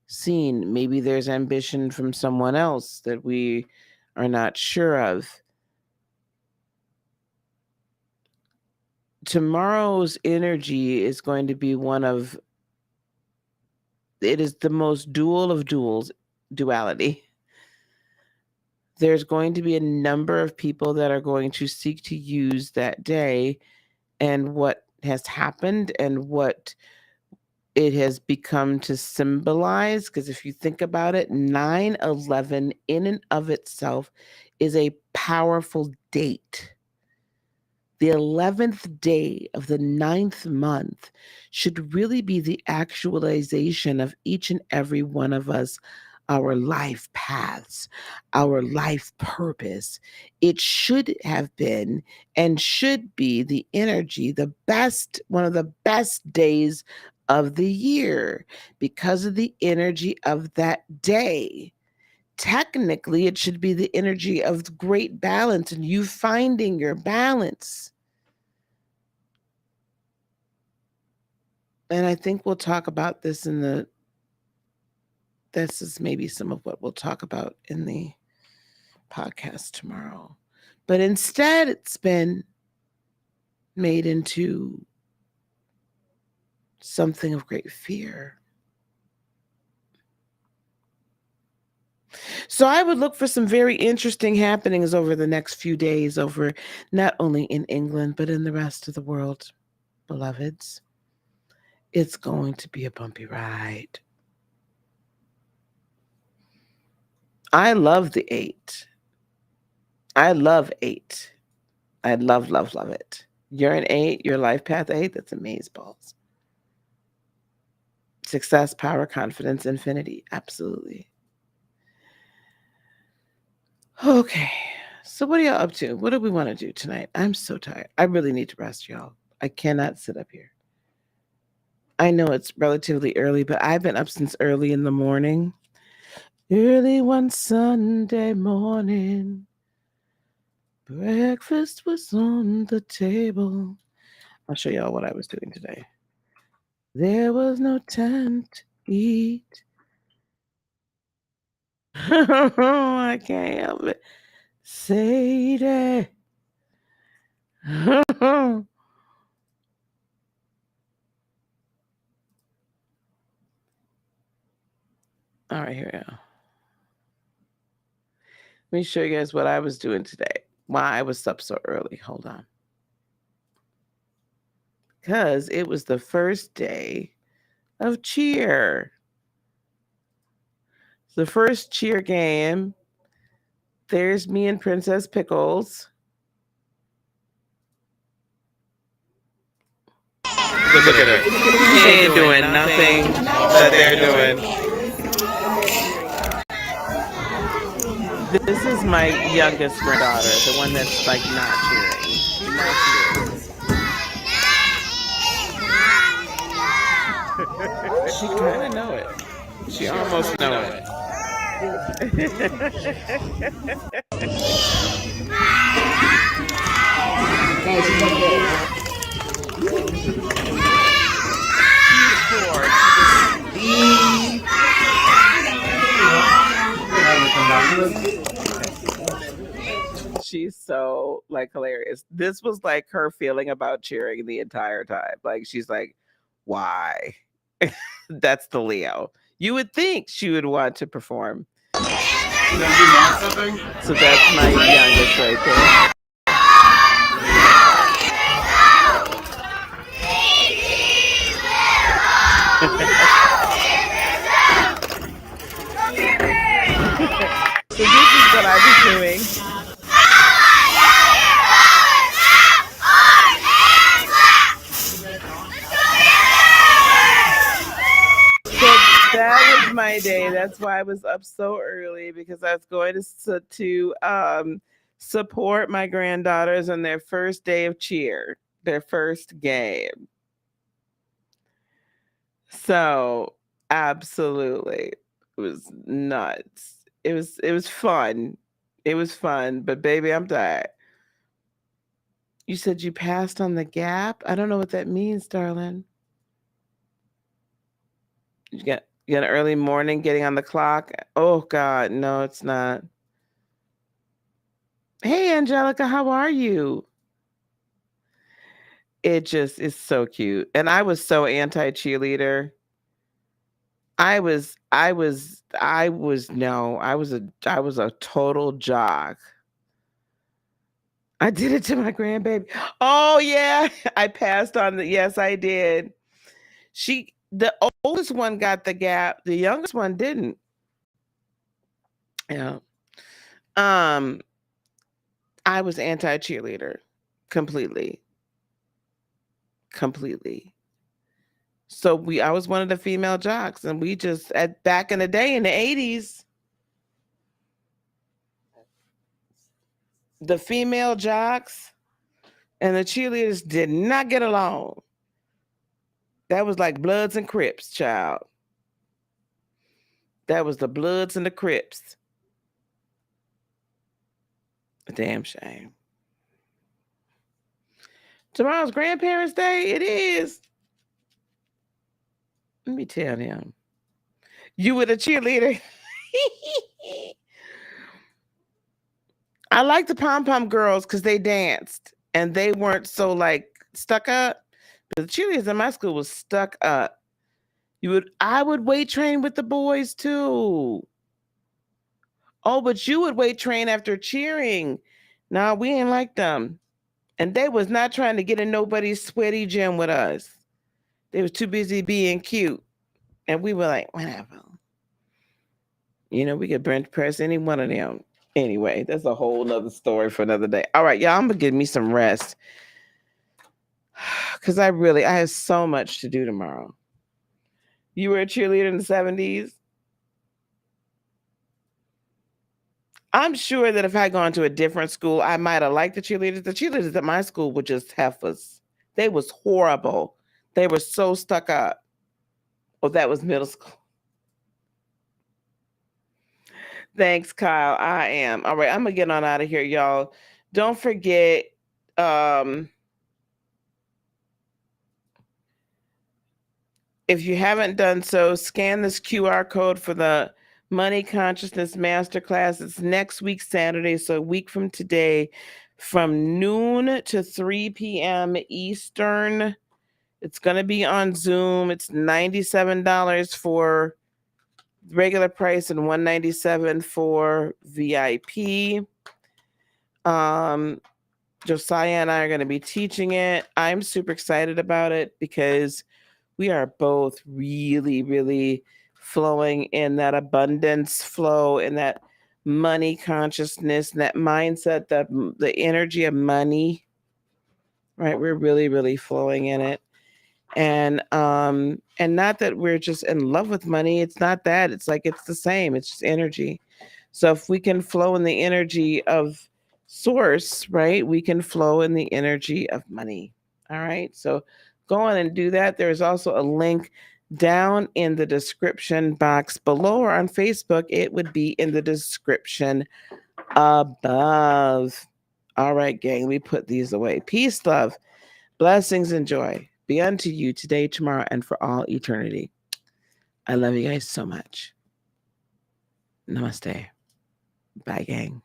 seen. Maybe there's ambition from someone else that we are not sure of. Tomorrow's energy is going to be one of, it is the most dual of duality. There's going to be a number of people that are going to seek to use that day and what has happened and what it has become to symbolize. Because if you think about it, 9/11 in and of itself is a powerful date. The 11th day of the 9th month should really be the actualization of each and every one of us our life paths, our life purpose. It should have been and should be the energy, one of the best days of the year because of the energy of that day. Technically, it should be the energy of great balance and you finding your balance. And I think we'll talk about this this is maybe some of what we'll talk about in the podcast tomorrow. But instead, it's been made into something of great fear. So I would look for some very interesting happenings over the next few days, over not only in England, but in the rest of the world, beloveds. It's going to be a bumpy ride. I love the 8. I love 8. I love it. You're an 8, your life path 8, that's amazeballs. Success, power, confidence, infinity. Absolutely. Okay. So what are y'all up to? What do we want to do tonight? I'm so tired. I really need to rest, y'all. I cannot sit up here. I know it's relatively early, but I've been up since early in the morning. Early one Sunday morning, breakfast was on the table. I'll show y'all what I was doing today. There was no time to eat. I can't help it. Sadie. All right, here we go. Let me show you guys what I was doing today. Why I was up so early. Hold on. Because it was the first day of cheer. The first cheer game. There's me and Princess Pickles. Look at her. She ain't doing nothing that they're doing. This is my youngest granddaughter, the one that's like not cheering. She kind of know it. She almost know it. She's so like hilarious. This was like her feeling about cheering the entire time. Like she's like, why? That's the Leo. You would think she would want to perform. So that's my youngest right there. So this is what I was doing. That was my day. That's why I was up so early, because I was going to support my granddaughters on their first day of cheer, their first game. So absolutely, it was nuts. It was fun. It was fun, but baby, I'm tired. You said you passed on the gap? I don't know what that means, darling. You got an early morning getting on the clock? Oh God, no, it's not. Hey Angelica, how are you? It just is so cute. And I was so anti-cheerleader. I was a total jock. I did it to my grandbaby. Oh yeah, I passed on yes, I did. The oldest one got the gap, the youngest one didn't. Yeah. I was anti-cheerleader completely. So I was one of the female jocks, and we just back in the day in the 80s, the female jocks and the cheerleaders did not get along. That was like Bloods and Crips, child. That was the Bloods and the Crips. A damn shame. Tomorrow's Grandparents' Day. It is. Let me tell them. You were the cheerleader. I like the pom-pom girls because they danced and they weren't so like stuck up. But the cheerleaders in my school was stuck up. I would weight train with the boys too. Oh, but you would weight train after cheering. No, we ain't like them. And they was not trying to get in nobody's sweaty gym with us. They was too busy being cute. And we were like, whatever. You know, we could bench press any one of them. Anyway, that's a whole nother story for another day. All right, y'all, I'm going to give me some rest. Because I have so much to do tomorrow. You were a cheerleader in the 70s? I'm sure that if I had gone to a different school, I might have liked the cheerleaders. The cheerleaders at my school were just heifers. They was horrible. They were so stuck up. Oh, that was middle school. Thanks, Kyle. I am. All right, I'm going to get on out of here, y'all. Don't forget, if you haven't done so, scan this QR code for the Money Consciousness Masterclass. It's next week, Saturday, so a week from today, from noon to 3 p.m. Eastern. It's going to be on Zoom. It's $97 for regular price and $197 for VIP. Josiah and I are going to be teaching it. I'm super excited about it because we are both really, really flowing in that abundance flow and that money consciousness and that mindset, the energy of money, right? We're really, really flowing in it. And not that we're just in love with money. It's not that. It's like, it's the same. It's just energy. So if we can flow in the energy of source, right, we can flow in the energy of money. All right. So go on and do that. There's also a link down in the description box below, or on Facebook, it would be in the description above. All right, gang, we put these away. Peace, love, blessings, and joy be unto you today, tomorrow, and for all eternity. I love you guys so much. Namaste. Bye, gang.